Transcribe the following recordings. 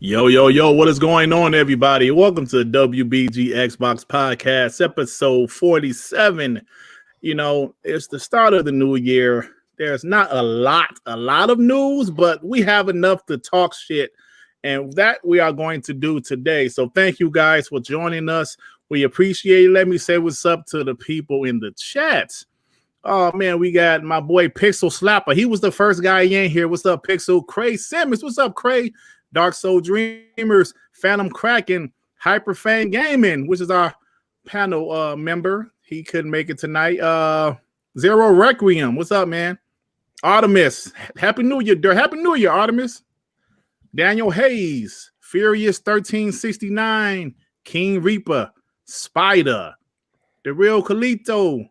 Yo, what is going on, everybody? Welcome to WBG Xbox Podcast, episode 47. You know, it's the start of the new year. There's not a lot of news, but we have enough to talk shit, and that we are going to do today. So thank you guys for joining us. We appreciate it. Let me say what's up to the people in the chat. Oh, man, we got my boy Pixel Slapper. He was the first guy in here. What's up, Pixel? Cray Simmons. What's up, Cray? Dark Soul Dreamers, Phantom Kraken, Hyperfang Gaming, which is our panel member. He couldn't make it tonight. Zero Requiem. What's up, man? Artemis. Happy New Year. Happy New Year, Artemis. Daniel Hayes, Furious 1369, King Reaper, Spider, The Real Kalito,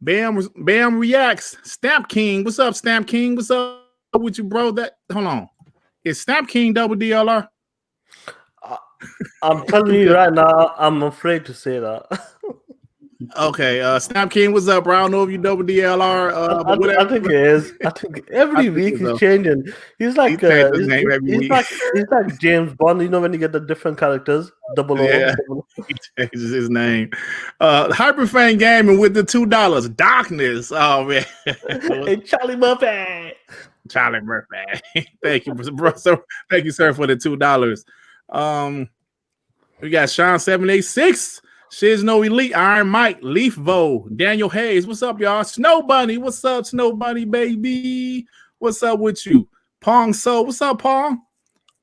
Bam Reacts, Stamp King. What's up, Stamp King? What's up with you, bro? Hold on. Is Stamp King double DLR? I'm telling you right now, I'm afraid to say that. Okay, Stamp King, what's up, bro? I don't know if you double DLR. I think it is. I think every week he's changing. He's like he's like James Bond. You know when you get the different characters, double O. Yeah, he changes his name. Hyperfang Gaming with the $2. Darkness. Oh man. Hey, Charlie Murphy. Charlie Murphy. Thank you, bro. So thank you, sir, for the $2. We got Sean 786, Shizno Elite, Iron Mike, Leaf Vo, Daniel Hayes. What's up, y'all? Snow Bunny. What's up, Snow Bunny, baby? What's up with you? Pong So. What's up, Pong?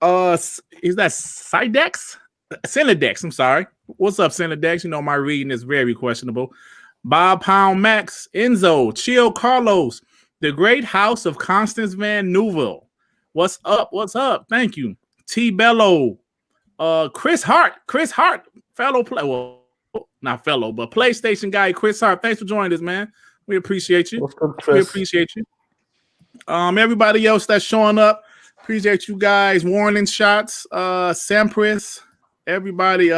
Is that Sidex? Cinedex, I'm sorry. What's up, Cinedex? You know my reading is very questionable. Bob Pound Max, Enzo, Chill Carlos, The Great House of Constance Van Newville. What's up? What's up? Thank you. T Bello. Chris Hart, fellow play. Well, not fellow, but PlayStation guy, Chris Hart. Thanks for joining us, man. We appreciate you. We appreciate you. Everybody else that's showing up, appreciate you guys. Warning shots, Sampras, everybody.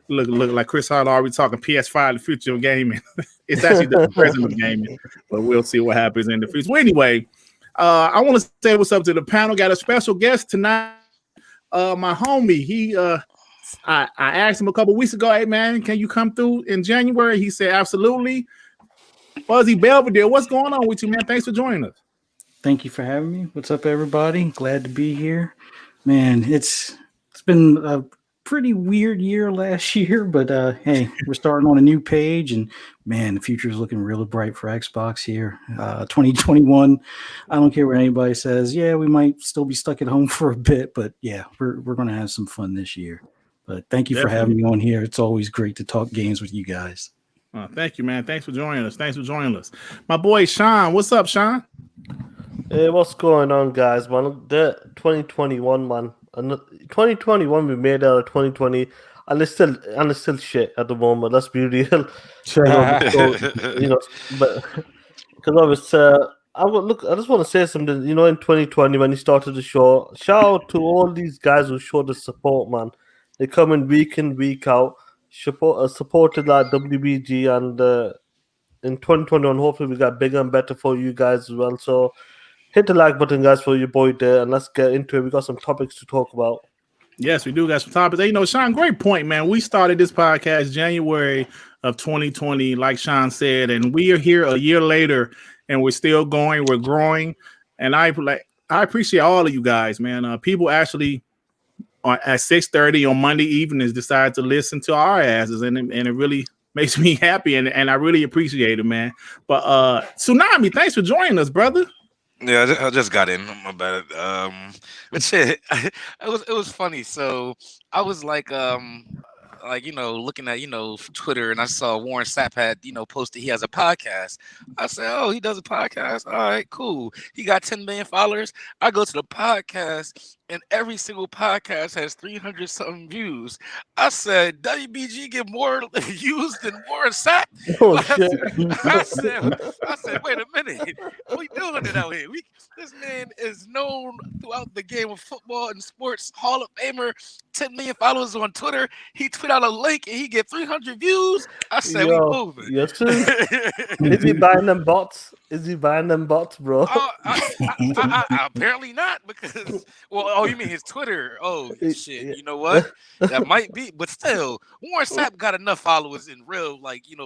Look like Chris Hart already talking PS5, the future of gaming. It's actually the present of gaming, but we'll see what happens in the future. Well, anyway, I want to say what's up to the panel. Got a special guest tonight. My homie, I asked him a couple weeks ago, hey man, can you come through in January? He said, absolutely. Fuzzy Belvedere, what's going on with you, man? Thanks for joining us. Thank you for having me. What's up, everybody? Glad to be here. Man, it's been a pretty weird year last year, but hey, we're starting on a new page, and man, the future is looking really bright for Xbox here. 2021, I don't care what anybody says. Yeah, we might still be stuck at home for a bit, but yeah, we're going to have some fun this year. But thank you for having me on here. It's always great to talk games with you guys. Thank you, man. Thanks for joining us. My boy Sean, what's up, Sean? Hey, what's going on, guys? Man, the 2021, man. 2021 we made out of 2020, and it's still shit at the moment. Let's be real. So, you know, but because I just want to say something. You know, in 2020 when he started the show, shout out to all these guys who showed the support, man. They come in, week out, supported like WBG, and in 2021 hopefully we got bigger and better for you guys as well. So hit the like button, guys, for your boy there, and let's get into it. We got some topics to talk about. Yes, we do got some topics. You know, Sean, great point, man. We started this podcast January of 2020, like Sean said, and we are here a year later, and we're still going. We're growing, and I appreciate all of you guys, man. People actually at 6:30 on Monday evenings decide to listen to our asses, and it really makes me happy, and I really appreciate it, man. But Tsunami, thanks for joining us, brother. Yeah, I just got in. My bad. But shit, it was funny. So I was like you know, looking at, you know, Twitter, and I saw Warren Sapp had, you know, posted he has a podcast. I said, oh, he does a podcast. All right, cool. He got 10 million followers. I go to the podcast, and every single podcast has 300 something views. I said, WBG get more views than Warren Sapp. Oh, shit. I said, wait a minute. We doing it out here. This man is known throughout the game of football and sports, Hall of Famer, 10 million followers on Twitter. He tweet out a link and he get 300 views. I said, we moving. Yes, sir. Is he buying them bots? Bro? Apparently not, because, well, Oh, you mean his Twitter? Oh shit! You know what? That might be, but still, Warren Sapp got enough followers in real,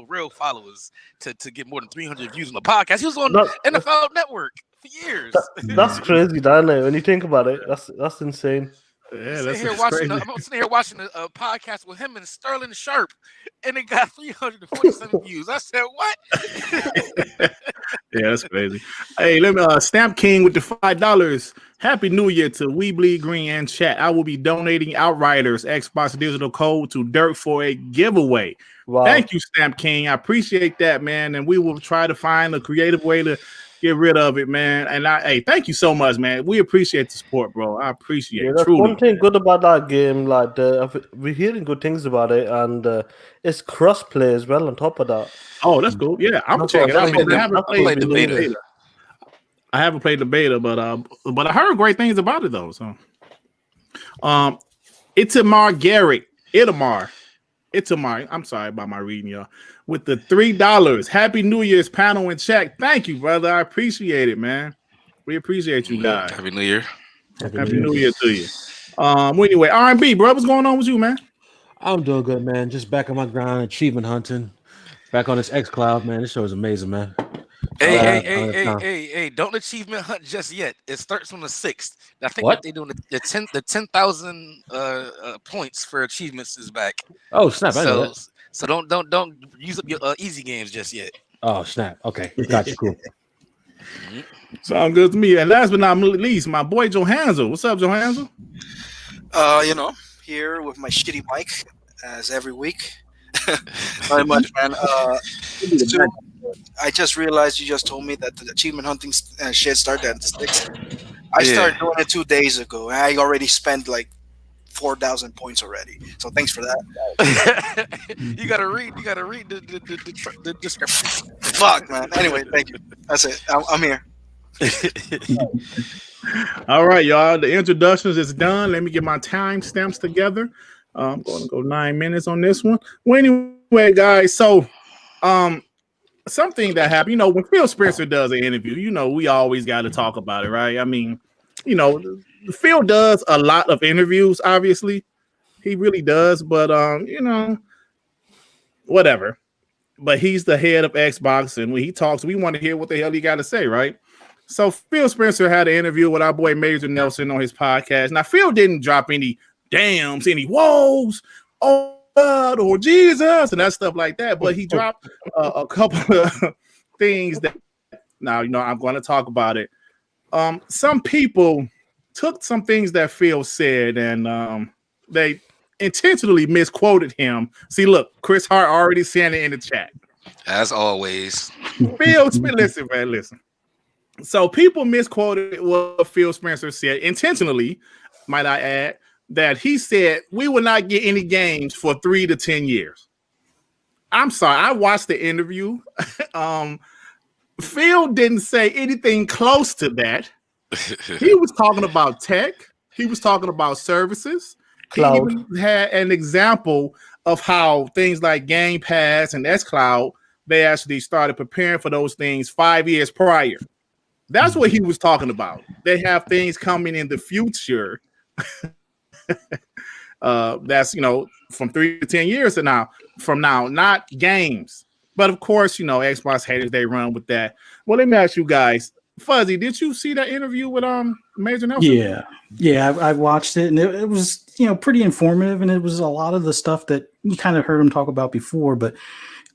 real followers to get more than 300 views on the podcast. He was on NFL Network for years. That's crazy, Danny. When you think about it, that's insane. Yeah, I'm sitting here watching a podcast with him and Sterling Sharp, and it got 347 views. I said, "What?" Yeah, that's crazy. Hey, let me Stamp King with the $5. Happy New Year to We Bleed Green and chat. I will be donating Outriders Xbox digital code to Dirt for a giveaway. Wow. Thank you, Stamp King. I appreciate that, man. And we will try to find a creative way to get rid of it, man. And hey, thank you so much, man. We appreciate the support, bro. I appreciate it. That's truly. One thing good about that game, like we're hearing good things about it, and it's cross-play as well on top of that. Oh, that's cool. Yeah, I'm checking it out. I haven't played the beta, but I heard great things about it though. So, Itamar. I'm sorry about my reading, y'all. With the $3. Happy New Year's panel and check. Thank you, brother. I appreciate it, man. We appreciate you guys. Happy New Year. Happy New Year to you. Anyway, R&B, bro, what's going on with you, man? I'm doing good, man. Just back on my grind, achievement hunting. Back on this XCloud, man. This show is amazing, man. Hey! Don't achievement hunt just yet. It starts on the 6th. I think what they're doing the 10,000 points for achievements is back. Oh snap! I know that. So don't use up your easy games just yet. Oh snap! Okay, gotcha. Cool. Sounds good to me. And last but not least, my boy Johansel. What's up, Johansel? Here with my shitty mic as every week. Not much, man. So I just realized you just told me that the achievement hunting shit started at the 6th. I started doing it 2 days ago, and I already spent like 4,000 points already. So thanks for that. You gotta read the description. Fuck, man. Anyway, thank you. That's it. I'm here. All right, y'all. The introductions is done. Let me get my timestamps together. I'm going to go 9 minutes on this one. Well, anyway, guys. So, something that happened. When PhilSpencer does an interview, we always got to talk about it, right? I mean, Phil does a lot of interviews. Obviously, he really does. But whatever. But he's the head of Xbox, and when he talks, we want to hear what the hell he got to say, right? So PhilSpencer had an interview with our boy Major Nelson on his podcast. Now, Phil didn't drop any dams, any woes, oh God, or Jesus, and that stuff like that. But he dropped a couple of things that now, I'm going to talk about it. Some people took some things that Phil said and they intentionally misquoted him. See, look, Chris Hart already saying it in the chat. As always. Phil, listen, man, listen. So people misquoted what PhilSpencer said intentionally, might I add, that he said we will not get any games for 3 to 10 years. I'm sorry. I watched the interview. Phil didn't say anything close to that. He was talking about tech. He was talking about services. Cloud. He even had an example of how things like Gamepass and xCloud, they actually started preparing for those things 5 years prior. That's what he was talking about. They have things coming in the future. That's from 3 to 10 years from now, not games. But of course, Xbox haters, they run with that. Well, let me ask you guys, Fuzzy, did you see that interview with Major Nelson? Yeah, I watched it, and it was pretty informative, and it was a lot of the stuff that you kind of heard him talk about before. But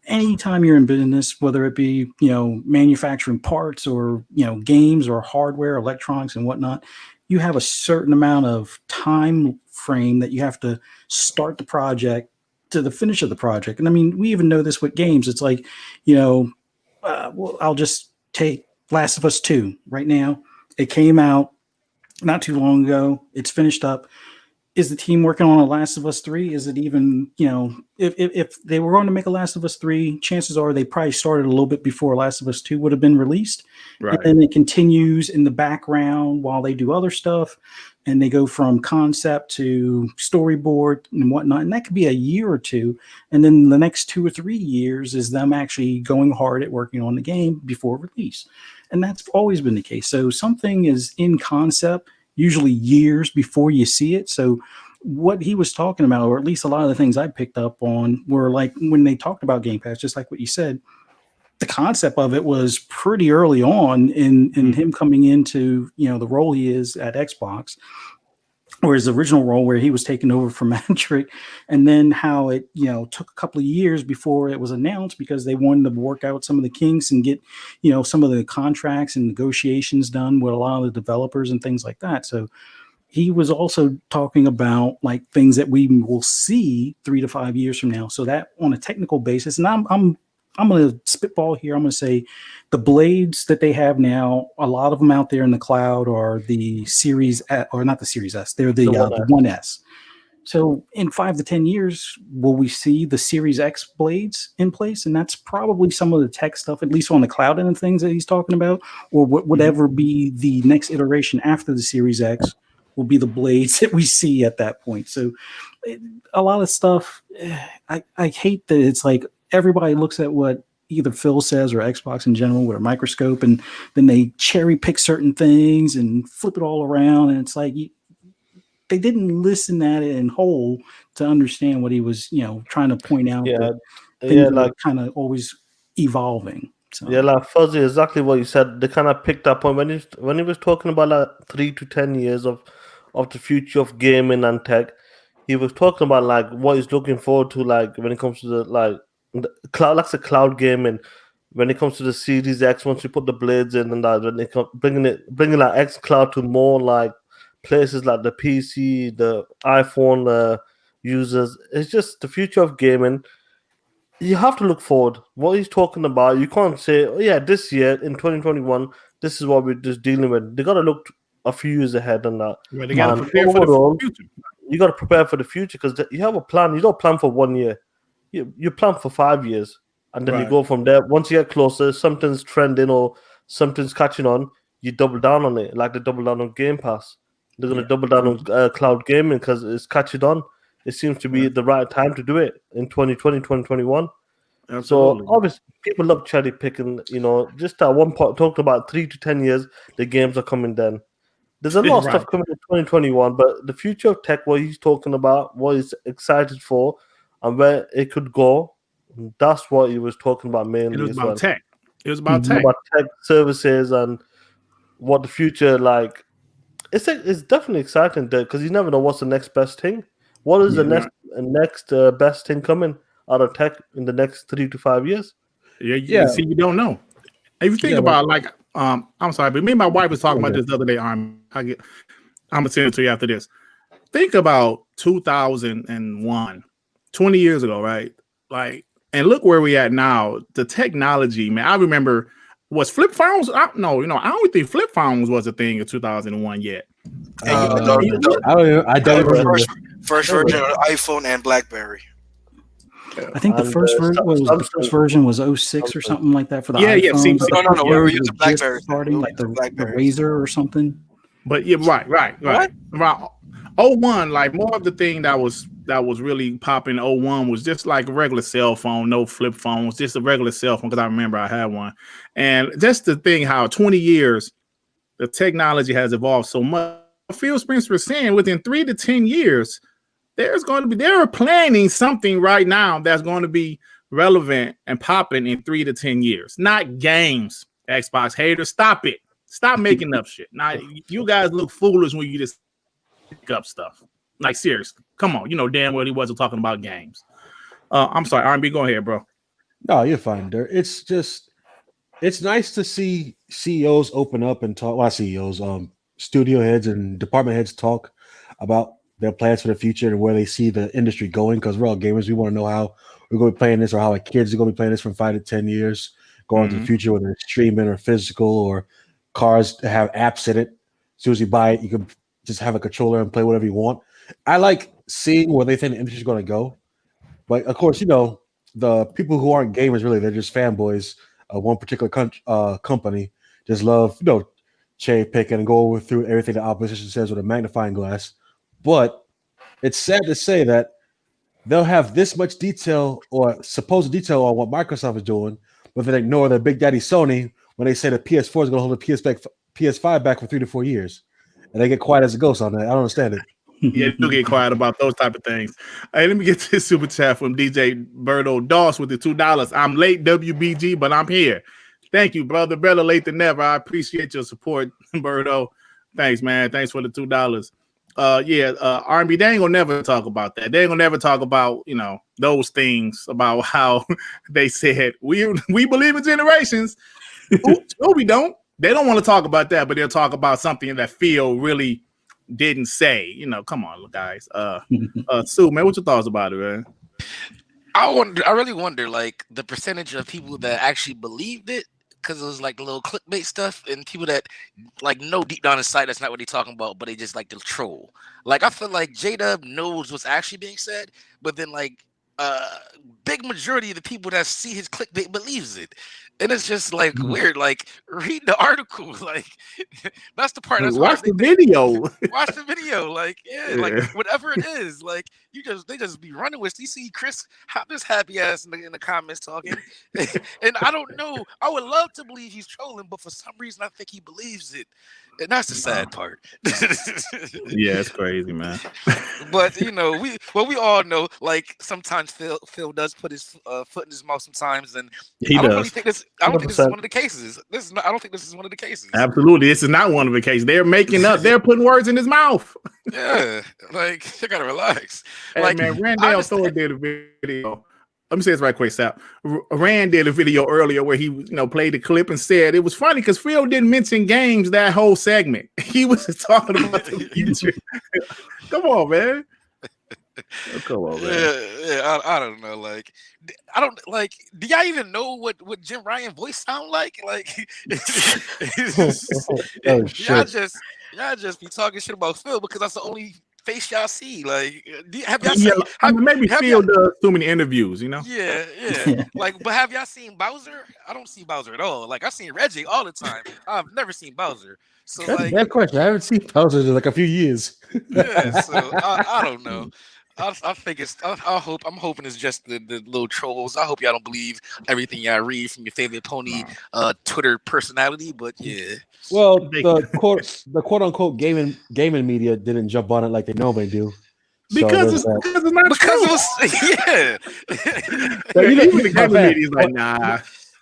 anytime you're in business, whether it be manufacturing parts or games or hardware, electronics, and whatnot, you have a certain amount of time frame that you have to start the project to the finish of the project. And I mean, we even know this with games. It's like, I'll just take Last of Us 2 right now. It came out not too long ago. It's finished up. Is the team working on a Last of Us 3? Is it even, if they were going to make a Last of Us 3, chances are they probably started a little bit before Last of Us 2 would have been released. Right. And then it continues in the background while they do other stuff. And they go from concept to storyboard and whatnot. And that could be a year or two. And then the next 2 or 3 years is them actually going hard at working on the game before release. And that's always been the case. So something is in concept usually years before you see it. So what he was talking about, or at least a lot of the things I picked up on, were like when they talked about Game Pass, just like what you said, the concept of it was pretty early on in him coming into, the role he is at Xbox, or his original role where he was taking over from Mantric, and then how it, took a couple of years before it was announced because they wanted to work out some of the kinks and get, some of the contracts and negotiations done with a lot of the developers and things like that. So he was also talking about like things that we will see 3 to 5 years from now. So that on a technical basis, and I'm going to spitball here. I'm going to say the blades that they have now, a lot of them out there in the cloud are the Series, or not the Series S. They're the 1S. So in 5 to 10 years, will we see the Series X blades in place? And that's probably some of the tech stuff, at least on the cloud end of things that he's talking about, or whatever be the next iteration after the Series X will be the blades that we see at that point. So a lot of stuff, I hate that it's like everybody looks at what either Phil says or Xbox in general with a microscope, and then they cherry pick certain things and flip it all around. And it's like they didn't listen at it in whole to understand what he was, trying to point out. Yeah, things like kind of always evolving. So. Yeah, like Fuzzy, exactly what you said. They kind of picked up on when he was talking about like 3 to 10 years of the future of gaming and tech. He was talking about like what he's looking forward to, like when it comes to the cloud, like the cloud gaming. When it comes to the Series X, once you put the blades in and that, when they come bringing like X Cloud to more like places like the PC, the iPhone users. It's just the future of gaming. You have to look forward. What he's talking about, you can't say, oh yeah, this year in 2021, this is what we're just dealing with. They got to look a few years ahead on that. Well, they got to prepare for the future. You got to prepare for the future because you have a plan. You don't plan for 1 year. You plan for 5 years, and then you go from there. Once you get closer, something's trending or something's catching on, you double down on it, like they double down on Game Pass. They're going to double down on cloud gaming because it's catching on. It seems to be the right time to do it in 2020, 2021. Absolutely. So obviously, people love cherry picking. Just at one point, talked about 3 to 10 years, the games are coming then. There's a lot of stuff coming in 2021, but the future of tech, what he's talking about, what he's excited for, and where it could go, that's what he was talking about mainly. It was about tech. It was about tech. About tech services and what the future like. It's definitely exciting because you never know what's the next best thing. What is the next best thing coming out of tech in the next 3 to 5 years? Yeah. See, you don't know. If you think about I'm sorry, but me and my wife was talking about this the other day. I'm gonna send it to you after this. Think about 2001, 20 years ago, right? Like, and look where we at now. The technology, man. I remember. Was flip phones? I don't think flip phones was a thing in 2001 yet. I don't remember. First version of iPhone and BlackBerry. I think the first version was 06 or something like that for the iPhone. No. We were using BlackBerry. Starting like the Razor or something. But yeah, right. Around 01, like more of the thing that was really popping. 01 was just like a regular cell phone, no flip phones, just a regular cell phone because I remember I had one. And just the thing how 20 years the technology has evolved so much. PhilSpencer was saying within 3 to 10 years, they're planning something right now that's going to be relevant and popping in 3 to 10 years. Not games, Xbox haters. Stop it. Stop making up shit. Now you guys look foolish when you just pick up stuff. Like seriously, come on. You know damn well he wasn't talking about games. I'm sorry, R&B, go ahead, bro. No, you're fine, Dirt. It's nice to see CEOs open up and talk. Well, CEOs, studio heads and department heads talk about their plans for the future and where they see the industry going. Because we're all gamers, we want to know how we're going to be playing this or how our kids are going to be playing this from 5 to 10 years going into the future, whether it's streaming or physical or cars that have apps in it. As soon as you buy it, you can just have a controller and play whatever you want. I like seeing where they think the industry is going to go. But of course, the people who aren't gamers really, they're just fanboys of one particular company, just love, cherry picking and go through everything the opposition says with a magnifying glass. But it's sad to say that they'll have this much detail or supposed detail on what Microsoft is doing, but then ignore their big daddy Sony when they say the PS4 is going to hold the PS5 back for 3 to 4 years. and they get quiet as a ghost on that. I don't understand it. Yeah, you get quiet about those type of things. Hey, let me get this super chat from DJ Berto Doss with the $2. I'm late, WBG, but I'm here. Thank you, brother. Better late than never. I appreciate your support, Berto. Thanks, man. Thanks for the $2. R&B, they ain't gonna never talk about that. They ain't gonna never talk about, those things about how they said we believe in generations. No, we don't. They don't want to talk about that, but they'll talk about something that Phil really didn't say. Come on, guys. Sue, man, what's your thoughts about it, man? I really wonder, like, the percentage of people that actually believed it, because it was like a little clickbait stuff, and people that like know deep down inside that's not what they're talking about, but they just like to troll. Like, I feel like J-Dub knows what's actually being said, but then like big majority of the people that see his clickbait believes it. And it's just like weird. Like, read the article. Like, that's the part. That's watch the video. Watch the video. Like, like whatever it is. Like, they just be running with. You see Chris this happy ass in the comments talking, and I don't know. I would love to believe he's trolling, but for some reason I think he believes it, and that's the sad part. Yeah, it's crazy, man. But we all know. Like, sometimes Phil does put his foot in his mouth sometimes, and he I don't does. really think this. I don't think this is one of the cases. I don't think this is one of the cases. Absolutely, this is not one of the cases. They're making up. They're putting words in his mouth. Yeah, like, you gotta relax. Hey, like, man, Randall Thor did a video. Let me say this right quick, Sap. Rand did a video earlier where he, played the clip and said it was funny because Phil didn't mention games that whole segment. He was talking about the future. Come on, man. Come on, man. Yeah. I don't know. Like, I don't like. Do y'all even know what Jim Ryan voice sound like? Like, y'all just be talking shit about Phil because that's the only face y'all see. Like, have y'all seen? Maybe Phil does too many interviews. Yeah. Like, but have y'all seen Bowser? I don't see Bowser at all. Like, I've seen Reggie all the time. I've never seen Bowser. So that's like, a bad question. I haven't seen Bowser in like a few years. Yeah. So I don't know. I think I'm hoping it's just the little trolls. I hope y'all don't believe everything y'all read from your favorite pony Twitter personality. But yeah. Well, the quote unquote gaming media didn't jump on it like they normally do. Because it's not true. Yeah. Even the gaming media is like, nah.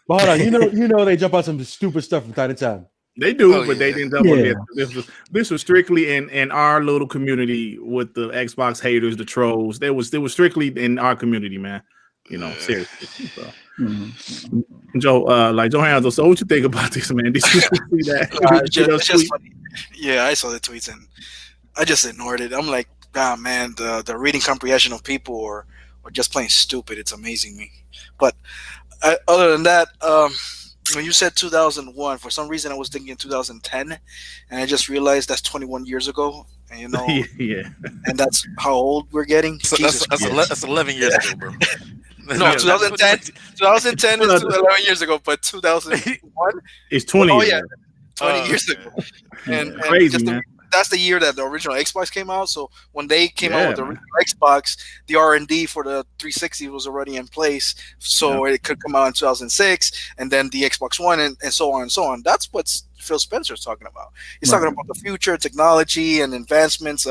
But hold on, you know they jump on some stupid stuff from time to time. They do, but they didn't jump on this. This was strictly in our little community with the Xbox haters, the trolls. They was strictly in our community, man. Seriously. So. Joe Hanzo, so what you think about this, man? Did you see that? It's just funny. Yeah, I saw the tweets and I just ignored it. I'm like, man, the reading comprehension of people or just plain stupid. It's amazing me. But other than that, when you said 2001, for some reason I was thinking 2010, and I just realized that's 21 years ago. And yeah, and that's how old we're getting. So that's 11 years ago, bro. No, 2010 is 11 years ago, but 2001 is 20 years. Yeah, 20 years ago. And crazy, man. That's the year that the original Xbox came out. So when they came out with the original Xbox, the R&D for the 360 was already in place. So it could come out in 2006, and then the Xbox One, and so on and so on. That's what Phil Spencer is talking about. He's talking about the future, technology, and advancements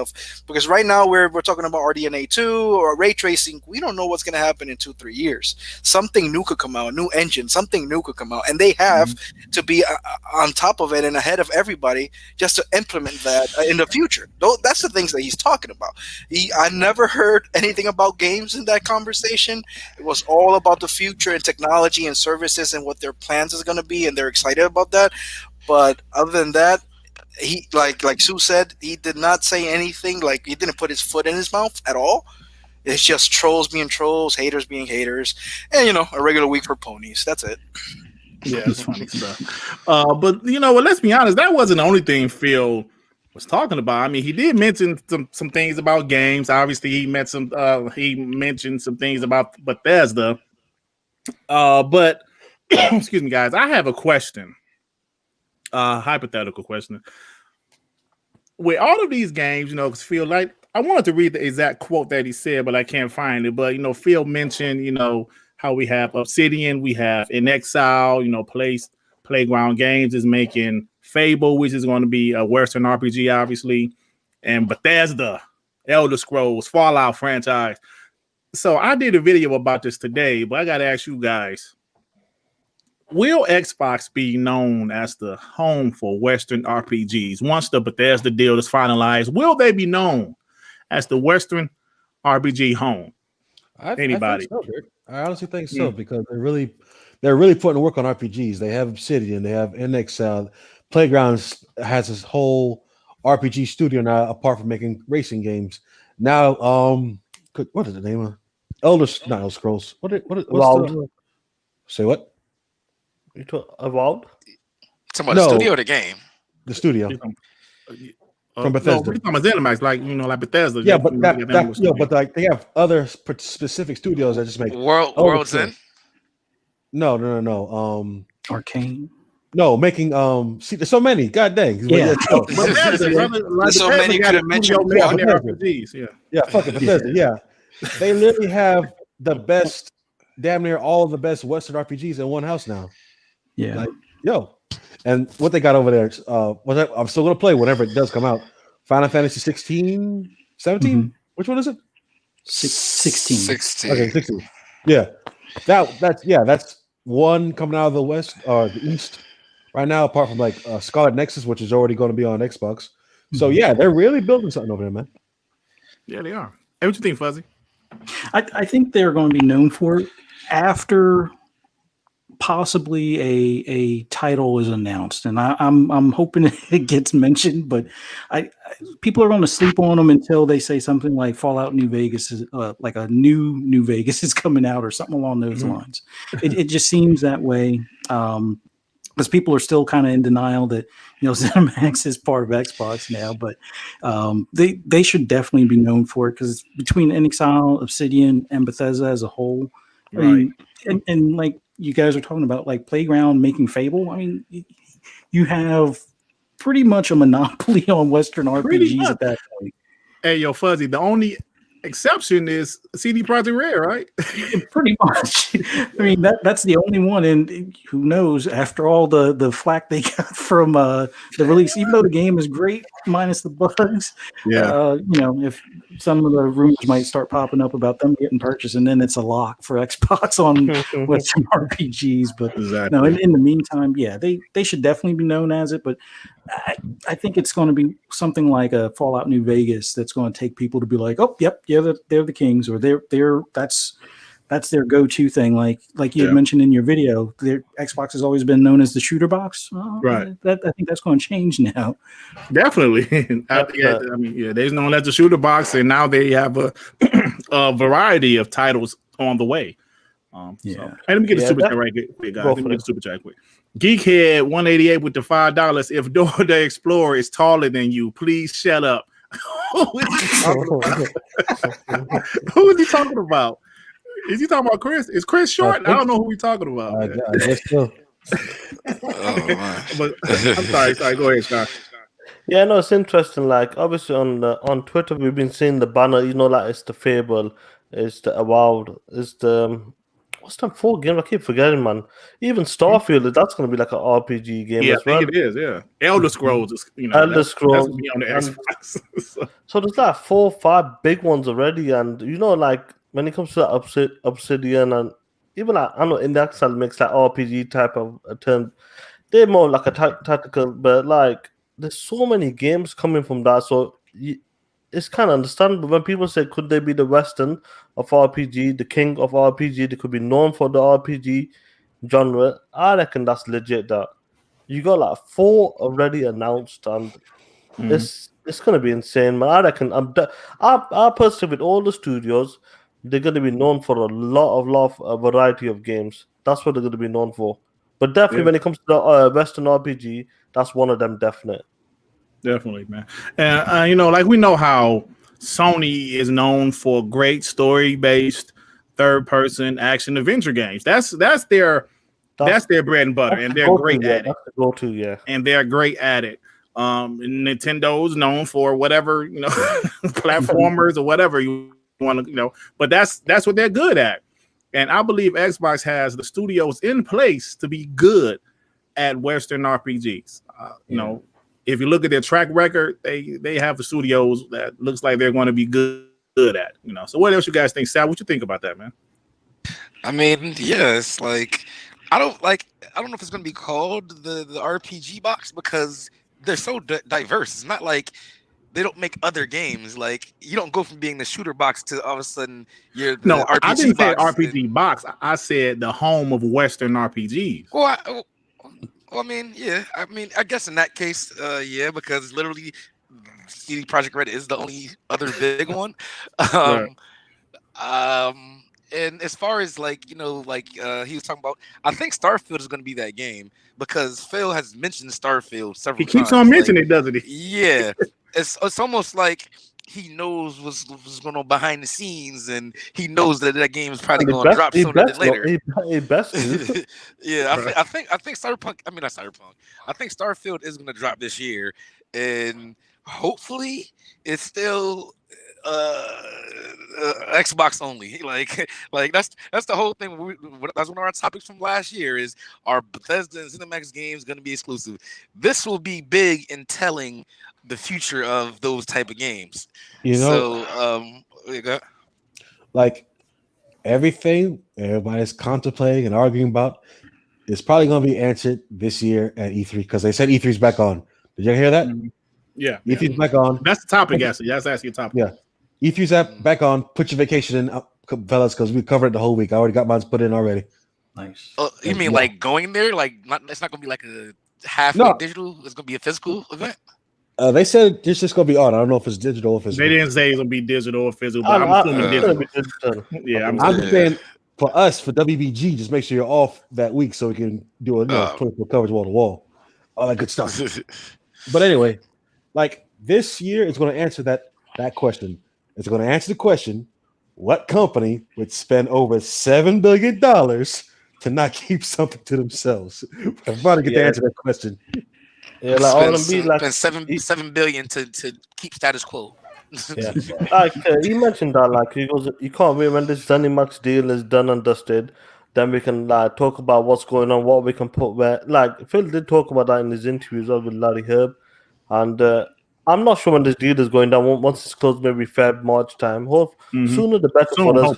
because right now we're talking about RDNA 2 or ray tracing. We don't know what's going to happen in 2-3 years. Something new could come out, a new engine, something new could come out, and they have to be on top of it and ahead of everybody just to implement that in the future. That's the things that he's talking about. I never heard anything about games in that conversation. It was all about the future and technology and services and what their plans is going to be, and they're excited about that. But other than that, he like Sue said, he did not say anything. Like, he didn't put his foot in his mouth at all. It's just trolls being trolls, haters being haters, and a regular week for ponies. That's it. Yeah, it's funny stuff. But let's be honest, that wasn't the only thing Phil was talking about. I mean, he did mention some things about games. Obviously, he mentioned some things about Bethesda. But excuse me, guys, I have a question. Hypothetical question. With all of these games, because Phil, like, I wanted to read the exact quote that he said, but I can't find it. But Phil mentioned, how we have Obsidian, we have In Exile, Playground Games is making Fable, which is going to be a Western RPG, obviously, and Bethesda, Elder Scrolls, Fallout franchise. So I did a video about this today, but I got to ask you guys, will Xbox be known as the home for Western RPGs? Once the Bethesda deal is finalized, will they be known as the Western RPG home? Anybody? I honestly think so because they're really putting work on RPGs. They have Obsidian, they have NX. Playgrounds has this whole RPG studio now, apart from making racing games. Now, what is the name of not Elder Scrolls? Say what? You talk Avowed? Talking about the studio or the game? The studio. From Bethesda. No, we're talking about ZeniMax, like Bethesda. Yeah, but but like they have other specific studios that just make World's End. No. Arcane. No, making see, there's so many. God dang. Yeah. There's so many could have mentioned RPGs. Yeah, fucking Bethesda. Yeah. They literally have the best, damn near all of the best Western RPGs in one house now. Yeah. Like, yo. And what they got over there, I'm still gonna play whenever it does come out. Final Fantasy 16, 17? Mm-hmm. Which one is it? 16. Okay, 16. Yeah. That's one coming out of the west or the east right now, apart from like Scarlet Nexus, which is already going to be on Xbox. So yeah, they're really building something over there, man. Yeah, they are. Hey, what you think, Fuzzy? I think they're going to be known for it after possibly a title is announced, and I'm hoping it gets mentioned, but people are going to sleep on them until they say something like Fallout New Vegas is like a New Vegas is coming out or something along those lines. It just seems that way because people are still kind of in denial that ZeniMax is part of Xbox now, but they should definitely be known for it because between NXile, Obsidian, and Bethesda as a whole, right. I mean, and like you guys are talking about like Playground making Fable. I mean, you have pretty much a monopoly on Western RPGs at that point. Hey, yo, Fuzzy, the only exception is CD Projekt Red, right? Pretty much. I mean, that's the only one, and who knows, after all the flack they got from the release, even though the game is great, minus the bugs, if some of the rumors might start popping up about them getting purchased, and then it's a lock for Xbox on Western RPGs. But no, in the meantime, yeah, they should definitely be known as it, but I think it's going to be something like a Fallout New Vegas that's going to take people to be like, oh, yep, yeah, they're the kings, or that's their go-to thing. Like you had mentioned in your video, their Xbox has always been known as the shooter box. Right. I think that's going to change now. Definitely. They're known as the shooter box, and now they have a variety of titles on the way. Hey, let me get a super chat right quick, guys. Let me get a super chat quick. Geekhead 188 with the $5. If Dora the Explorer is taller than you, please shut up. Who is he talking about? Is he talking about Chris? Is Chris short? I don't know who he's talking about. I guess so. But I'm sorry. Go ahead, Scott. Yeah, no, it's interesting. Like, obviously on Twitter, we've been seeing the banner. Like it's the Fable, it's the Avowed, it's the what's that 4 game? I keep forgetting, man. Even Starfield, that's going to be like an RPG game as well. I think it is, yeah. Elder Scrolls is, Elder Scrolls. That's on the Xbox. So there's like 4 or 5 big ones already, and like when it comes to that Obsidian and even like I know Index makes that RPG type of a term, they're more like a tactical, but like there's so many games coming from that, so it's kind of understandable when people say, could they be the Western of RPG, the king of RPG? They could be known for the RPG genre. I reckon that's legit. That you got like 4 already announced, and it's gonna be insane, man. I reckon I personally, with all the studios, they're gonna be known for a lot of variety of games. That's what they're gonna be known for. But definitely, when it comes to the Western RPG, that's one of them. Definitely, man. And like we know how Sony is known for great story-based third-person action adventure games. That's their bread and butter, and they're great at it. That's the go-to, yeah. And they're great at it. Nintendo's known for whatever platformers or whatever you want to but that's what they're good at. And I believe Xbox has the studios in place to be good at Western RPGs. You know, if you look at their track record, they have the studios that looks like they're going to be good at. You know, so what else you guys think, Sal? What you think about that, man? I mean, yeah, it's like I don't know if it's gonna be called the RPG box because they're so diverse. It's not like they don't make other games. Like you don't go from being the shooter box to all of a sudden you're the No, RPG I didn't say box. RPG box. I said the home of Western RPGs. Well, I mean, yeah. I mean, I guess in that case, yeah, because literally CD Projekt Red is the only other big one. And as far as like, you know, like he was talking about, I think Starfield is going to be that game because Phil has mentioned Starfield several times. He keeps on mentioning it, doesn't he? Yeah, it's almost like he knows what's going on behind the scenes, and he knows that game is probably going to drop sooner than later. Yeah, I think Cyberpunk. I mean, not Cyberpunk. I think Starfield is going to drop this year, and hopefully, it's still Xbox only. Like that's the whole thing. That's one of our topics from last year. Is are Bethesda and ZeniMax games going to be exclusive? This will be big in telling the future of those type of games. You know, so like everything everybody's contemplating and arguing about is probably going to be answered this year at E3 because they said E3's back on. Did you hear that? Yeah, E3's back on. That's the topic, actually. That's actually a topic. Yeah, E3's back on. Put your vacation in, fellas, because we covered it the whole week. I already got mine put in already. Nice. You mean like going there? Like it's not going to be like a halfway digital. It's going to be a physical event. They said it's just going to be on. I don't know if it's digital or physical. They didn't say it's going to be digital or physical, but I'm assuming digital. Yeah, I'm just saying for us, for WBG, just make sure you're off that week so we can do a 24 coverage wall to wall. All that good stuff. But anyway, like this year is going to answer that question. It's going to answer the question: what company would spend over $7 billion to not keep something to themselves? Everybody get to answer that question. Yeah, like I want to be like $7 billion to keep status quo. Yeah, like he mentioned that, like he goes, you can't wait when this ZeniMax deal is done and dusted. Then we can like talk about what's going on, what we can put where. Like Phil did talk about that in his interviews with Larry Herb, and I'm not sure when this deal is going down. Once it's closed, maybe Feb, March time. Sooner the better for us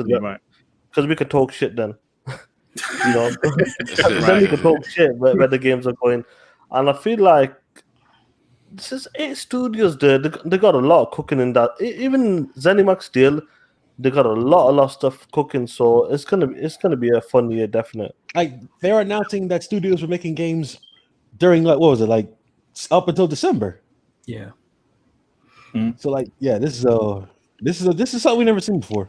because we can talk shit then. You know, then we can talk shit where the games are going. And I feel like this is 8 studios there. They got a lot of cooking in that. Even ZeniMax deal, they got a lot of stuff cooking. So it's gonna be a fun year, definitely. Like they're announcing that studios were making games during like what was it like up until December? Yeah. So like this is something we never seen before.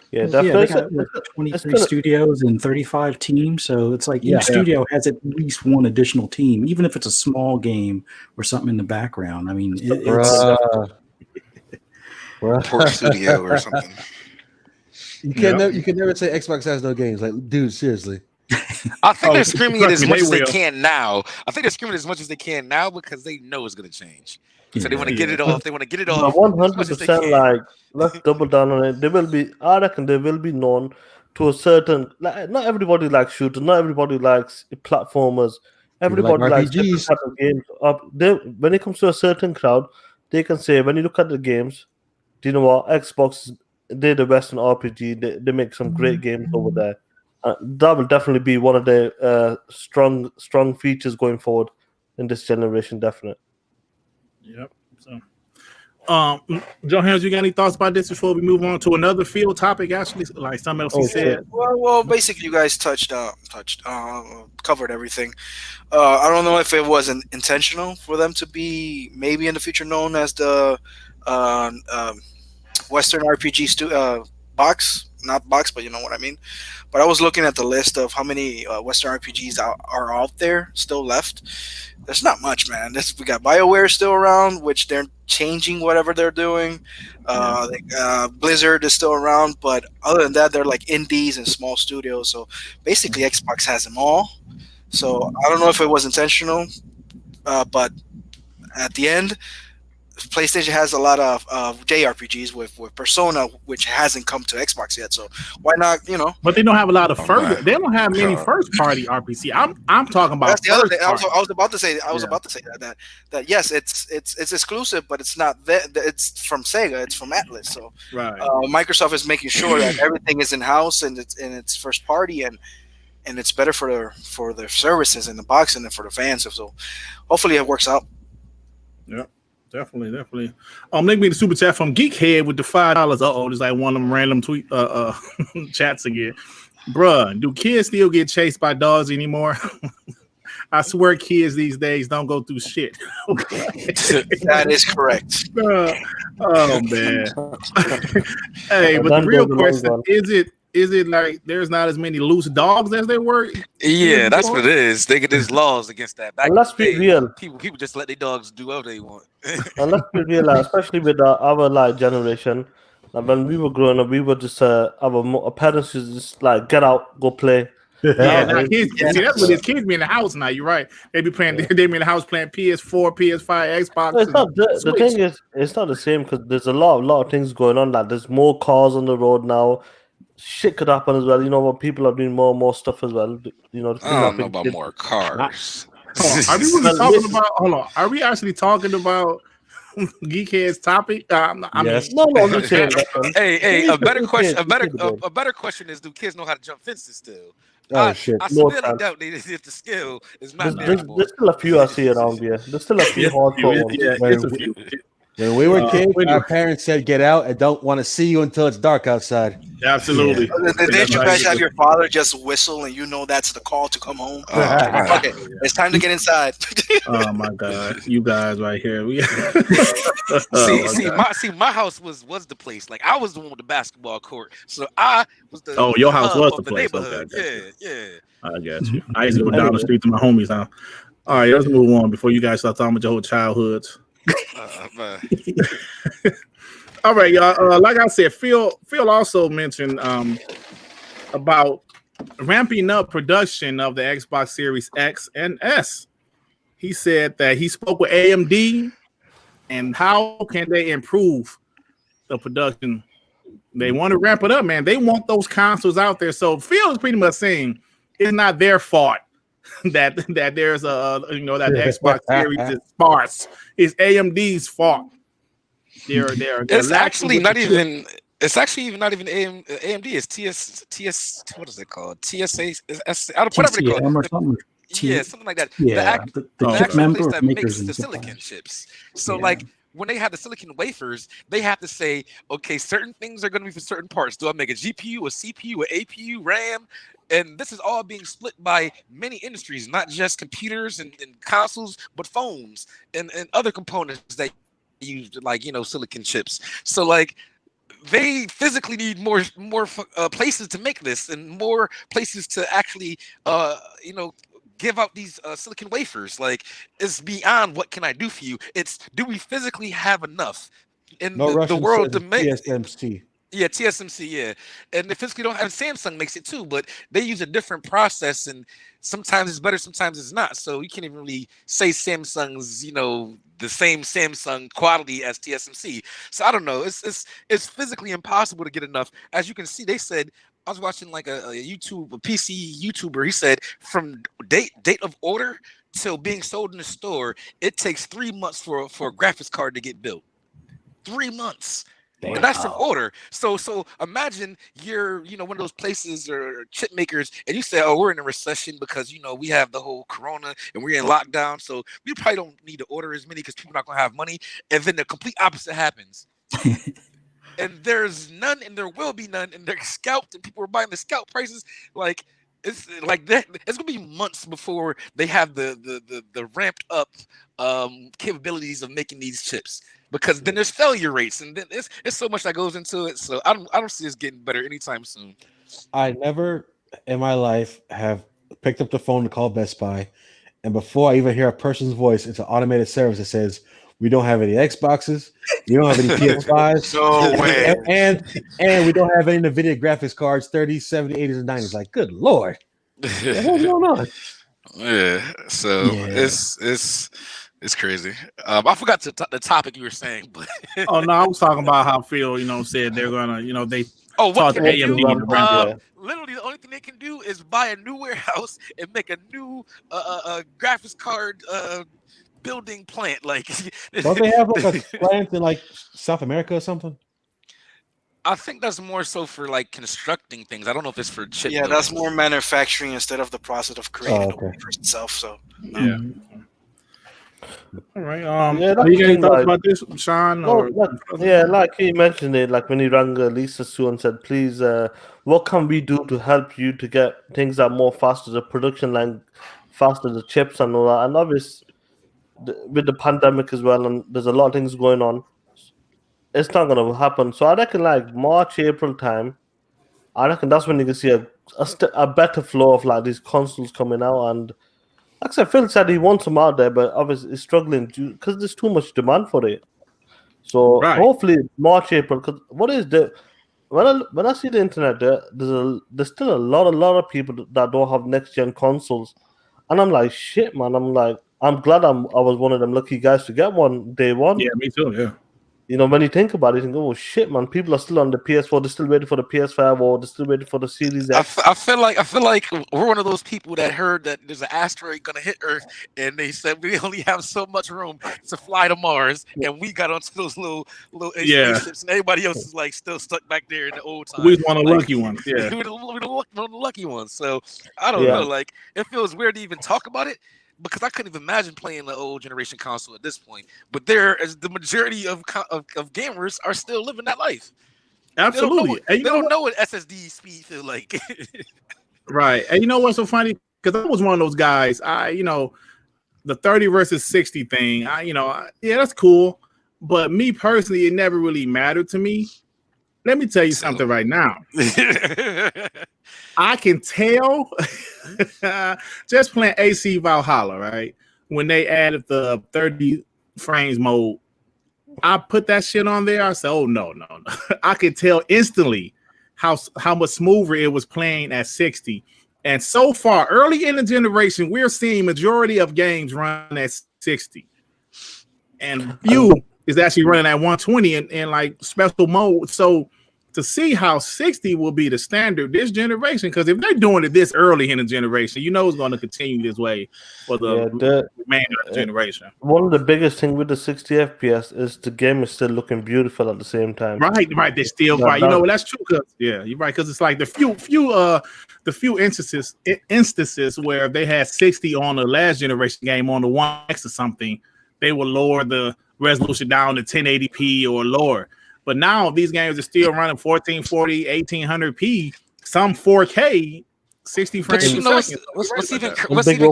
Yeah, definitely. They got 23 studios and 35 teams, so it's like each studio has at least one additional team, even if it's a small game or something in the background. I mean, it's Port studio or something. You can never say Xbox has no games. Like, dude, seriously. I think they're screaming it as much as they can now. I think they're screaming as much as they can now because they know it's going to change. So they want to get it off. They want to get it off. 100%. Like, let's double down on it. I reckon they will be known to a certain. Like, not everybody likes shooters. Not everybody likes platformers. Everybody likes different type of games. When it comes to a certain crowd, they can say when you look at the games, do you know what? Xbox, they're the Western RPG. They make some great games over there. That will definitely be one of the strong features going forward in this generation. Definitely. Yep. So, Joe Hans, you got any thoughts about this before we move on to another field topic? Actually, like something else he said. Well, basically, you guys covered everything. I don't know if it wasn't intentional for them to be maybe in the future known as the Western RPG box, not box, but you know what I mean. But I was looking at the list of how many Western RPGs are out there still left. There's not much, man. We got BioWare still around, which they're changing whatever they're doing. Blizzard is still around, but other than that, they're like indies and small studios. So basically, Xbox has them all. So I don't know if it was intentional, but at the end, PlayStation has a lot of JRPGs with Persona, which hasn't come to Xbox yet. So why not? But they don't have a lot of first. They don't have many first party RPG. I'm talking about. That's the other thing. I first was about to say. I was about to say that yes, it's exclusive, but it's not that. It's from Sega. It's from Atlas. So right. Microsoft is making sure that everything is in house and it's first party and it's better for the services and the box and for the fans. So hopefully it works out. Yeah. Definitely. Link me the super chat from Geekhead with the $5. There's like one of them random tweet chats again. Bruh, do kids still get chased by dogs anymore? I swear kids these days don't go through shit. That is correct. Oh man. Hey, but the real question is it like there's not as many loose dogs as there were? Yeah, that's what it is. There's laws against that. And let's be real. People just let their dogs do whatever they want. And let's be real, especially with our generation. Like when we were growing up, we were just our parents used to just like get out, go play. Yeah, kids, see, that's what his kids be in the house now. You're right. They be playing. They be in the house playing PS4, PS5, Xbox. It's not the thing is, it's not the same because there's a lot of things going on. Like there's more cars on the road now. Shit could happen as well. What people are doing more and more stuff as well. I don't know about more cars. Are we really talking about? Hold on. Are we actually talking about Geekhead's topic? Yes. No, I'm just saying. Hey, a better question is: do kids know how to jump fences still? Shit! I severely doubt if the skill is not there. There's still a few I see around here. There's still a few hardcore ones. It's a few. When we were kids, our parents said, "Get out and don't want to see you until it's dark outside." Absolutely. Did you guys have your father just whistle and that's the call to come home? Okay, it's time to get inside. Oh my God, you guys right here. My house was the place. Like I was the one with the basketball court, so I was the. Oh, your house was the place. Neighborhood. Okay, Yeah. I got you. I used to go down the street to my homies' house. All right, let's move on before you guys start talking about your whole childhoods. All right, y'all. Like I said, Phil also mentioned about ramping up production of the Xbox Series X and S. He said that he spoke with AMD and how can they improve the production. They want to ramp it up, man. They want those consoles out there. So Phil is pretty much saying it's not their fault that there's that the Xbox Series is sparse. It's AMD's fault. It's actually not even. It's actually not even AMD. It's TS. What is it called? TSA. Whatever they call it. Yeah, something like that. Yeah, the actual place that makes the silicon chips. So like when they have the silicon wafers, they have to say, okay, certain things are going to be for certain parts. Do I make a GPU, a CPU, an APU, RAM? And this is all being split by many industries, not just computers and consoles, but phones and other components that use like silicon chips. So like they physically need more places to make this and more places to actually give out these silicon wafers. Like it's beyond what can I do for you. It's do we physically have enough in the world to make TSMC. Yeah, TSMC, yeah. And they physically don't have Samsung makes it too, but they use a different process and sometimes it's better, sometimes it's not. So you can't even really say Samsung's, the same Samsung quality as TSMC. So I don't know. It's physically impossible to get enough. As you can see, they said I was watching like a PC YouTuber. He said from date of order till being sold in the store, it takes 3 months for a graphics card to get built. 3 months. Damn. And that's from order. So imagine you're one of those places or chip makers, and you say, "Oh, we're in a recession because we have the whole Corona and we're in lockdown, so we probably don't need to order as many because people are not gonna have money." And then the complete opposite happens. And there's none, and there will be none, and they're scalped, and people are buying the scalp prices. Like it's like that. It's gonna be months before they have the ramped up capabilities of making these chips, because then there's failure rates, and then it's so much that goes into it. So I don't see this getting better anytime soon. I never in my life have picked up the phone to call Best Buy, and before I even hear a person's voice, it's an automated service that says, "We don't have any Xboxes. We don't have any PS5s. No way. And we don't have any NVIDIA graphics cards, 30s, 70s, 80s, and 90s." Like, good Lord. What's going on? Yeah. So it's It's crazy. I forgot the topic you were saying, but Oh no, I was talking about how Phil, said they're gonna, they what taught can the they AMD do? to ramp up. Literally, the only thing they can do is buy a new warehouse and make a new graphics card building plant. Like, Don't they have like a plant in like South America or something? I think that's more so for like constructing things. I don't know if it's for chip. Yeah, that's more manufacturing instead of the process of creating the wafer itself. So yeah. All right. Yeah, do you got any thoughts about this, Sean? Like he mentioned it, like when he rang Lisa Sue and said, "Please, what can we do to help you to get things that more faster, the production line faster, the chips and all that?" And obviously, with the pandemic as well, and there's a lot of things going on, it's not going to happen. So I reckon, like March, April time, I reckon that's when you can see a better flow of like these consoles coming out. And like I said, Phil said he wants them out there, but obviously he's struggling because there's too much demand for it. So hopefully March, April. Because what is the when I see the internet, there's still a lot of people that don't have next gen consoles, and I'm like, shit, man. I'm glad I was one of them lucky guys to get one day one. Yeah, me too. Yeah. When you think about it, you can go, oh shit, man, people are still on the PS4, they're still waiting for the PS5, or they're still waiting for the Series X. I feel like we're one of those people that heard that there's an asteroid gonna hit Earth, and they said we only have so much room to fly to Mars, and we got onto those little spaceships, and everybody else is like still stuck back there in the old time. We're one of the lucky ones. Yeah, we're the lucky ones. So I don't know. Like, it feels weird to even talk about it, because I couldn't even imagine playing the old generation console at this point. But the majority of gamers are still living that life. Absolutely. They don't know what SSD speed feel like. Right. And you know what's so funny? Because I was one of those guys. The 30 versus 60 thing. That's cool. But me personally, it never really mattered to me. Let me tell you something right now. I can tell just playing AC Valhalla, right? When they added the 30 frames mode, I put that shit on there. I said, oh, no. I could tell instantly how much smoother it was playing at 60. And so far, early in the generation, we're seeing majority of games run at 60. And few is actually running at 120 in like special mode. So to see how 60 will be the standard this generation, because if they're doing it this early in the generation, it's going to continue this way for the remainder of the generation. One of the biggest things with the 60 FPS is the game is still looking beautiful at the same time. Right. They're still right. That's true. You're right. Because it's like the few instances where they had 60 on the last generation game on the One X or something, they will lower the resolution down to 1080p or lower. But now these games are still running 1440, 1800p, some 4K, 60 frames per second. What's even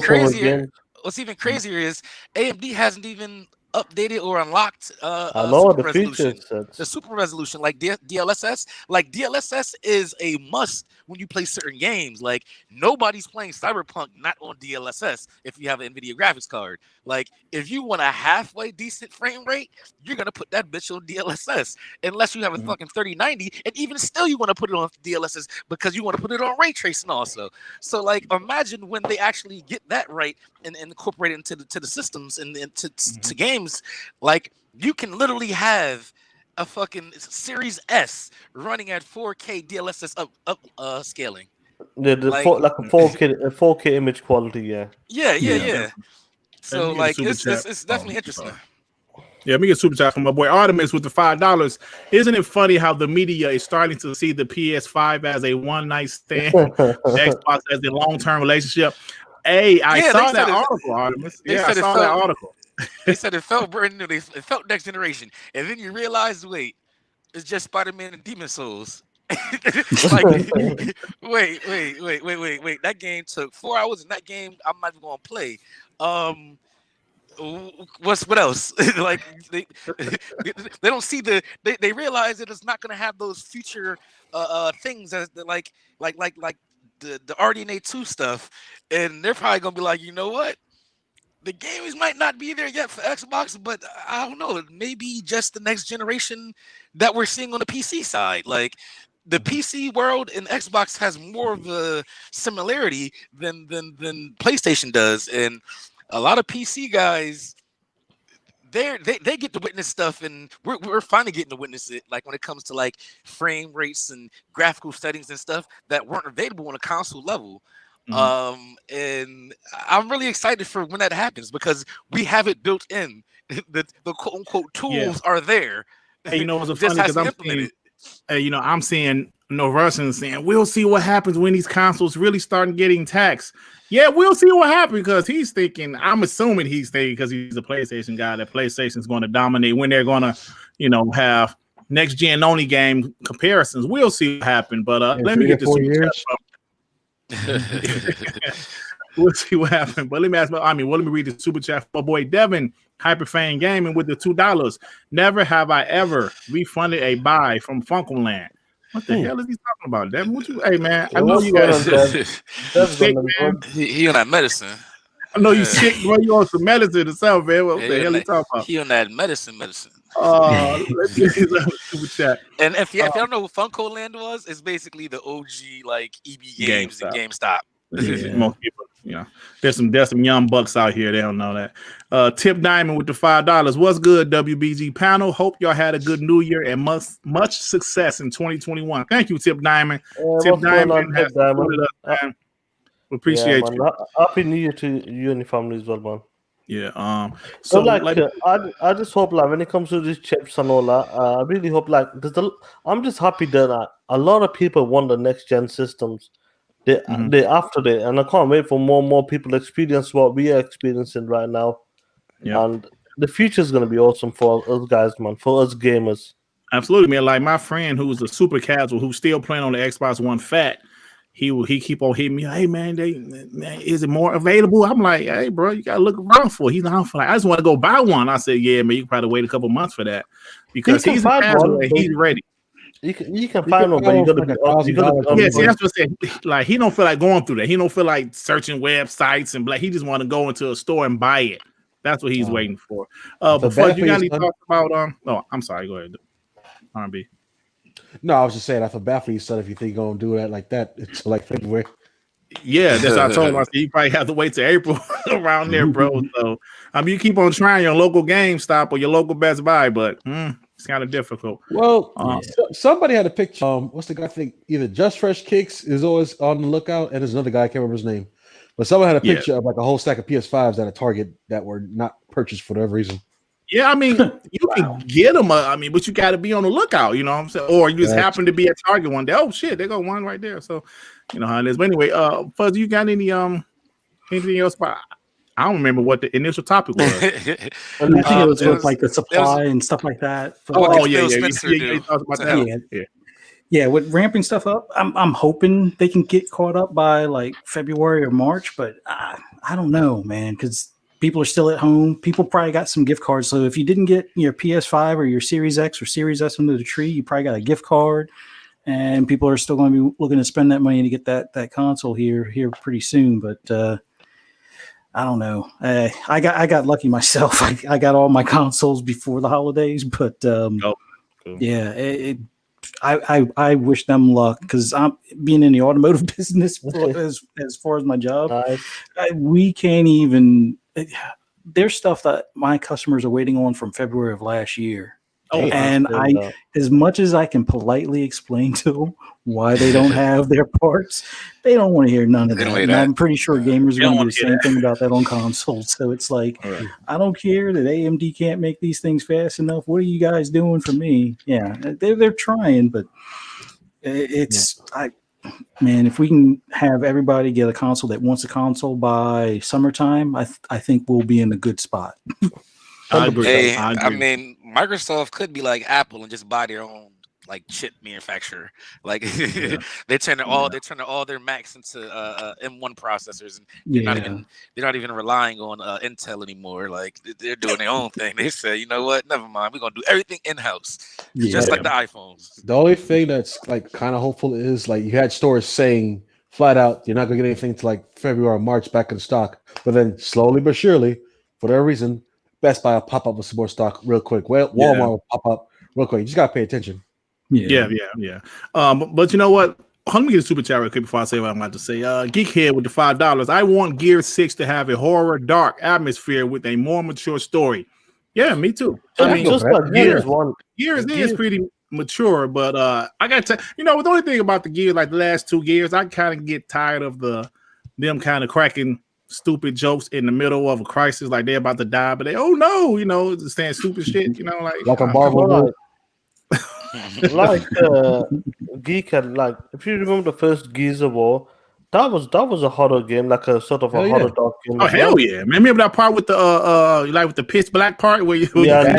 crazier is AMD hasn't even updated or unlocked the super resolution like DLSS. Like, DLSS is a must when you play certain games. Like, nobody's playing Cyberpunk not on DLSS if you have an NVIDIA graphics card. Like, if you want a halfway decent frame rate, you're gonna put that bitch on DLSS, unless you have a fucking 3090, and even still you want to put it on DLSS because you want to put it on ray tracing also. So, like, imagine when they actually get that right and incorporate it into the systems and to games. Like, you can literally have a fucking Series S running at 4K DLSS up scaling. Like a 4K image quality, yeah. So like it's definitely interesting. Yeah, let me get super chat from my boy Artemis with the $5. Isn't it funny how the media is starting to see the PS5 as a one night stand, Xbox as a long-term relationship? Hey, I saw that article, Artemis. I saw that article. They said it felt brand new. It felt next generation, and then you realize, wait, it's just Spider-Man and Demon Souls. Like, wait. That game took 4 hours, and that game I'm not even gonna play. What else? Like, they don't see they realize that it's not gonna have those future things as like the RDNA 2 stuff, and they're probably gonna be like, you know what? The games might not be there yet for Xbox, but I don't know. Maybe just the next generation that we're seeing on the PC side. Like, the PC world and Xbox has more of a similarity than PlayStation does, and a lot of PC guys they get to witness stuff, and we're finally getting to witness it. Like when it comes to like frame rates and graphical settings and stuff that weren't available on a console level. And I'm really excited for when that happens because we have it built in. The quote unquote tools are there. Hey, you know what's funny because I'm seeing no Russians saying we'll see what happens when these consoles really start getting taxed. Yeah, we'll see what happens because he's thinking. I'm assuming he's thinking because he's a PlayStation guy that PlayStation's going to dominate when they're going to, have next gen only game comparisons. We'll see what happens. But let me get this. We'll see what happens. But let me let me read the super chat. My boy Devin, Hyperfan Gaming with the $2. Never have I ever refunded a buy from Funkoland. What the hell is he talking about, Devin? Hey man, I know you guys. Sick, man. He on that medicine. I know you sick, bro. You on some medicine or something, man. What the hell you talking about? He on that medicine. Let's get his super chat. And if you don't know who Funkoland was, it's basically the OG like EB Games and GameStop. Yeah. Most people, there's some young bucks out here. They don't know that. Tip Diamond with the $5. What's good, WBG panel? Hope y'all had a good New Year and much success in 2021. Thank you, Tip Diamond. Tip Diamond has supported us, man. We appreciate you. Happy New Year to you and your family as well, man. Yeah. So I just hope when it comes to these chips and all that, I really hope I'm just happy that a lot of people want the next gen systems. They after it, and I can't wait for more and more people to experience what we are experiencing right now. Yeah. And the future is going to be awesome for us guys, man, for us gamers. Absolutely, man. Like my friend who's a super casual who's still playing on the Xbox One Fat, he keep on hitting me. Hey man, is it more available? I'm like, hey bro, you gotta look around for it. He's not for I just want to go buy one. I said, yeah, man, you can probably wait a couple months for that because he's casual and he's ready. You can find one, but you gotta yeah, see, that's what I said. Like he don't feel like going through that. He don't feel like searching websites and he just want to go into a store and buy it. That's what he's waiting for. Before you got any talk about I'm sorry, go ahead. R&B. No, I was just saying I feel bad for you, son, if you think you're gonna do that like that. It's like February. Yeah, that's what I told him. I said you probably have to wait till April around there, bro. So you keep on trying your local GameStop or your local Best Buy, but it's kind of difficult. Well, somebody had a picture. What's the guy? I think either Just Fresh Kicks is always on the lookout, and there's another guy I can't remember his name. But someone had a picture of like a whole stack of PS5s at a Target that were not purchased for whatever reason. Yeah, I mean, you can get them. But you got to be on the lookout. You know what I'm saying? Or you just happen to be at Target one day. Oh shit, they got one right there. So you know how it is. But anyway, Fuzz, you got anything else? I don't remember what the initial topic was. I think it was with like the supply and stuff like that. Yeah, with ramping stuff up, I'm hoping they can get caught up by like February or March, but I don't know, man, because people are still at home. People probably got some gift cards. So if you didn't get your PS5 or your Series X or Series S under the tree, you probably got a gift card, and people are still going to be looking to spend that money to get that console here pretty soon. But I don't know. I got lucky myself. I got all my consoles before the holidays, but yeah, I wish them luck because I'm being in the automotive business as far as my job. We can't even. There's stuff that my customers are waiting on from February of last year. And as much as I can politely explain to them why they don't have their parts, they don't want to hear none of that. And I'm pretty sure gamers are going to do the same thing about that on consoles. So it's like, I don't care that AMD can't make these things fast enough. What are you guys doing for me? Yeah, they're trying, but man, if we can have everybody get a console that wants a console by summertime, I think we'll be in a good spot. I agree. I mean, Microsoft could be like Apple and just buy their own like chip manufacturer. Like they turn all their Macs into M1 processors, and they're not even relying on Intel anymore. Like they're doing their own thing. They say, you know what? Never mind. We're gonna do everything in house, just like the iPhones. The only thing that's like kind of hopeful is like you had stores saying flat out you're not gonna get anything to like February or March back in stock, but then slowly but surely, for whatever reason, Best Buy will pop up with some more stock real quick. Well, Walmart will pop up real quick. You just gotta pay attention. Yeah. But you know what? Let me get a super chat real quick before I say what I'm about to say. Geekhead with the $5. I want Gear 6 to have a horror, dark atmosphere with a more mature story. Yeah, me too. Just, I mean, just like Gears 1. Gears is pretty mature, but I got to, the only thing about the Gears, like the last 2 Gears, I kind of get tired of them kind of cracking stupid jokes in the middle of a crisis, like they're about to die, but they just saying stupid shit, like a Marvel. Like Geek and like if you remember the first Gears of War, that was a horror game, like a sort of a horror dog game. Oh hell yeah, man! Remember that part with the like with the pitch black part where you bat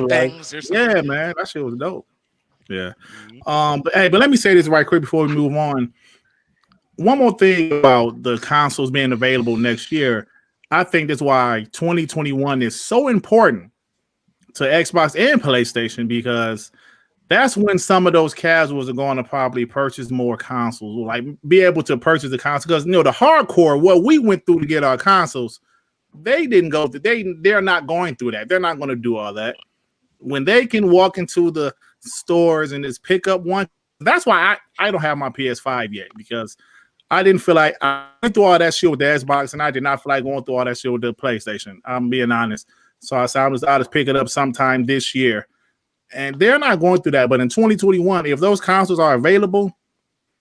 bangs or something? Yeah, man, that shit was dope. Yeah. But let me say this right quick before we move on. One more thing about the consoles being available next year. I think that's why 2021 is so important to Xbox and PlayStation, because that's when some of those casuals are going to probably purchase more consoles, or like be able to purchase the console. Because the hardcore, what we went through to get our consoles, they didn't go through. They're not going through that. They're not going to do all that. When they can walk into the stores and just pick up one, that's why I don't have my PS5 yet, because I didn't feel like I went through all that shit with the Xbox, and I did not feel like going through all that shit with the PlayStation. I'm being honest. So I said I'll just pick it up sometime this year. And they're not going through that. But in 2021, if those consoles are available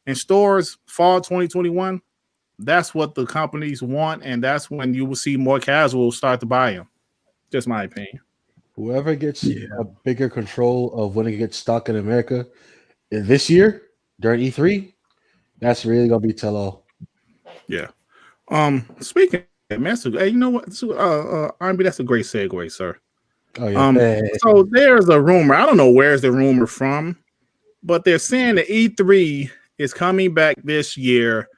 in stores fall 2021, that's what the companies want. And that's when you will see more casuals start to buy them. Just my opinion. Whoever gets a bigger control of when it gets stock in America this year during E3, that's really going to be tell-all. Yeah. Speaking of man, hey, you know what? R&B, that's a great segue, sir. Oh, yeah. So there's a rumor. I don't know where's the rumor from, but they're saying that E3 is coming back this year,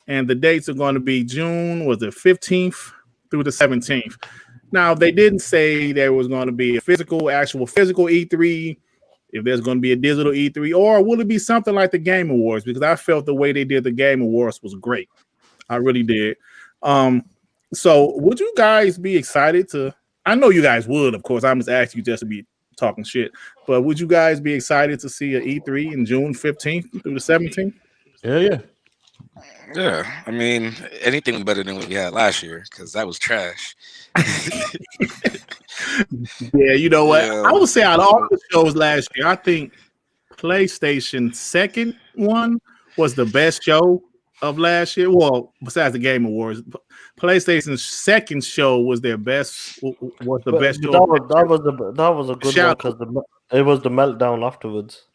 and the dates are going to be June, was it 15th through the 17th. Now, they didn't say there was going to be actual physical E3, if there's going to be a digital E3, or will it be something like the Game Awards? Because I felt the way they did the Game Awards was great. I really did. So would you guys be excited to, I know you guys would, of course, I'm just asking you just to be talking shit, but would you guys be excited to see an E3 in June 15th through the 17th? Yeah. Yeah, I mean, anything better than what we had last year, because that was trash. Yeah, you know what? I would say out of all the shows last year, I think PlayStation's second one was the best show of last year. Well, besides the Game Awards, PlayStation's second show was their best. Was the best show. That was a good one because it was the meltdown afterwards.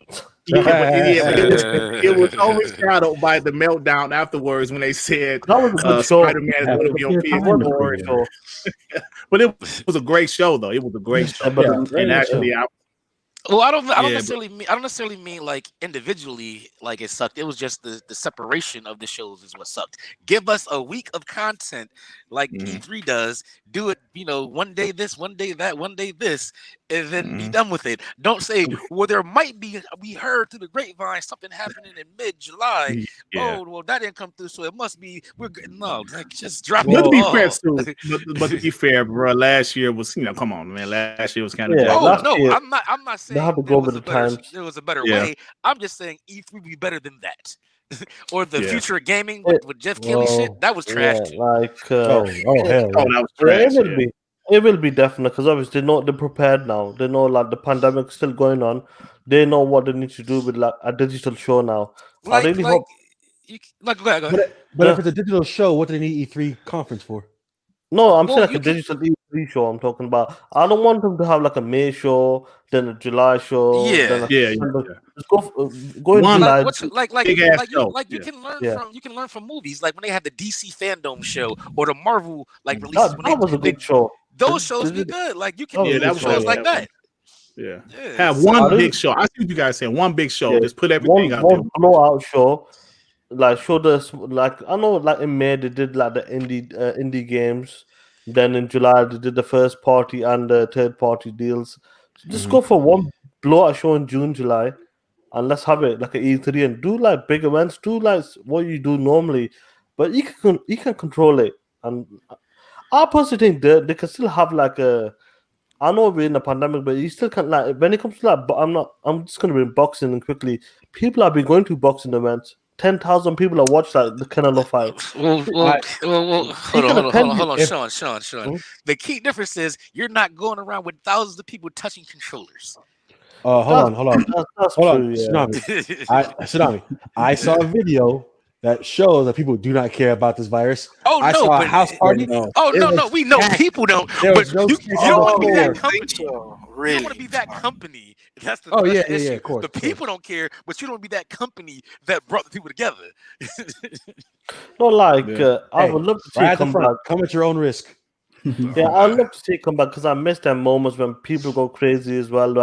It was overshadowed by the meltdown afterwards when they said that was a good show. Spider-Man is going to be on PS4. But it was a great show, though. It was a great show. And actually, I don't necessarily mean like individually like it sucked. It was just the separation of the shows is what sucked. Give us a week of content like E3 does. Do it, one day this, one day that, one day this, and then be done with it. Don't say, well, there might be, we heard through the grapevine something happening in mid-July. Yeah. Oh, well, that didn't come through, so it must be, we're good. No, like, just drop it. But to be fair, but to be fair, bro, last year was, come on, man. Last year was kind of I'm not saying have to go with the times. There was a better way. I'm just saying E3 would be better than that. Or the future of gaming with Jeff Keighley shit, that was trash. Hell, that was trash. It will be definite because obviously they're prepared now. They know like the pandemic's still going on. They know what they need to do with like a digital show now. I really hope. Go ahead. But if it's a digital show, what do they need E3 conference for? No, I'm saying like a digital E3 show. I'm talking about. I don't want them to have like a May show, then a July show. Yeah. Just go in July. You can learn from movies, like when they had the DC fandom show or the Marvel releases. That was a good show. Those shows be good. Like you can do shows like that. Yeah. Have one big show. I see what you guys saying. One big show. Yeah. Just put everything out there. One blowout show. Like show this, like I know, like in May they did like the indie games. Then in July they did the first party and the third party deals. So just go for one blowout show in June, July, and let's have it like an E3 and do like big events. Do like what you do normally, but you can control it. And I personally think they can still have like a. I know we're in a pandemic, but you still can't when it comes to I'm just gonna bring boxing in quickly. People have been going to boxing events. 10,000 people that watched that the Canelo fight. Well, hold on, Sean. The key difference is you're not going around with thousands of people touching controllers. Hold on. That's Hold true, on, yeah. Tsunami. I saw a video that shows that people do not care about this virus. Oh I no, saw a but house party. We know people don't. There But was no you don't want to be that company. Really? You don't want to be that company. That's the Yeah, of course. The people don't care, but you don't want to be that company that brought the people together. I would love to see it come back. Come at your own risk. Yeah, I'd love to see it come back because I miss them moments when people go crazy as well.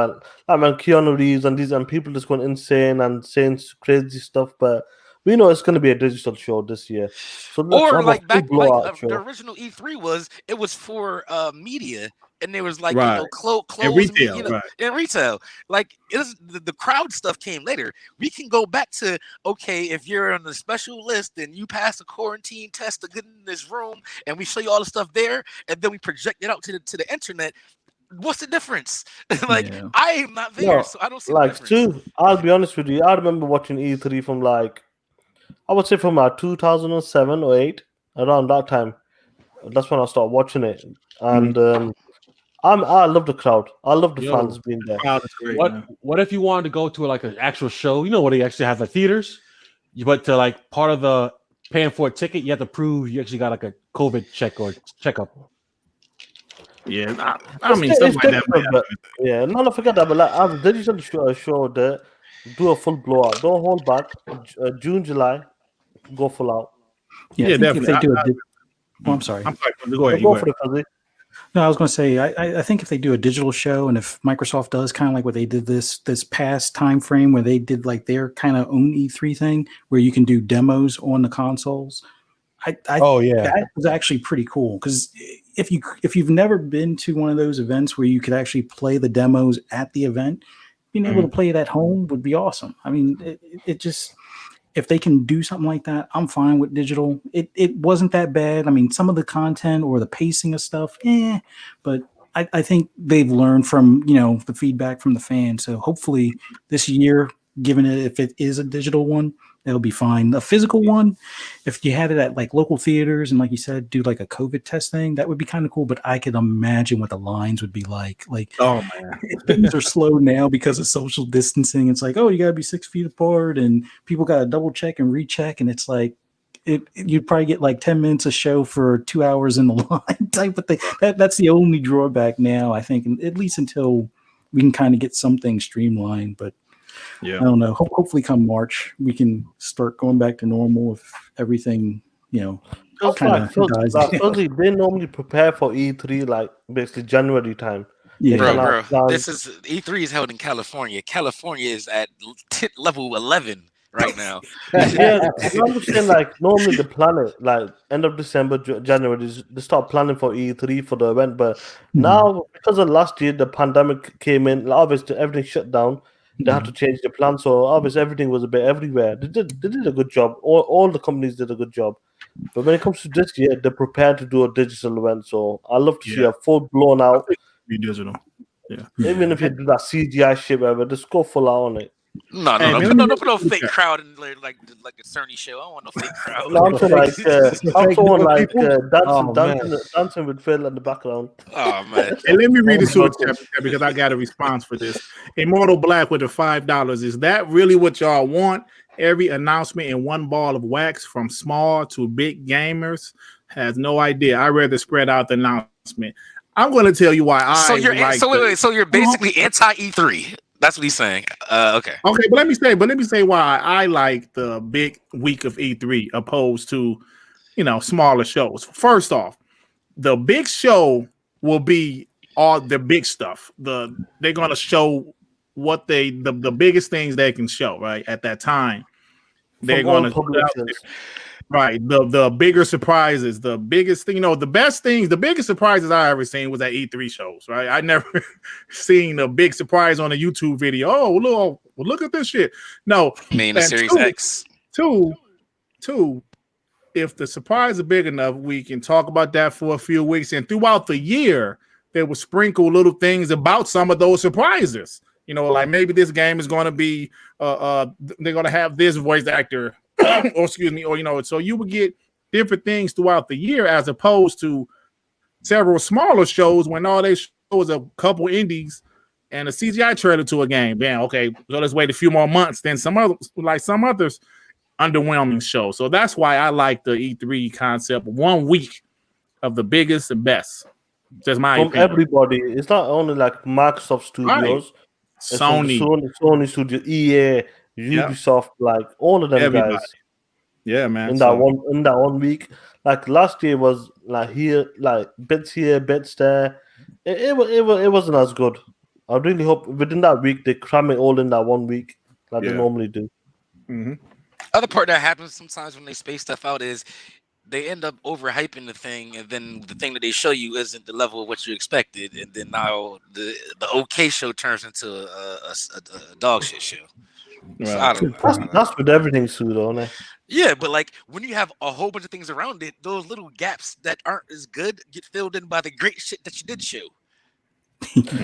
I mean, Keanu Reeves and people just going insane and saying crazy stuff. But we know it's going to be a digital show this year. So or like back, the original E3 was for media. And there was like clothes and retail, and retail. Like the crowd stuff came later. We can go back to if you're on the special list and you pass a quarantine test to get in this room, and we show you all the stuff there, and then we project it out to the internet. What's the difference? I am not there, so I don't see the difference. I'll be honest with you. I remember watching E3 from I would say from 2007 or 8, around that time. That's when I started watching it, and. I love the crowd. I love the fans being there. Great, what if you wanted to go to an actual show? You know what they actually have the theaters, but to part of the paying for a ticket, you have to prove you actually got a COVID check or checkup. Yeah, I mean stuff like that. I forget that. But I have a digital show there. Do a full blowout. Don't hold back. June, July, go full out. Yeah, definitely. If they do I'm sorry. I'm sorry. Go ahead. Go for it, Fuzzy. No, I was going to say, I think if they do a digital show, and if Microsoft does kind of like what they did this past time frame, where they did like their kind of own E3 thing, where you can do demos on the consoles, that was actually pretty cool. Because if you've never been to one of those events where you could actually play the demos at the event, being able to play it at home would be awesome. I mean, it just. If they can do something like that, I'm fine with digital. It wasn't that bad. I mean, some of the content or the pacing of stuff, but I think they've learned from, the feedback from the fans. So hopefully this year, given it, if it is a digital one, that'll be fine. A physical one, if you had it at like local theaters and like you said, do like a COVID test thing, that would be kind of cool. But I could imagine what the lines would be like. Like, oh man, things are slow now because of social distancing. It's like, oh, you gotta be 6 feet apart, and people gotta double check and recheck, and it's like you'd probably get like 10 minutes a show for 2 hours in the line type of thing. That's the only drawback now, I think, at least until we can kind of get something streamlined. But I don't know. Hopefully, come March, we can start going back to normal if everything, kind of dies. They normally prepare for E3 like basically January time. Yeah, bro. This is E3 is held in California. California is at level 11 right now. I understand. Like normally, the plan like end of December, January, they start planning for E3 for the event. But now, because of last year, the pandemic came in. Obviously, everything shut down. They had to change the plan, so obviously everything was a bit everywhere. They did a good job. All the companies did a good job. But when it comes to this year, they're prepared to do a digital event. So I love to see a full blown out. Be digital. Yeah. Even if you do that CGI shit, whatever, just go full out on it. No, put no fake crowd in like a Cerny show. I don't want no fake crowd. No, I'm someone like dancing with Phil in the background. Oh man! And let me read this super chat because I got a response for this. Immortal Black with the $5. Is that really what y'all want? Every announcement in one ball of wax from small to big gamers has no idea. I rather spread out the announcement. I'm going to tell you why So you're basically anti E3. That's what he's saying. Okay, but let me say why I like the big week of E3 opposed to, smaller shows. First off, the big show will be all the big stuff. They're gonna show what the biggest things they can show right at that time. They're gonna right the bigger surprises, the biggest thing, the best things, the biggest surprises I ever seen was at E3 shows. Right, I never seen a big surprise on a YouTube video. Oh, look at this shit. No, I mean the Series X. Two. If the surprise is big enough, we can talk about that for a few weeks, and throughout the year, they will sprinkle little things about some of those surprises. Like maybe this game is going to be, they're going to have this voice actor or excuse me, or so you would get different things throughout the year as opposed to several smaller shows when all they show is a couple indies and a CGI trailer to a game. Bam, okay, so let's wait a few more months. Then some others underwhelming show. So that's why I like the E3 concept. 1 week of the biggest and best. Just my From opinion. everybody. It's not only like Microsoft Studios, it's from Sony Studio, EA, Ubisoft, like all of them Everybody. guys. Yeah, man. In that 1 week, like last year was like here, like bits here, bits there. It wasn't as good. I really hope within that week they cram it all in that 1 week like they normally do. Mm-hmm. Other part that happens sometimes when they space stuff out is they end up overhyping the thing, and then the thing that they show you isn't the level of what you expected, and then now the okay show turns into a dog shit show. Right. So I don't know. That's with everything, Sue, don't it? Yeah, but like when you have a whole bunch of things around it, those little gaps that aren't as good get filled in by the great shit that you did show.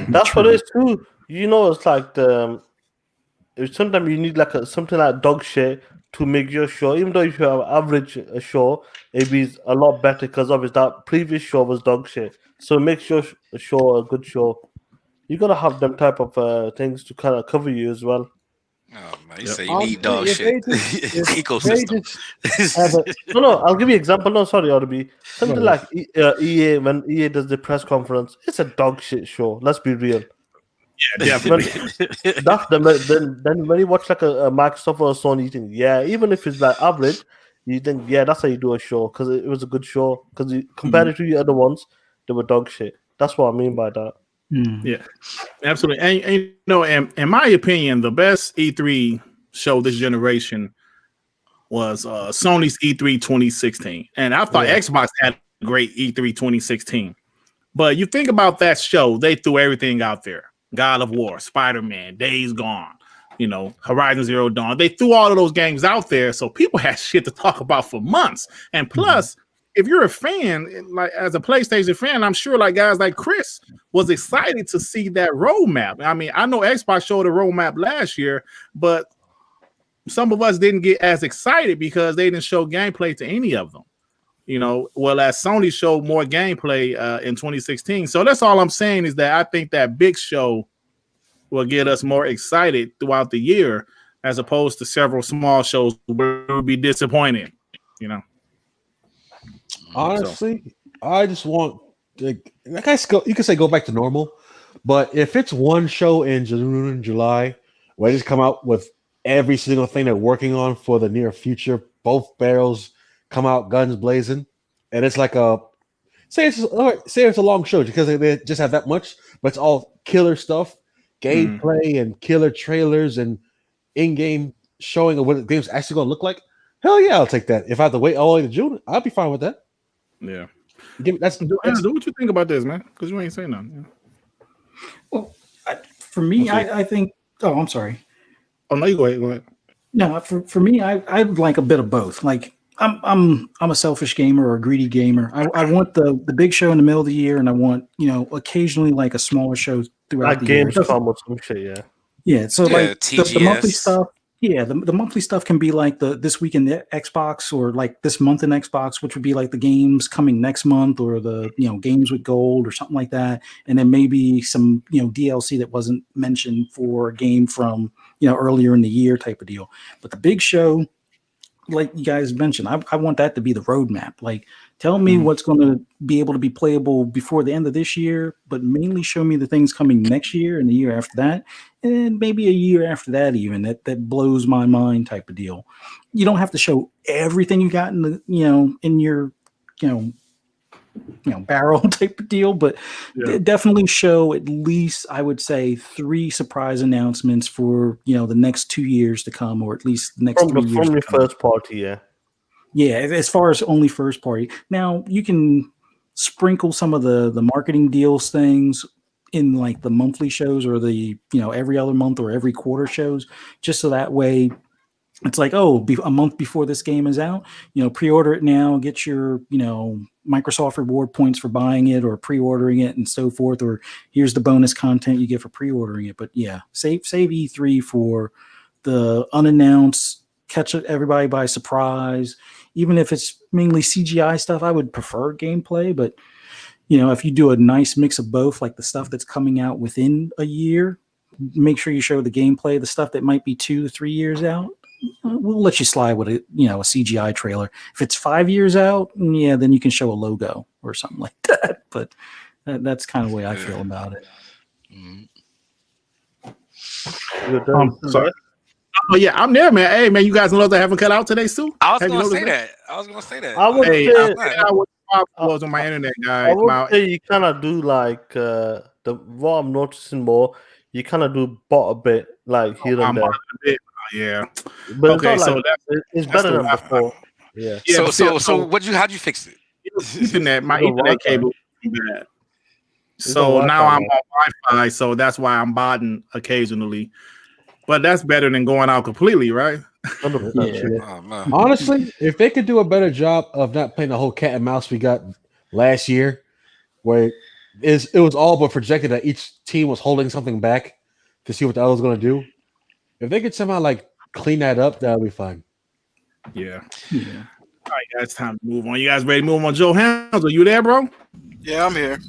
That's what it is too. You know, it's like sometimes you need like something like dog shit to make your show. Even though if you have average show, it be a lot better because obviously that previous show was dog shit. So it makes your show a good show. You gotta have them type of things to kind of cover you as well. Oh man, you say you need dog shit. Ecosystem. No, I'll give you an example. No, sorry, RB. Something like EA, when EA does the press conference, it's a dog shit show. Let's be real. Yeah, definitely. Then when you watch like a Microsoft or a Sony thing, even if it's like average, you think, that's how you do a show because it was a good show. Because compared it to the other ones, they were dog shit. That's what I mean by that. Yeah, absolutely. And in my opinion, the best E3 show this generation was Sony's E3 2016. And I thought Xbox had a great E3 2016. But you think about that show, they threw everything out there. God of War, Spider-Man, Days Gone, Horizon Zero Dawn. They threw all of those games out there, so people had shit to talk about for months. And plus, if you're a fan, like as a PlayStation fan, I'm sure like guys like Chris was excited to see that roadmap. I mean, I know Xbox showed a roadmap last year, but some of us didn't get as excited because they didn't show gameplay to any of them. Well, as Sony showed more gameplay in 2016. So that's all I'm saying is that I think that big show will get us more excited throughout the year as opposed to several small shows where we'll be disappointed, Honestly, I just want you can say go back to normal, but if it's one show in June and July where they just come out with every single thing they're working on for the near future, both barrels come out guns blazing, and it's like say it's a long show because they just have that much, but it's all killer stuff, gameplay and killer trailers and in-game showing of what the game's actually going to look like. Hell yeah, I'll take that. If I have to wait all the way to June, I'll be fine with that. Yeah. That's do what you think about this, man, because you ain't saying nothing. Well, for me, I think. Oh, I'm sorry. Oh no, you go ahead. No, for me, I like a bit of both. Like I'm a selfish gamer or a greedy gamer. I want the big show in the middle of the year, and I want occasionally like a smaller show throughout the year. Gamescom or some shit, yeah. So like the monthly stuff. Yeah, the monthly stuff can be like this week in the Xbox or like this month in Xbox, which would be like the games coming next month or the games with gold or something like that, and then maybe some DLC that wasn't mentioned for a game from earlier in the year type of deal. But the big show, like you guys mentioned, I want that to be the roadmap. Like, tell me what's going to be able to be playable before the end of this year, but mainly show me the things coming next year and the year after that, and maybe a year after that even. That blows my mind type of deal. You don't have to show everything you got in the in your barrel type of deal, but definitely show at least, I would say, 3 surprise announcements for the next 2 years to come, or at least the next 3 years from to your come. first party. Yeah, as far as only first party. Now you can sprinkle some of the marketing deals things in like the monthly shows or the every other month or every quarter shows, just so that way it's like, a month before this game is out, pre-order it now, get your Microsoft reward points for buying it or pre-ordering it and so forth, or here's the bonus content you get for pre-ordering it. But yeah, save E3 for the unannounced catch everybody by surprise. Even if it's mainly CGI stuff, I would prefer gameplay. But if you do a nice mix of both, like the stuff that's coming out within a year, make sure you show the gameplay. The stuff that might be 2 to 3 years out, we'll let you slide with a CGI trailer. If it's 5 years out, then you can show a logo or something like that. But that's kind of the way I feel about it. Sorry. Oh yeah, I'm there, man. Hey, man, you guys know that I haven't cut out today, Stu? I was going to say that. I would say I was on my internet, guys. I would say you kind of do like what I'm noticing more. You kind of do bot a bit, like here and there. Yeah, but okay, it's so it's better than before. Yeah. So how'd you fix it? Ethernet, my Ethernet cable is bad. So now I'm on Wi-Fi, so that's why I'm botting occasionally. But that's better than going out completely, right? Yeah. Honestly, if they could do a better job of not playing the whole cat and mouse we got last year, where it was all but projected that each team was holding something back to see what the other was going to do. If they could somehow clean that up, that would be fine. Yeah. All right, guys, time to move on. You guys ready to move on? Joe Helms, are you there, bro? Yeah, I'm here.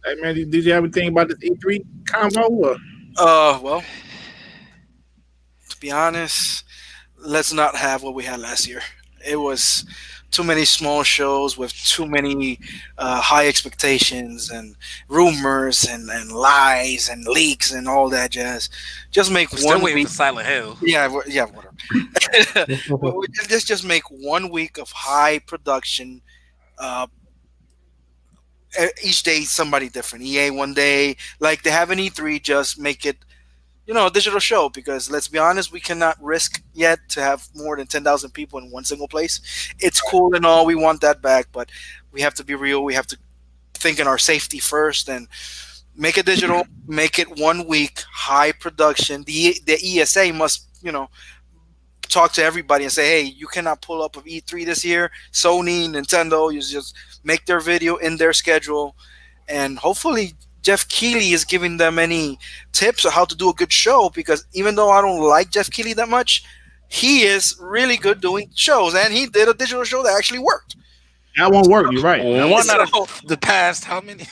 Hey, man, did you have anything about this E3 convo? Well, to be honest, let's not have what we had last year. It was too many small shows with too many high expectations and rumors and lies and leaks and all that jazz. Just make one week. For Silent Hill. Yeah, whatever. just make 1 week of high production. Each day somebody different. EA one day, like they have an E3, just make it, a digital show, because let's be honest, we cannot risk yet to have more than 10,000 people in one single place. It's cool and all, we want that back, but we have to be real. We have to think in our safety first and make it digital, make it 1 week, high production. The ESA must, talk to everybody and say, hey, you cannot pull up of E3 this year. Sony, Nintendo, you just make their video in their schedule, and hopefully Jeff Keighley is giving them any tips on how to do a good show, because even though I don't like Jeff Keighley that much, he is really good doing shows, and he did a digital show that actually worked. That won't work, you're right. One out of the past, how many?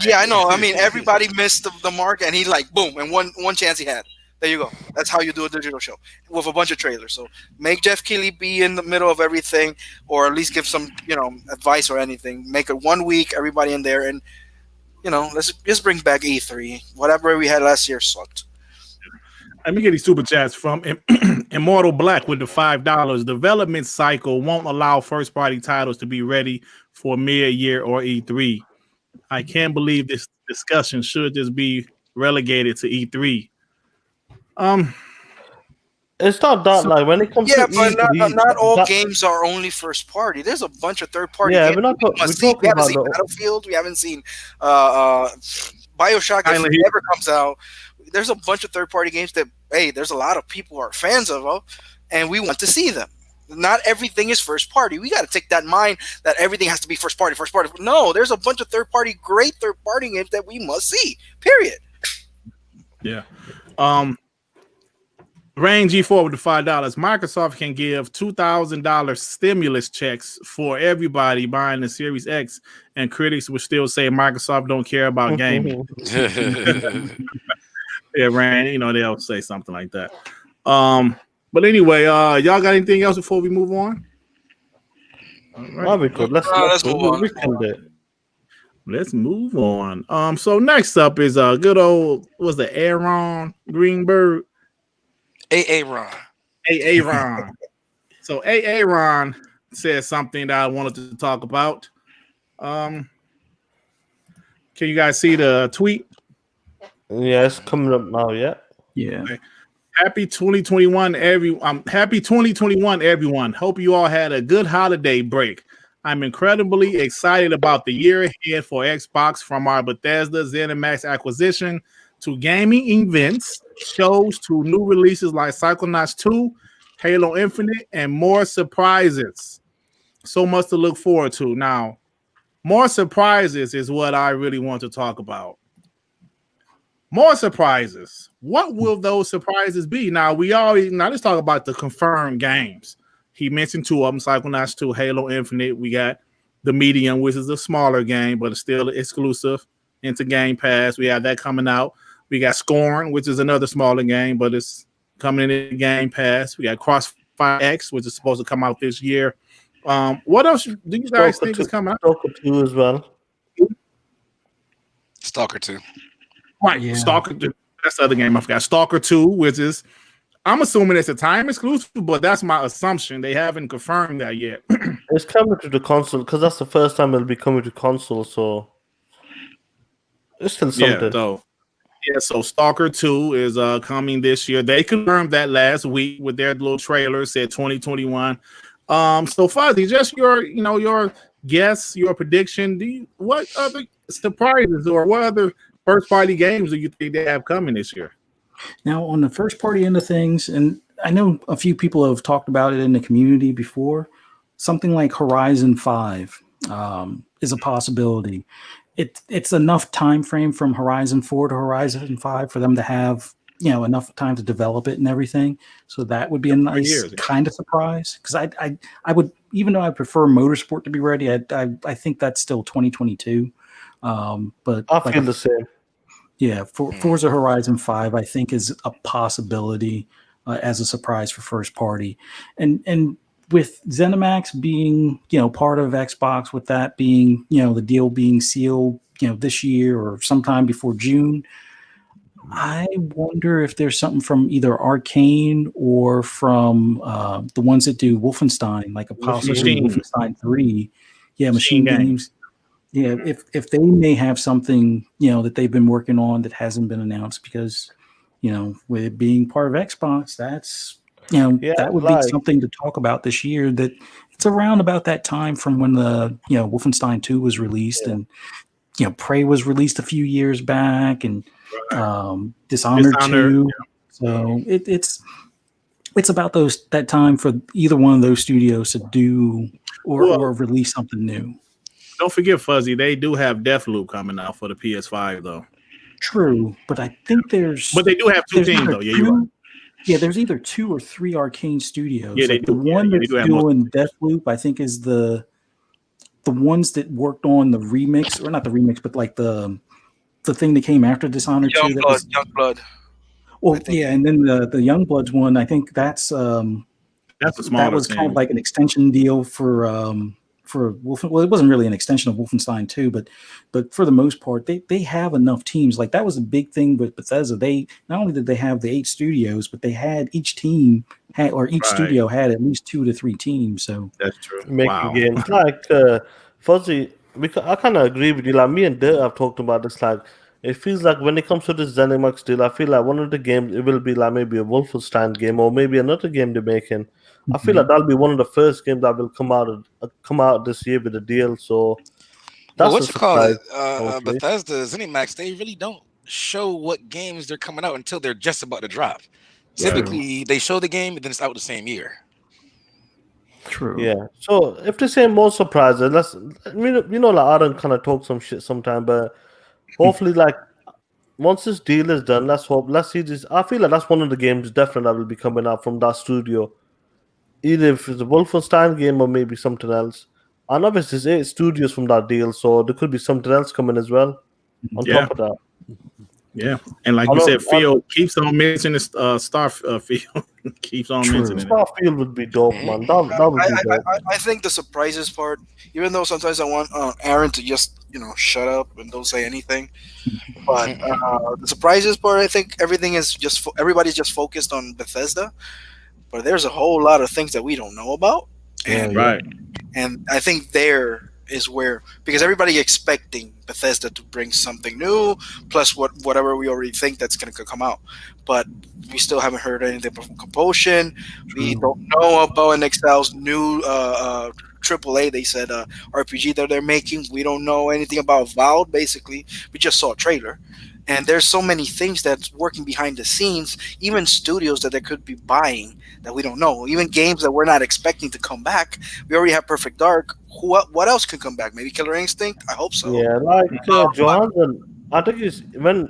Yeah, I know. I mean, everybody missed the mark, and he boom, and one chance he had. There you go. That's how you do a digital show with a bunch of trailers. So make Jeff Keighley be in the middle of everything, or at least give some, advice or anything. Make it 1 week, everybody in there, and let's just bring back E3. Whatever we had last year sucked. Let me get these super chats from Immortal Black with the $5. Development cycle won't allow first-party titles to be ready for mid-year or E3. I can't believe this discussion should just be relegated to E3. It's not that when it comes to but not all games are only first party. There's a bunch of third party games. We haven't seen Battlefield. We haven't seen BioShock. If it ever comes out, there's a bunch of third party games that there's a lot of people who are fans of, and we want to see them. Not everything is first party. We got to take that in mind that everything has to be first party. No, there's a bunch of great third party games that we must see. Period. Yeah. Rain G4 with the $5. Microsoft can give $2,000 stimulus checks for everybody buying the Series X, and critics will still say Microsoft don't care about gaming. Yeah, Rain, they'll say something like that. But anyway, y'all got anything else before we move on? Right. We could. Let's move on. Let's move on. So next up is good old Aaron Greenberg. Aaron. So Aaron said something that I wanted to talk about. Can you guys see the tweet? Yeah, it's coming up now. Yeah. Okay. Happy 2021, everyone. Happy 2021, everyone. Hope you all had a good holiday break. I'm incredibly excited about the year ahead for Xbox, from our Bethesda ZeniMax acquisition to gaming events, shows, to new releases like Psychonauts 2, Halo Infinite, and more surprises. So much to look forward to. Now, more surprises is what I really want to talk about. More surprises. What will those surprises be? Now let's talk about the confirmed games. He mentioned two of them, Psychonauts 2, Halo Infinite. We got the Medium, which is a smaller game, but it's still exclusive into Game Pass. We have that coming out. We got Scorn, which is another smaller game, but it's coming in Game Pass. We got Crossfire X, which is supposed to come out this year. What else do you guys think is coming out? Stalker 2 as well. Stalker 2. Right, Yeah. Stalker 2. That's the other game I forgot. Stalker 2, which is, I'm assuming it's a time exclusive, but that's my assumption. They haven't confirmed that yet. It's coming to the console because that's the first time it'll be coming to console, so it's still something. So Stalker 2 is coming this year. They confirmed that last week with their little trailer, said 2021. So Fuzzy, just your guess, your prediction. What other surprises or what other first party games do you think they have coming this year? Now, on the first party end of things, and I know a few people have talked about it in the community before, something like Horizon 5 is a possibility. It's enough time frame from Horizon 4 to Horizon 5 for them to have enough time to develop it and everything. So that would be a nice kind of surprise. Because I would, even though I prefer Motorsport to be ready, I think that's still 2022. But I feel the same. Yeah, Forza Horizon 5, I think, is a possibility as a surprise for first party. And with ZeniMax being, part of Xbox, with that being, the deal being sealed, this year or sometime before June, I wonder if there's something from either Arcane or from the ones that do Wolfenstein, like a possibly Wolfenstein 3. Yeah, Machine Games. Yeah, if they may have something, that they've been working on that hasn't been announced, because, with it being part of Xbox, that's, that would be something to talk about this year. That it's around about that time from when the, Wolfenstein 2 was released, and, Prey was released a few years back, and Dishonored 2. Yeah. So it's about that time for either one of those studios to do or release something new. Don't forget, Fuzzy, they do have Deathloop coming out for the PS5, though. True, but I think there's... But they do have two teams, though. Yeah, you're right. Yeah, there's either 2 or 3 Arcane studios. Yeah, they do. The one that's doing Deathloop, I think, is the ones that worked on the remix, or not the remix, but like the thing that came after Dishonored 2. Youngblood. Well, yeah, and then the Youngbloods one, I think that's a smaller that was thing. Kind of like an extension deal for Wolfenstein. Well, it wasn't really an extension of Wolfenstein 2, but for the most part, they have enough teams. Like, that was a big thing with Bethesda. They not only did they have the 8 studios, but they had each studio had at least 2 to 3 teams. So that's true. Making games like Fuzzy. I kind of agree with you. Like, me and Dirt have talked about this. Like, it feels like when it comes to this ZeniMax deal, I feel like one of the games, it will be like maybe a Wolfenstein game or maybe another game they're making. I feel like that'll be one of the first games that will come out this year with a deal. So that's what you call it, Bethesda, ZeniMax, they really don't show what games they're coming out until they're just about to drop. Typically, they show the game and then it's out the same year. True. Yeah. So if they say more surprises, like Aaron kind of talk some shit sometime, but hopefully, like, once this deal is done, let's see this. I feel like that's one of the games definitely that will be coming out from that studio. Either if it's a Wolfenstein game or maybe something else. And obviously, there's 8 studios from that deal, so there could be something else coming as well on top of that. Yeah, and like you said, Phil keeps on mentioning Starfield. Keeps on mentioning it. Starfield would be dope, man. That would be dope. I think the surprises part, even though sometimes I want Aaron to just shut up and don't say anything, but the surprises part, I think everybody's just focused on Bethesda, but there's a whole lot of things that we don't know about, and I think there is where, because everybody expecting Bethesda to bring something new, plus whatever we already think that's going to come out, but we still haven't heard anything from Compulsion. We don't know about NXL's new AAA. They said RPG that they're making. We don't know anything about Valve. Basically, we just saw a trailer, and there's so many things that's working behind the scenes. Even studios that they could be buying that we don't know. Even games that we're not expecting to come back. We already have Perfect Dark. What else could come back? Maybe Killer Instinct? I hope so. Yeah, like I think it's when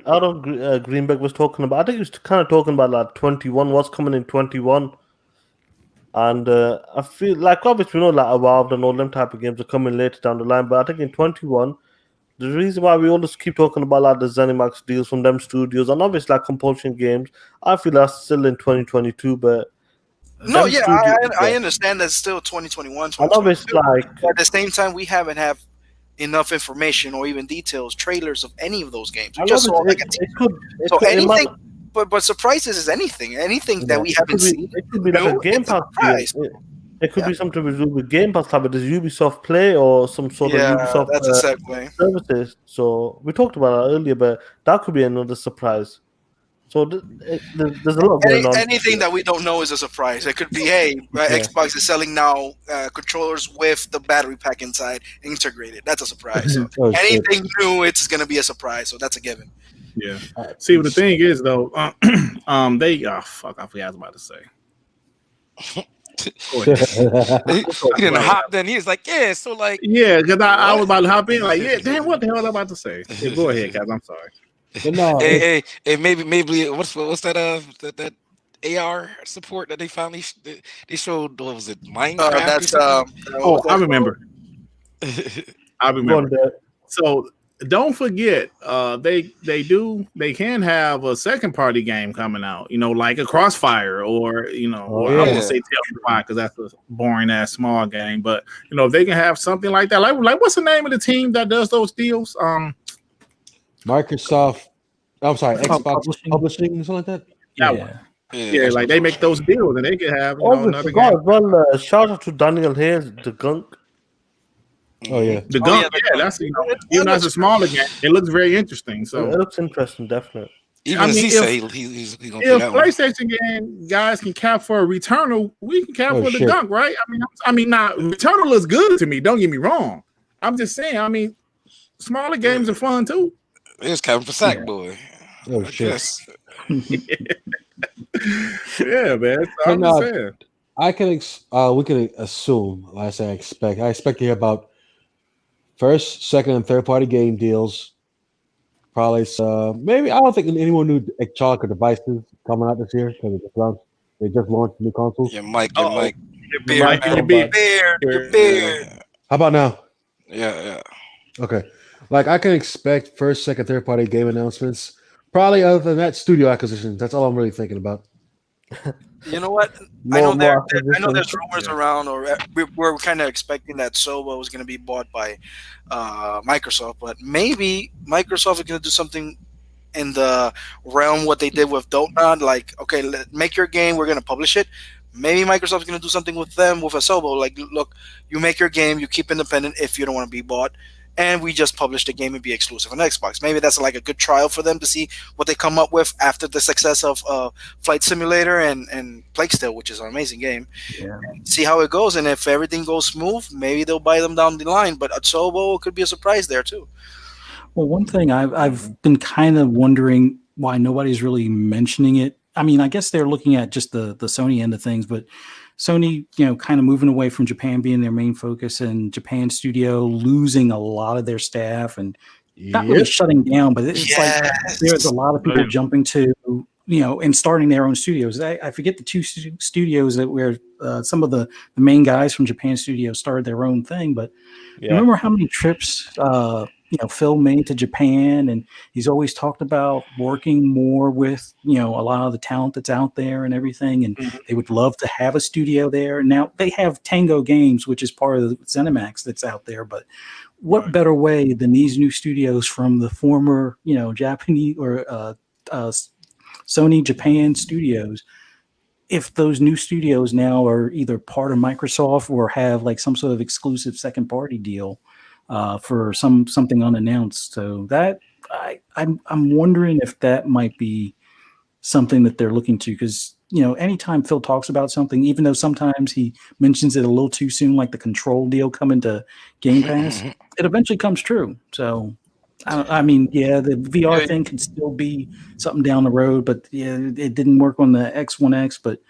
Greenberg was talking about. I think he was kind of talking about like 21. What's coming in 21? And I feel like obviously we know like Evolved and all them type of games are coming later down the line. But I think in 21, the reason why we always keep talking about like the ZeniMax deals from them studios and obviously like Compulsion Games, I feel that's still in 2022. But No, them yeah, studios, I understand that's still 2021, and 2022. obviously like But at the same time, we haven't have enough information or even details, trailers of any of those games. We just saw like a teaser. So anything, but surprises is anything that we haven't seen. It could be like a Game Pass deal. It could be something to do with Game Pass, type of this Ubisoft Play or some sort of Ubisoft that's a segue. services. So we talked about that earlier, but that could be another surprise. So there's a lot going on. Anything that we don't know is a surprise. It could be, hey, Xbox is selling now controllers with the battery pack inside integrated. That's a surprise. So anything new, it's going to be a surprise. So that's a given. Yeah. See, what the thing is though, they I forgot what I was about to say. He didn't hop. Then he was like, "Yeah." So like, yeah, because I was about to hop in. Like, yeah, damn, what the hell was I about to say? Yeah, go ahead, guys. I'm sorry. But no, hey, maybe what's that that AR support that they finally they showed? What was it? Minecraft. That's I remember. I remember. So don't forget, they can have a second party game coming out. You know, like a Crossfire or I won't say Tell because that's a boring ass small game. But if they can have something like that, like what's the name of the team that does those deals? Microsoft. I'm sorry, Xbox Publishing, something like that. Yeah, like they make those deals and they can have another game. Well, shout out to Daniel Hayes, the Gunk. Oh yeah, the Gunk. That's even though it's a smaller game, it looks very interesting. So it looks interesting, definitely. Even he said he's gonna if PlayStation game guys can cap for a Returnal, we can cap for the Gunk, right? I mean, now Returnal looks good to me. Don't get me wrong. I'm just saying. I mean, smaller games are fun too. It's capping for Sackboy. Oh shit. Yeah, man. I'm just saying. We can assume. Like I say, I expect to hear about first, second, and third party game deals. Probably maybe I don't think anyone knew electronic devices coming out this year because they just launched new consoles. Your mic. Your beard. How about now? Yeah. Okay. Like I can expect first, second, third party game announcements. Probably other than that, studio acquisitions. That's all I'm really thinking about. You know what? I know there's rumors around, or we're kind of expecting that Soba was going to be bought by Microsoft, but maybe Microsoft is going to do something in the realm what they did with Dotnod. Like, okay, make your game, we're going to publish it. Maybe Microsoft is going to do something with them with a Sobo. Like, look, you make your game, you keep independent if you don't want to be bought. And we just published the game and be exclusive on Xbox. Maybe that's like a good trial for them to see what they come up with after the success of Flight Simulator and Plague Tale, which is an amazing game. Yeah. See how it goes, and if everything goes smooth, maybe they'll buy them down the line. But Atsobo could be a surprise there too. Well, one thing I've been kind of wondering why nobody's really mentioning it. I mean, I guess they're looking at just the Sony end of things, but Sony, kind of moving away from Japan being their main focus, and Japan studio losing a lot of their staff and not really shutting down, but it's like there's a lot of people jumping to, and starting their own studios. I forget the two studios that where some of the main guys from Japan studio started their own thing, but remember how many trips Phil made to Japan, and he's always talked about working more with, a lot of the talent that's out there and everything. And they would love to have a studio there. Now they have Tango Games, which is part of the ZeniMax that's out there. But what better way than these new studios from the former, Japanese or Sony Japan studios? If those new studios now are either part of Microsoft or have like some sort of exclusive second party deal for something unannounced. So that I'm wondering if that might be something that they're looking to, because anytime Phil talks about something, even though sometimes he mentions it a little too soon, like the Control deal coming to Game Pass, it eventually comes true. So I mean, the VR thing could still be something down the road, but it didn't work on the X1X. But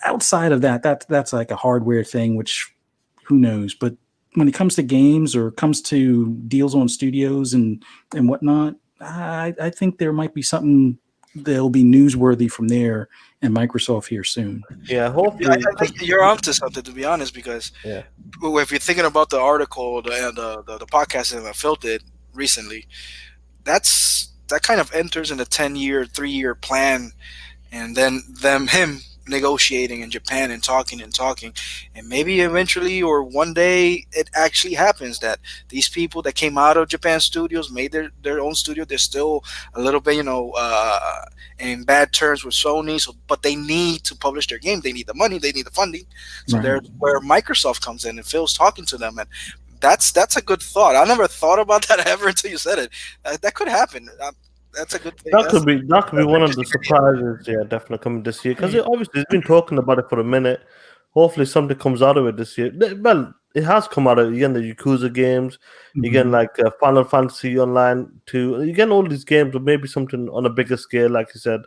outside of that, that's like a hardware thing, which who knows. But when it comes to games or comes to deals on studios and whatnot, I think there might be something that'll be newsworthy from there and Microsoft here soon. Yeah, hopefully. I think you're onto something, to be honest, because Yeah. if you're thinking about the article, the podcast that Phil did recently, that kind of enters in a 10-year, 3-year plan, and then him negotiating in Japan and talking, and maybe eventually or one day it actually happens that these people that came out of Japan studios made their own studio. They're still a little bit, in bad terms with Sony, but they need to publish their game. They need the money. They need the funding. So Right. there's where Microsoft comes in, and Phil's talking to them, and that's a good thought. I never thought about that ever until you said it. That could happen. That's a good thing. That could be one of the surprises. Yeah, definitely coming this year, because obviously it's been talking about it for a minute. Hopefully something comes out of it this year. Well, it has come out of it. You're getting the Yakuza games. You're getting like Final Fantasy Online 2. You're getting all these games, but maybe something on a bigger scale, like you said.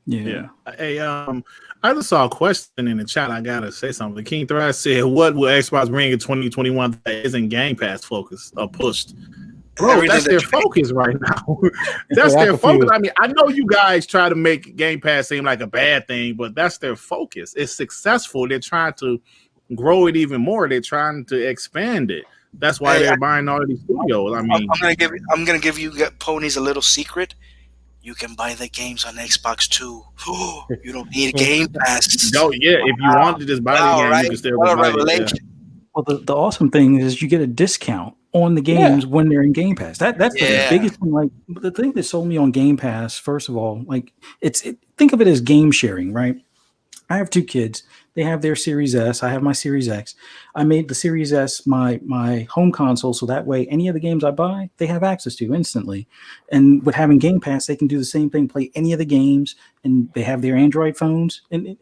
Yeah. Hey, I just saw a question in the chat. I gotta say something. King Thrash said, "What will Xbox bring in 2021 that isn't Game Pass focused or pushed?" Bro, Everything that's their focus right now. That's their focus. I mean, I know you guys try to make Game Pass seem like a bad thing, but that's their focus. It's successful. They're trying to grow it even more. They're trying to expand it. That's why they're buying all of these studios. I mean, I'm gonna give you ponies a little secret. You can buy the games on Xbox too. You don't need Game Pass. no, yeah. If you want to just buy the game, right? you can still What a buy it. revelation. Well, the awesome thing is you get a discount on the games when they're in Game Pass. That's the biggest thing. Like the thing that sold me on Game Pass, first of all, like think of it as game sharing, right? I have 2 kids. They have their Series S. I have my Series X. I made the Series S my home console, so that way any of the games I buy, they have access to instantly. And with having Game Pass, they can do the same thing, play any of the games, and they have their Android phones. And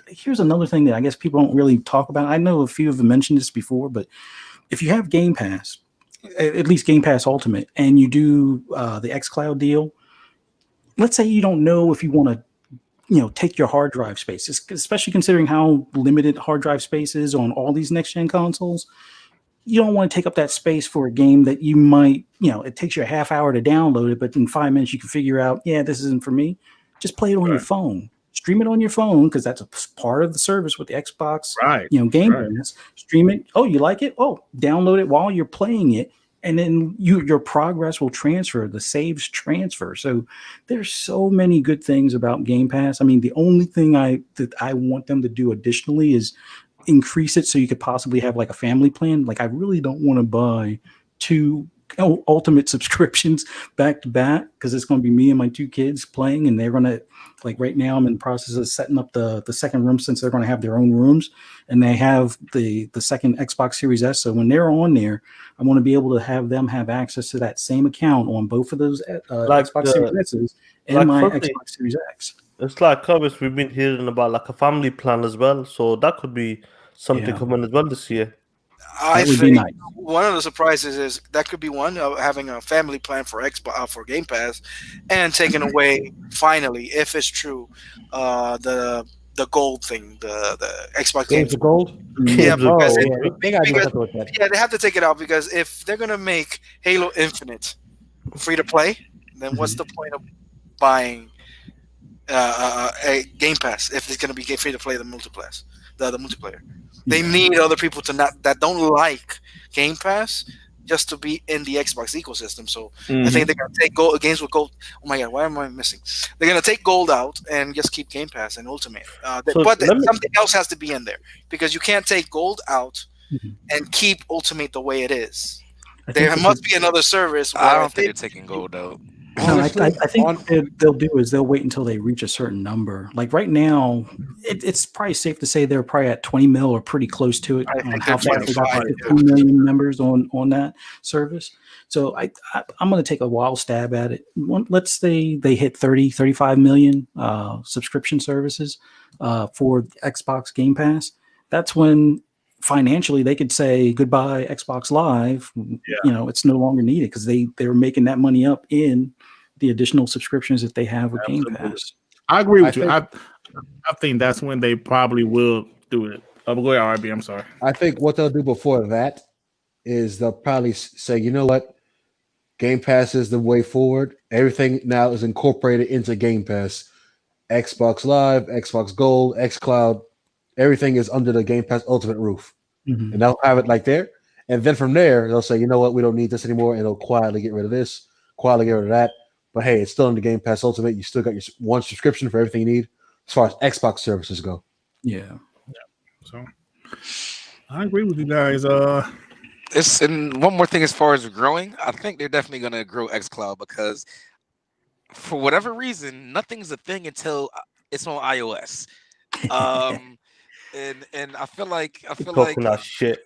here's another thing that I guess people don't really talk about. I know a few of them mentioned this before, but if you have Game Pass, at least Game Pass Ultimate, and you do the xCloud deal, let's say you don't know if you want to take your hard drive space, especially considering how limited hard drive space is on all these next gen consoles. You don't want to take up that space for a game that you might, it takes you a half hour to download it, but in 5 minutes you can figure out, this isn't for me. Just play it on your phone. Stream it on your phone, because that's a part of the service with the Xbox, Game Pass. Stream it. Oh, you like it? Oh, download it while you're playing it, and then your progress will transfer. The saves transfer. So there's so many good things about Game Pass. I mean, the only thing that I want them to do additionally is increase it so you could possibly have like a family plan. Like, I really don't want to buy 2 ultimate subscriptions back to back, because it's going to be me and my 2 kids playing, and they're going to, like, right now I'm in the process of setting up the second room, since they're going to have their own rooms, and they have the second Xbox Series S. So when they're on there, I want to be able to have them have access to that same account on both of those Xbox Series S's and my Xbox Series X. It's like, obviously, we've been hearing about like a family plan as well, so that could be something coming as well this year. I think one of the surprises is that could be one, having a family plan for Xbox for Game Pass, and taking away finally, if it's true, the gold thing, the Xbox games. The gold. Yeah, because they they have to take it out, because if they're gonna make Halo Infinite free to play, then what's the point of buying a Game Pass if it's gonna be free to play the multiplayer? The multiplayer. They need other people that don't like Game Pass just to be in the Xbox ecosystem. So I think they're gonna take games with gold. Oh my god, why am I missing? They're gonna take gold out and just keep Game Pass and Ultimate. But something else has to be in there, because you can't take gold out and keep Ultimate the way it is. There must be another service. I don't think they're taking gold out. No, I think what they'll do is they'll wait until they reach a certain number. Like right now, it's probably safe to say they're probably at 20 mil or pretty close to it. I think how they're far they got 15 million members on that service. So I'm going to take a wild stab at it. Let's say they hit 30, 35 million subscription services for Xbox Game Pass. That's when financially they could say goodbye Xbox Live. It's no longer needed, because they're making that money up in the additional subscriptions that they have with Game Pass. I agree with you. I think that's when they probably will do it. Go ahead, RB. I'm sorry. I think what they'll do before that is they'll probably say, you know what, Game Pass is the way forward. Everything now is incorporated into Game Pass. Xbox Live, Xbox Gold, xCloud, everything is under the Game Pass Ultimate roof. Mhm. And they'll have it like there. And then from there, they'll say, you know what, we don't need this anymore. And they'll quietly get rid of this, quietly get rid of that. But hey, it's still in the Game Pass Ultimate. You still got your one subscription for everything you need as far as Xbox services go. Yeah. So I agree with you guys. It's and one more thing as far as growing, I think they're definitely gonna grow xCloud because for whatever reason, nothing's a thing until it's on iOS. And I feel like Talking that shit.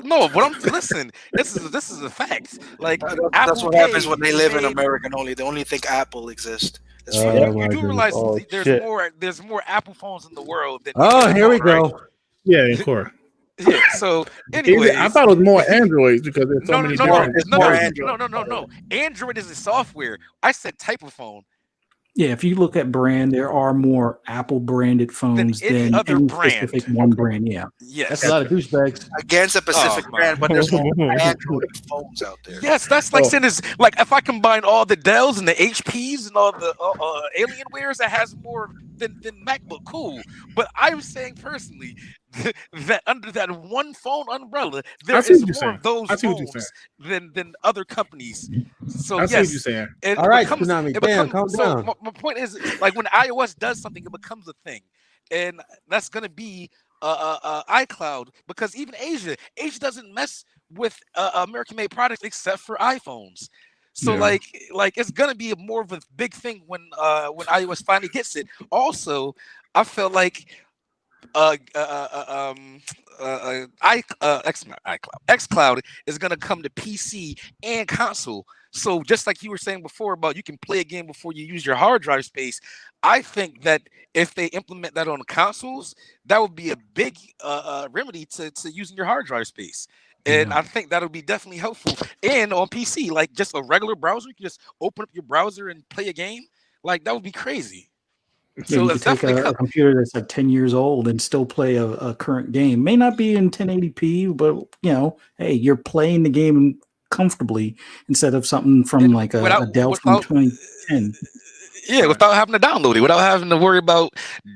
no, but listen, this is a fact. Like That's Apple what Pay happens when they live in made- America only. They only think Apple exists. It's Oh, funny. You my do goodness. realize Oh, there's shit. more Apple phones in the world than Oh, here we right? go. yeah, of course. Yeah. So, anyways, I thought it was more Androids because there's so no, many no, different. It's more no, Android. no. Android is a software. I said type of phone. Yeah, if you look at brand, there are more Apple branded phones any than other any brand. specific one brand. Yeah. Yes. That's a lot of douchebags. Against a Pacific Oh, brand, but there's more Android phones out there. Yes, that's like saying is like if I combine all the Dells and the HPs and all the Alienwares, that has more than MacBook. Cool, but I'm saying personally that under that one phone umbrella, there see is what you're more saying. of those I see what you're phones than other companies. So I see what yes, you're saying. it All right, becomes, Tsunami, it damn, becomes calm so down. my point is like when iOS does something, it becomes a thing, and that's gonna be iCloud because even Asia doesn't mess with American-made products except for iPhones. So Yeah. like it's gonna be more of a big thing when iOS finally gets it. Also, I feel like xCloud is gonna come to PC and console. So just like you were saying before about you can play a game before you use your hard drive space, I think that if they implement that on consoles, that would be a big remedy to using your hard drive space. And Yeah. I think that'll be definitely helpful. And on PC, like just a regular browser, you can just open up your browser and play a game. Like that would be crazy. Yeah, So you it's could take definitely a computer that's like 10 years old and still play a current game. May not be in 1080p, but hey, you're playing the game comfortably instead of something from And like a Dell from 2010. Yeah, without having to download it, without having to worry about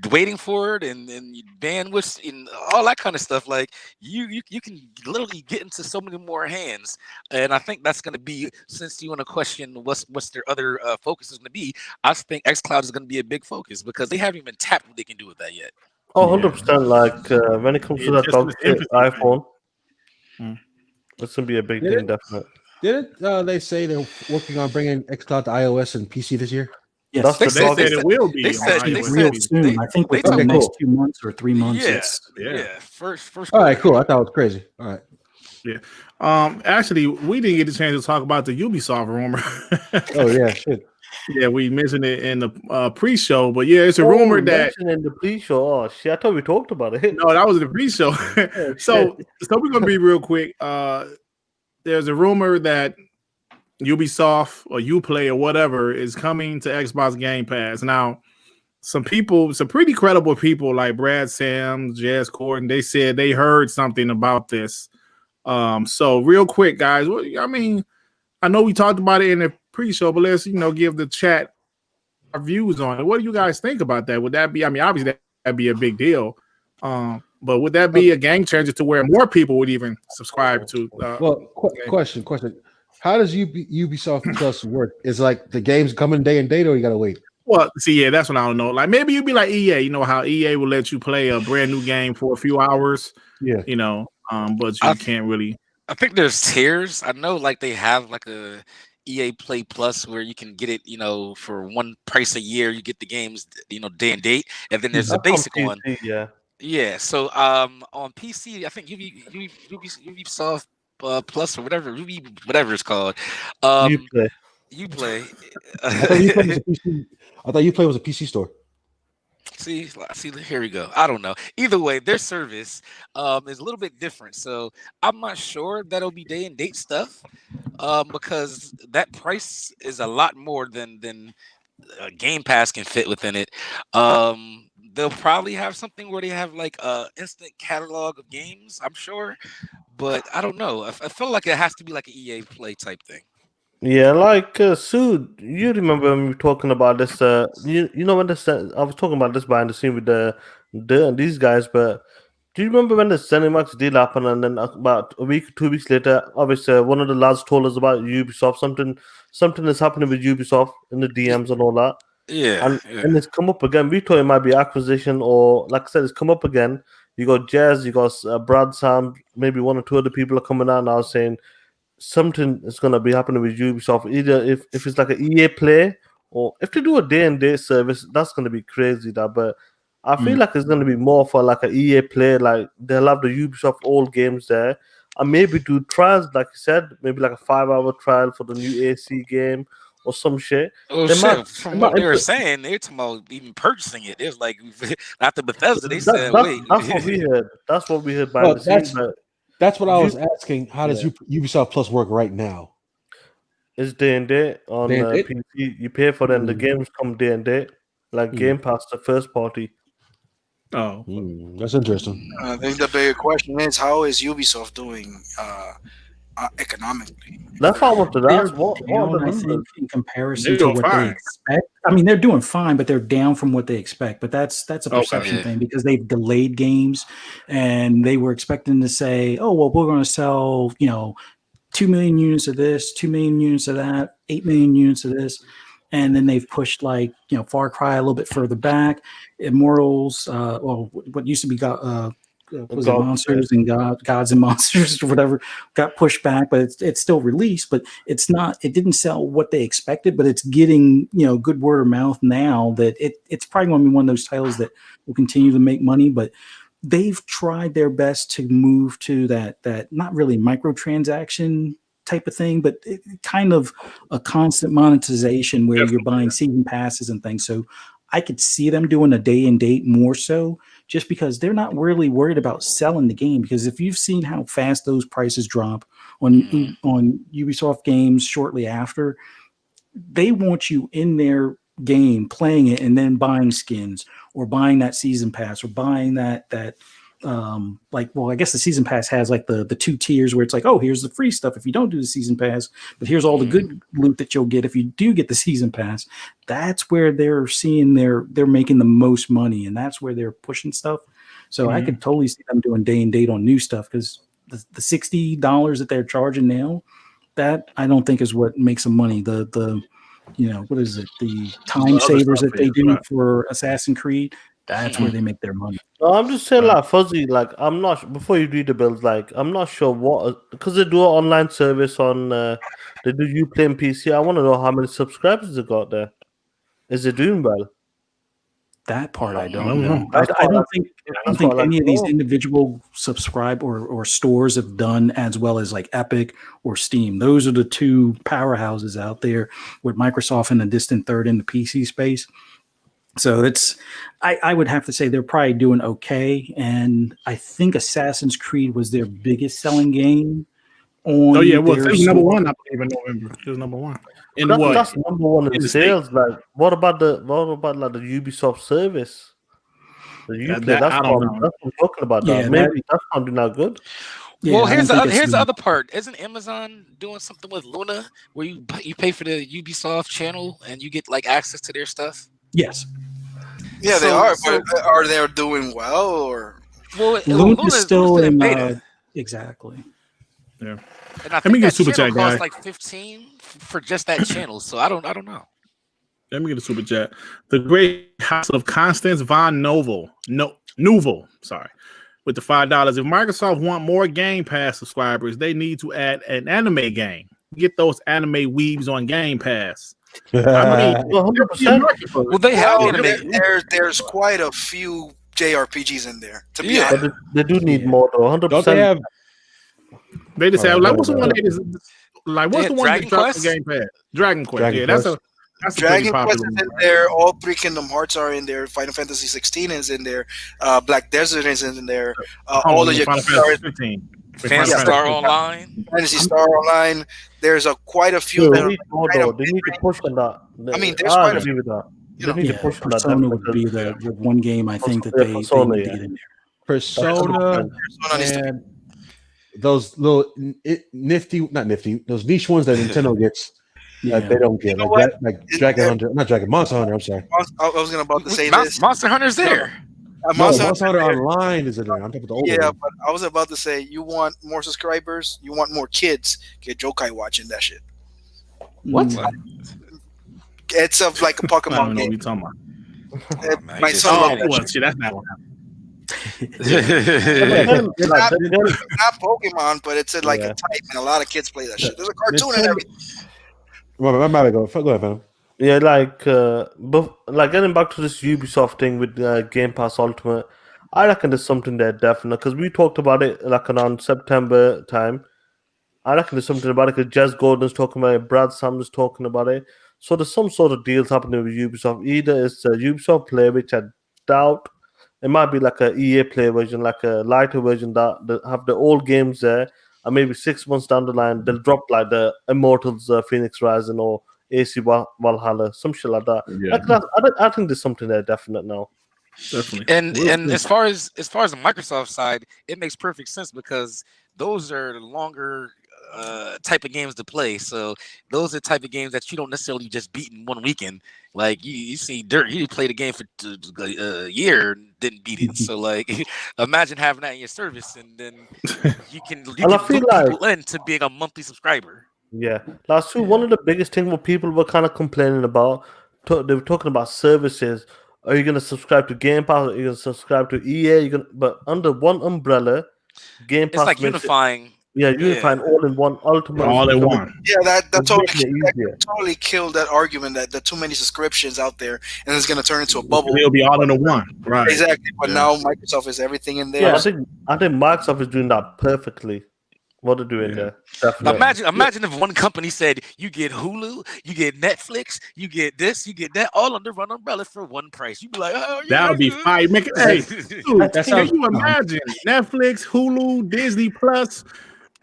waiting for it and bandwidth and all that kind of stuff. Like you can literally get into so many more hands, and I think that's going to be, since you want to question what's their other focus is going to be. I think xCloud is going to be a big focus because they haven't even tapped what they can do with that yet. Oh, 100%. Like when it comes to that It's dog just shit interesting. iPhone, Hmm. it's gonna be a big Did thing, it? definitely. Didn't they say they're working on bringing xCloud to iOS and PC this year? Yes, That's They But they said- said it will be. they on said- iOS they and real PC. soon. I think within the Okay, next cool. 2 months or 3 months. Yeah, it's- yeah. First. All right, quarter. cool. I thought it was crazy. All right. Actually, we didn't get the chance to talk about the Ubisoft rumor. Oh yeah, shit. Yeah, we mentioned it in the pre-show, but yeah, it's a rumor that in the pre-show. Oh shit! I thought we talked about it. no, that was the pre-show. so we're gonna be real quick. There's a rumor that Ubisoft or Uplay or whatever is coming to Xbox Game Pass. Now, some pretty credible people like Brad Sams, Jazz Corden, they said they heard something about this. So real quick, guys. I mean, I know we talked about it in the pre-show, but let's give the chat our views on it. What do you guys think about that? Would that be? I mean, obviously that'd be a big deal. But would that be a game changer to where more people would even subscribe to? Question. How does Ubisoft Plus work? Is like the games coming day and date, or you gotta wait? Well, see, yeah, that's what I don't know. Like maybe you'd be like EA. You know how EA will let you play a brand new game for a few hours. Yeah. But you can't really. I think there's tiers. I know like they have like a EA Play Plus where you can get it, for one price a year. You get the games, day and date, and then there's a basic one. Yeah. Yeah. So on PC, I think Ubisoft Plus or whatever it's called. Uplay. I thought Uplay was a PC store. See, here we go. I don't know. Either way, their service is a little bit different. So I'm not sure that'll be day and date stuff because that price is a lot more than Game Pass can fit within it. They'll probably have something where they have like instant catalog of games, I'm sure, but I don't know. I feel like it has to be like an EA Play type thing. Yeah, like Sue, you remember when we were talking about this? You know when this I was talking about this behind the scene with the these guys, but do you remember when the Cinemax deal happened, and then about a week, 2 weeks later, obviously one of the lads told us about Ubisoft. Something is happening with Ubisoft in the DMs and all that. Yeah, And it's come up again. We thought it might be acquisition, or like I said, it's come up again. You got Jazz, you got Brad, Sam, maybe one or two other people are coming out now saying something is going to be happening with Ubisoft. Either if it's like an EA play, or if they do a day and day service, that's going to be crazy. But I feel like it's going to be more for like an EA play. Like they'll have the Ubisoft old games there, and maybe do trials, like you said, maybe like a 5-hour trial for the new AC game or some shit. Oh shit! From what they were saying, they're talking about even purchasing it. It was like after Bethesda, they said, "Wait." That's what we heard. That's what we heard by the scenes. That's what I was asking. How does Ubisoft Plus work right now? It's day and day on PC. You pay for them. The games come day and day, like Game Pass, the first party. Oh, that's interesting. I think the bigger question is, how is Ubisoft doing economically? That's what I want to ask. I think in comparison to what they expect. I mean, they're doing fine, but they're down from what they expect. But that's a perception thing, because they've delayed games, and they were expecting to say, "Oh, well, we're going to sell, 2 million units of this, 2 million units of that, 8 million units of this." And then they've pushed Far Cry a little bit further back, Immortals, what used to be was it Monsters and Gods and Monsters or whatever, got pushed back, but it's still released, but it didn't sell what they expected, but it's getting, good word of mouth now that it's probably going to be one of those titles that will continue to make money, but they've tried their best to move to that not really microtransaction type of thing, but kind of a constant monetization where you're buying season passes and things. So I could see them doing a day and date more so, just because they're not really worried about selling the game. Because if you've seen how fast those prices drop on Ubisoft games shortly after, they want you in their game playing it and then buying skins or buying that season pass or buying that I guess the season pass has like the 2 tiers where it's like, oh, here's the free stuff if you don't do the season pass, but here's all the good loot that you'll get if you do get the season pass. That's where they're seeing they're making the most money, and that's where they're pushing stuff. So I could totally see them doing day and date on new stuff, because the $60 that they're charging now, that I don't think is what makes them money. The what is it? The time savers that they do for Assassin's Creed, that's where they make their money. No, I'm just saying, like, Fuzzy, like, I'm not, before you do the builds, like, I'm not sure because they do an online service on, they do Uplay and PC. I want to know how many subscribers they got there. Is it doing well? That part I don't know. I don't think any of these individual subscribe or stores have done as well as like Epic or Steam. Those are the two powerhouses out there, with Microsoft in a distant third in the PC space. So I would have to say they're probably doing okay. And I think Assassin's Creed was their biggest selling game. It was number one, I believe, in November. It was number one. That's number one in sales. Like, what about the Ubisoft service? The Uplay, that's what I'm talking about. Yeah, maybe that's not doing that good. Yeah, well, here's the other part. Isn't Amazon doing something with Luna where you pay for the Ubisoft channel and you get like access to their stuff? Yes. Yeah, they are. But are they doing well, or? Well, Luna's still in beta. Exactly. Yeah. And I think that super chat costs like $15 for just that channel. So I don't know. Let me get a super chat. The Great House of Constance von Nouveau, with the $5. If Microsoft want more Game Pass subscribers, they need to add an anime game. Get those anime weebs on Game Pass. I mean, 100%. Well, they have anime. There's quite a few JRPGs in there. To be honest, but they do need more though. 100%. Don't they have? They just have what's the one that is what's the one that dropped on Game Pass? Dragon Quest. That's Dragon Quest is in there. All 3 Kingdom Hearts are in there. Final Fantasy 16 is in there. Black Desert is in there. All the Final Fantasy 15. Fantasy Star Online. Fantasy Star Online. There's quite a few. They need to push on that. I mean, there's quite a few. With that. They need to push on that. Persona would be the one game I think that they need to get in there. Persona and those little those niche ones that Nintendo gets. Yeah. They don't get know like what? that, like Dragon Hunter, not Dragon Monster Hunter. I'm sorry. I was about to say this. Monster Hunter's there. Monster Monster Hunter Hunter- Online is in there. I'm talking about the older Yeah, one. but I was about to say, you want more subscribers, you want more kids, get Jokai watching that shit. What? It's like a I don't Pokemon know what game. you're talking about. My just- son Oh, loved that well, shit. shit, that's not what happened. It's not Pokemon, but it's like Yeah. a type, and a lot of kids play that shit. There's a cartoon and everything. My bad, go ahead, man. Yeah, like getting back to this Ubisoft thing with Game Pass Ultimate, I reckon there's something there definitely because we talked about it like around September time. I reckon there's something about it because Jez Gordon's talking about it, Brad Sam's talking about it. So there's some sort of deals happening with Ubisoft. Either it's a Ubisoft Play, which I doubt. It might be like a EA Play version, like a lighter version that have the old games there, and maybe 6 months down the line they'll drop like the Immortals, Phoenix Rising, or AC Valhalla, some shit like that. Yeah. Like that I think there's something there definite now. Definitely. And as far as the Microsoft side, it makes perfect sense because those are longer type of games to play. So those are the type of games that you don't necessarily just beat in one weekend. Like you see Dirt, he played a game for a year and didn't beat it. So like imagine having that in your service and then you can I feel look like- people into being a monthly subscriber. Yeah, last two. One of the biggest things what people were kind of complaining about, they were talking about services. Are you going to subscribe to Game Pass? Are you going to subscribe to EA? But under one umbrella, Game Pass It's like makes unifying. unifying all in one ultimate. All in one. Yeah, that Easier. totally killed that argument that there are too many subscriptions out there, and it's going to turn into a bubble. It'll be all in the one. Right. Exactly, but Yeah. now Microsoft is everything in there. Yeah, I think Microsoft is doing that perfectly. What they're doing there, definitely. Imagine if one company said you get Hulu, you get Netflix, you get this, you get that, all under one umbrella for one price. You'd be like, oh, That would be fire. Make it, hey, dude, That can sounds- you imagine Netflix, Hulu, Disney Plus,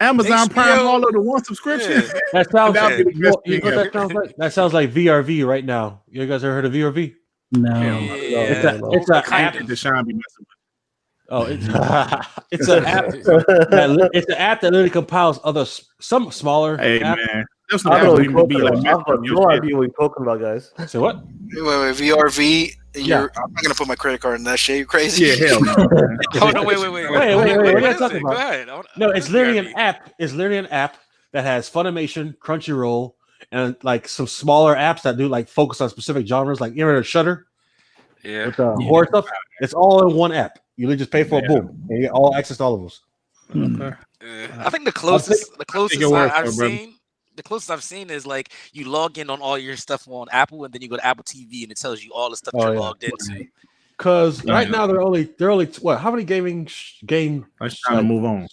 Amazon HBO. Prime, all under one subscription? Yeah. That sounds That would be the best you know thing what ever. that sounds like? That sounds like VRV right now. You guys ever heard of VRV? No. It's a app. Deshaun be messing with. Oh, it's it's an app. It's an app that literally compiles some smaller. Hey apps. man, that's I don't know what you're what be talking like. about. I've got no idea what you're talking about, guys. Say what? Wait, VRV. Yeah. I'm not gonna put my credit card in that shit. You crazy? Yeah, hell no. man. Oh no! Wait! Wait, What what are you is talking it? about? Go ahead. No, it's literally an VRV. app. It's literally an app that has Funimation, Crunchyroll, and like some smaller apps that do like focus on specific genres, like you ever heard of Shudder Yeah. with horror stuff. It's all in one app. You literally just pay for a boom, and you get all access to all of those. Okay. I think the closest your word for I've it, brother. seen. The closest I've seen is like you log in on all your stuff on Apple, and then you go to Apple TV, and it tells you all the stuff Oh, you're yeah. logged into. Because Yeah. right now they're only what? How many game I'm trying to move on.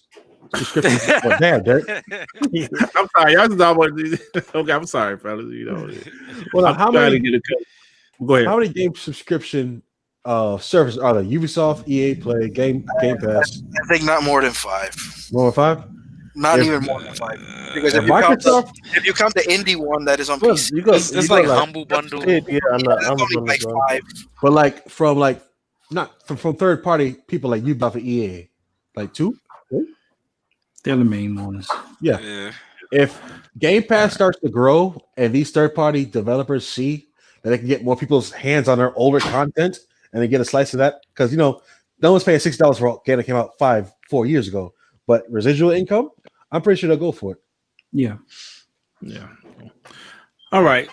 subscriptions? Well, damn, Derek. I'm sorry, y'all just thought about. Okay, I'm sorry, fellas. You know, Well, I'm how trying to many? get a cut. Go ahead. How many game subscription services are there? Ubisoft, EA Play, Game Pass. I think not more than 5. More than 5? Not If- even more than 5. Because If if you count the indie one that is on Well, PC, you got, It's you like got Humble Bundle. Yeah, and that's only Amazon like as well. 5. But like from third party people like Ubisoft and EA, like 2. They're the main ones. Yeah. Yeah. If Game Pass starts to grow and these third party developers see that they can get more people's hands on their older content and they get a slice of that, because no one's paying $60 for a game that came out 4 years ago. But residual income, I'm pretty sure they'll go for it. Yeah. Yeah. All right.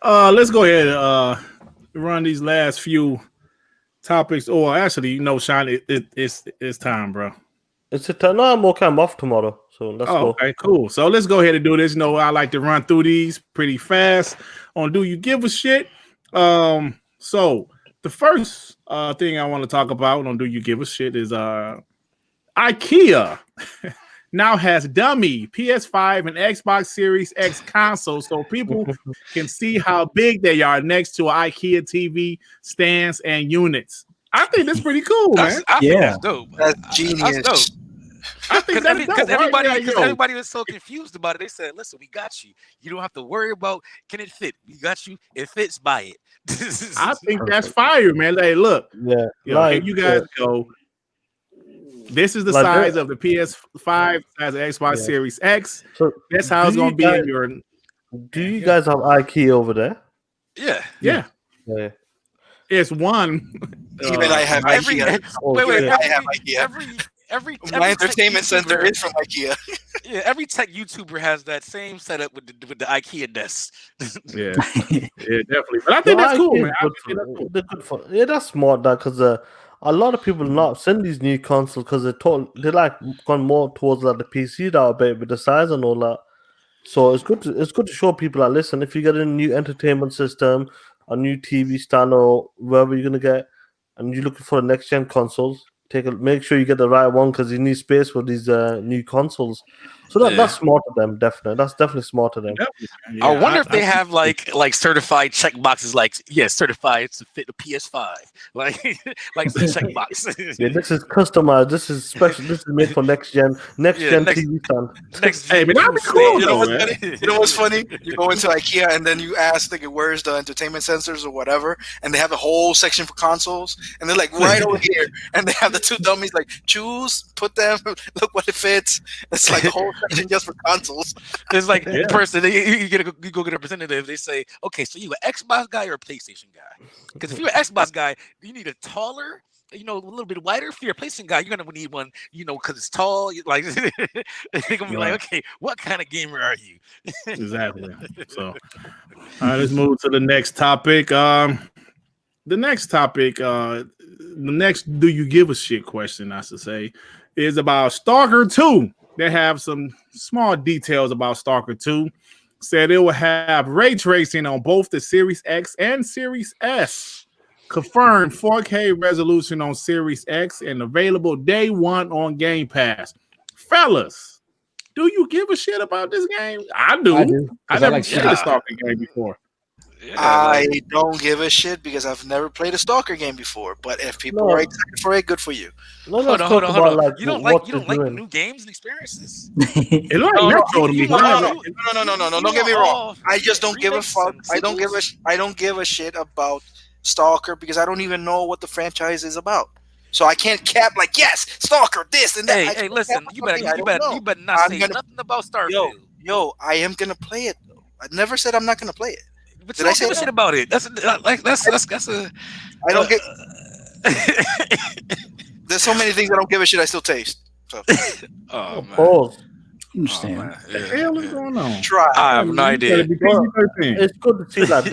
Let's go ahead and run these last few topics. Or actually, Sean, it's time, bro. It's a time. No, I'm okay. I'm off tomorrow, so let's go. Okay, cool. So let's go ahead and do this. I like to run through these pretty fast on Do You Give a Shit? So the first thing I want to talk about on Do You Give a Shit is IKEA now has dummy PS5 and Xbox Series X consoles so people can see how big they are next to IKEA TV stands and units. I think that's pretty cool, man. I think Yeah. that's dope. That's genius. That's dope. I think that's dope, Because right? Yeah, yo. everybody was so confused about it. They said, "Listen, we got you. You don't have to worry about can it fit. We got you. It fits. Buy it." I think that's fire, man. Like, look, Yeah, yo, here you guys go. This is the Like size that. of the PS5 as the Xbox Yeah. Series X. So That's how it's do going to you be in guys- your. Do you guys have IKEA over there? Yeah. Yeah. Yeah. It's one. Even I have Every IKEA. Oh, wait, shit. I have IKEA. every My tech entertainment center YouTuber- is from IKEA. Yeah, every tech YouTuber has that same setup with the IKEA desk. Yeah, yeah, definitely. But I think that's cool, man. I think that's cool. They're good for, yeah, that's smart, that because a lot of people not send these new consoles because they're like gone more towards like the PC nowadays with the size and all that. So it's good to show people that listen, if you get a new entertainment system, a new TV stand or wherever you're gonna get, and you're looking for a next gen consoles, make sure you get the right one because you need space for these new consoles. So that's smart of them, definitely. That's definitely smart of them. Yeah, I wonder if they have like certified check boxes, like certified to fit the PS5, like the check box. Yeah, this is customized. This is special. This is made for next gen TV stand. Next Hey, but that'd be cool, You know though, what's man. funny? You know what's funny? You go into IKEA and then you ask, like, where's the entertainment sensors or whatever, and they have a whole section for consoles, and they're like right over here, and they have the two dummies like choose, put them, look what it fits. It's like a whole section just for consoles. It's like person you go get a representative. They say, okay, so you an Xbox guy or a PlayStation guy? Because if you're an Xbox guy, you need a taller, a little bit wider. If you're a PlayStation guy, you're gonna need one, because it's tall. Like they're gonna be like, okay, what kind of gamer are you? Exactly. So, all right, let's move to the next topic. The next topic, the next "Do you give a shit?" question, I should say, is about Stalker 2. They have some small details about Stalker 2. Said it will have ray tracing on both the Series X and Series S. Confirmed 4K resolution on Series X and available day one on Game Pass. Fellas, do you give a shit about this game? I do. I do, 'cause I I never like played a Stalker game before. I don't give a shit because I've never played a Stalker game before. But if people are excited for it, good for you. Hold on. Like, you don't what like they're doing. new games and experiences? It like Metro to me. No. Don't get me wrong. I just don't give a fuck. I don't give a shit about Stalker because I don't even know what the franchise is about. So I can't cap like, yes, Stalker, this and that. Hey, listen, you better not say nothing about Starfield. Yo, I am gonna play it though. I never said I'm not gonna play it. But Did you I don't say give a that? shit about it. That's a. I don't get. There's so many things I don't give a shit. I still taste. So Oh man. Pause. Understand. What the hell is going on? try. I have no idea. It's good to see that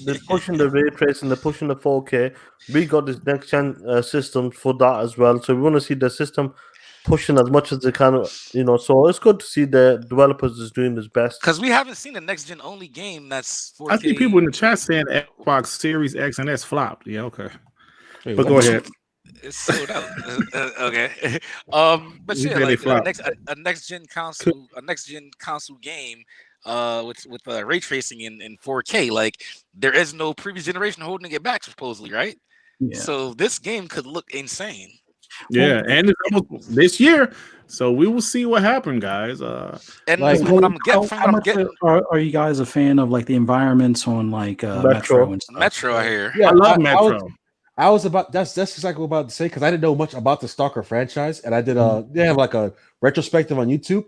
they're pushing the ray tracing, they're pushing the 4K. We got this next gen system for that as well. So we want to see the system pushing as much as they can, So it's good to see the developers is doing this best. Because we haven't seen a next gen only game that's 4K. I see people in the chat saying Xbox Series X and S flopped. Yeah, okay. Wait, But what? go ahead. It's sold out. Okay. But You yeah, said they like flopped. a next gen console game with ray tracing in 4K. Like there is no previous generation holding it back, supposedly, right? Yeah. So this game could look insane. Yeah, and it's almost this year, so we will see what happened, guys. And Like, from what I'm getting, How much are you guys a fan of like the environments on like Metro and stuff? Metro, I hear. Yeah, I love Metro. I was about that's exactly what I'm about to say because I didn't know much about the Stalker franchise, and I did they have like a retrospective on YouTube.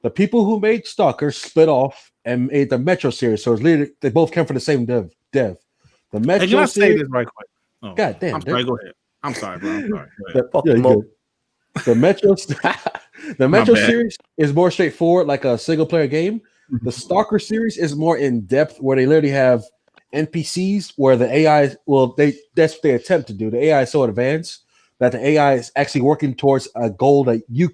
The people who made Stalker split off and made the Metro series, so it's literally they both came from the same dev. The Hey, Metro can I say series, this right quick? Oh, God damn, I'm sorry. Go ahead. I'm sorry, bro. I'm sorry. Go ahead. Fuck yeah, them you up. good. The Metro the Metro bad. series is more straightforward, like a single player game. The Stalker series is more in depth, where they literally have NPCs where the AI that's what they attempt to do. The AI is so advanced that the AI is actually working towards a goal that you're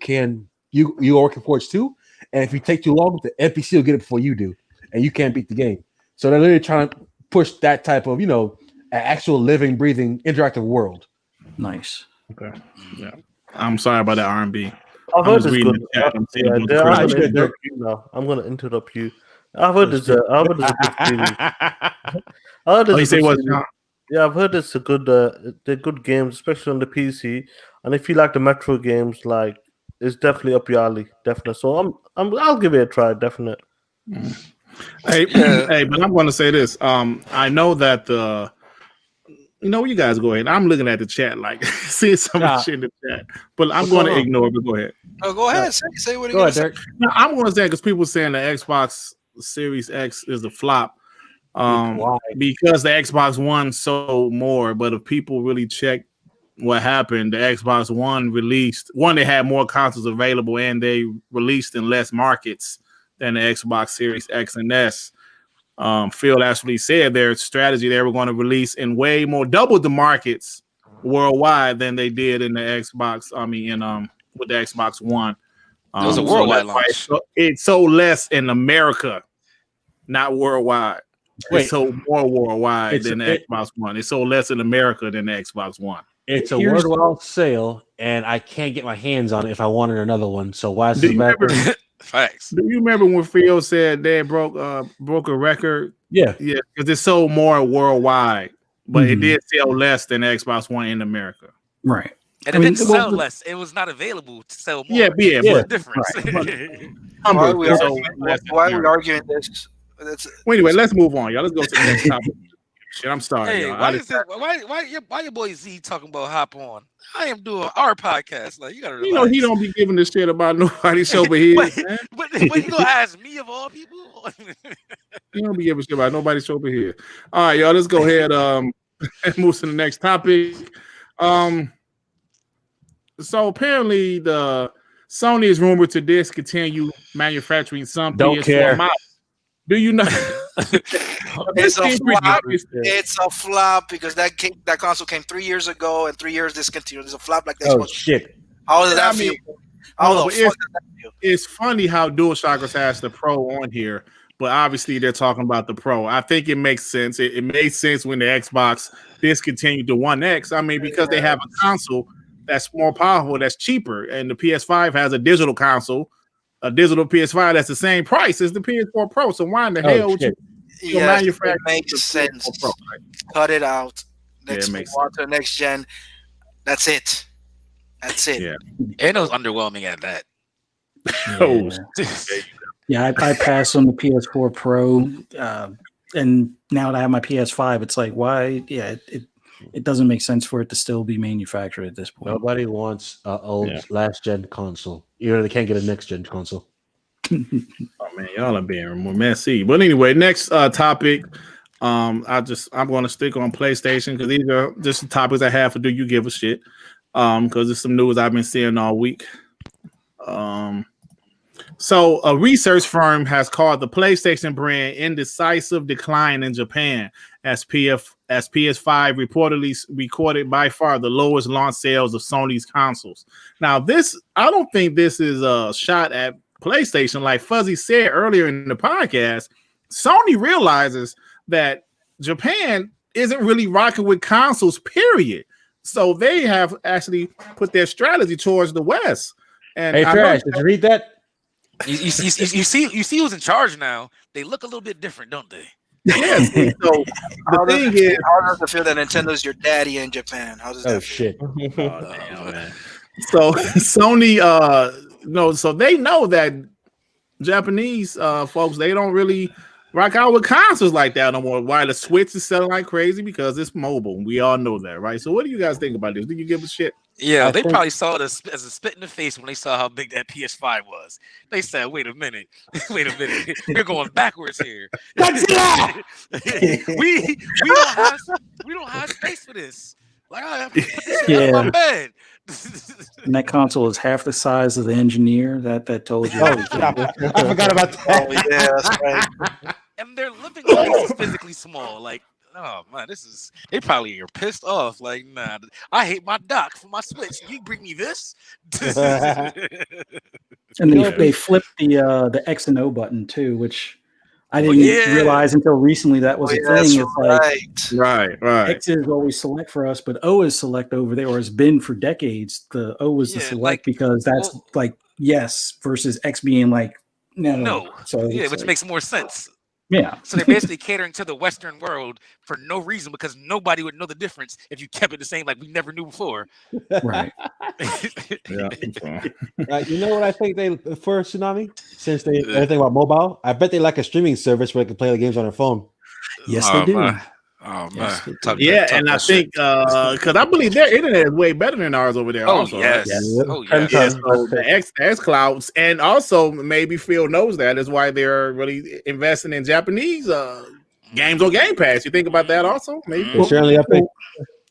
working towards too. And if you take too long, the NPC will get it before you do, and you can't beat the game. So they're literally trying to push that type of an actual living, breathing, interactive world. Nice. Okay. Yeah. I'm sorry about that R&B. I've heard this good. I'm seeing Yeah, it there, on I'm the gonna screen. interrupt you now. I'm gonna interrupt you. I've heard this. I've heard this a good series. I heard this Oh, you a say good what? series. Yeah, I've heard it's a good. They're good games, especially on the PC. And if you like the Metro games, like it's definitely up your alley. Definitely. So I'll give it a try. Definite. Hey, but I'm going to say this. I know that You know, you guys go ahead. I'm looking at the chat, like seeing some shit in the chat, but I'm going to ignore it. But go ahead. Oh, go ahead. Say what you're Go going ahead, to say. Dirk. Now, I'm going to say because people saying the Xbox Series X is a flop, Why? because the Xbox One sold more. But if people really check what happened, the Xbox One they had more consoles available, and they released in less markets than the Xbox Series X and S. Phil actually said their strategy, they were going to release in way more, double the markets worldwide than they did in the Xbox. With the Xbox One. It was a worldwide launch. It sold less in America, not worldwide. It sold more worldwide than the Xbox One. It sold less in America than the Xbox One. It's a worldwide sale, and I can't get my hands on it if I wanted another one. So why is it better? Facts. Do you remember when Phil said they broke a record? Yeah, because it sold more worldwide, but it did sell less than the Xbox One in America. Right. And it didn't sell less. It was not available to sell more. Yeah. But difference. Right. Why are we arguing this? Well, anyway, let's move on, y'all. Let's go to the next topic. Shit, I'm sorry. Hey, why your boy Z talking about hop on? I am doing our podcast. Like, you gotta relax. You know, he don't be giving a shit about nobody's show but his. but you gonna ask me of all people? He don't be giving a shit about nobody's show but his. All right, y'all. Let's go ahead. And move to the next topic. So apparently, the Sony is rumored to discontinue manufacturing some PS4 models. Do you know? It's a flop. It's a flop because that console came 3 years ago, and 3 years discontinued. It's a flop like that. Oh shit! How does that feel? It's funny how DualShockers has the Pro on here, but obviously they're talking about the Pro. I think it makes sense. It made sense when the Xbox discontinued the One X. I mean, because they have a console that's more powerful, that's cheaper, and the PS5 has a digital console. A digital PS5 that's the same price as the PS4 Pro. So why in the hell would you manufacture? It makes sense. Pro, right? Cut it out. Let's move on to the next gen. That's it. Yeah. And it was underwhelming at that. Yeah, I passed on the PS4 Pro, and now that I have my PS5, it's like, why? Yeah, it doesn't make sense for it to still be manufactured at this point. Nobody wants an old last gen console. They can't get a next gen console. Oh man, y'all are being more messy. But anyway, next topic. I'm going to stick on PlayStation because these are just the topics I have for Do You Give a Shit? Because it's some news I've been seeing all week. So a research firm has called the PlayStation brand indecisive decline in Japan as PS5 reportedly recorded by far the lowest launch sales of Sony's consoles. Now, I don't think this is a shot at PlayStation. Like Fuzzy said earlier in the podcast, Sony realizes that Japan isn't really rocking with consoles, period. So they have actually put their strategy towards the West. And hey, Trash, did you read that? You see who's in charge now. They look a little bit different, don't they? Yes. So the thing is, how does it feel that Nintendo's your daddy in Japan? How does that shit? Oh, damn, man. So Sony, so they know that Japanese folks, they don't really rock out with consoles like that no more. Why the Switch is selling like crazy because it's mobile. We all know that, right? So what do you guys think about this? Do you give a shit? Yeah, they probably saw it as a spit in the face when they saw how big that PS5 was. They said, wait a minute. You're going backwards here. we don't have space for this. Like, I have to put this shit on my bed. And that console is half the size of the engineer that told you. I forgot about that. Oh, yeah, that's right. And their living space is physically small. Like, oh man, they probably are pissed off. Like, nah, I hate my dock for my Switch. You bring me this? And they flipped the X and O button too, which I didn't realize until recently that was a thing. It's like right. X is always select for us, but O is select over there, or has been for decades. The O was the select because that's like yes versus X being like no. So which makes more sense. Yeah. So they're basically catering to the Western world for no reason because nobody would know the difference if you kept it the same like we never knew before. Right. You know what I think for Tsunami? Since everything about mobile, I bet they like a streaming service where they can play the games on their phone. Yes, they do. Oh Yes, man, And I think because I believe their internet is way better than ours over there. Oh also, yes, right? oh Ten yes. Yeah, times so better. the X clouds, and also maybe Phil knows that is why they're really investing in Japanese games on Game Pass. You think about that also? Maybe. They're certainly up there.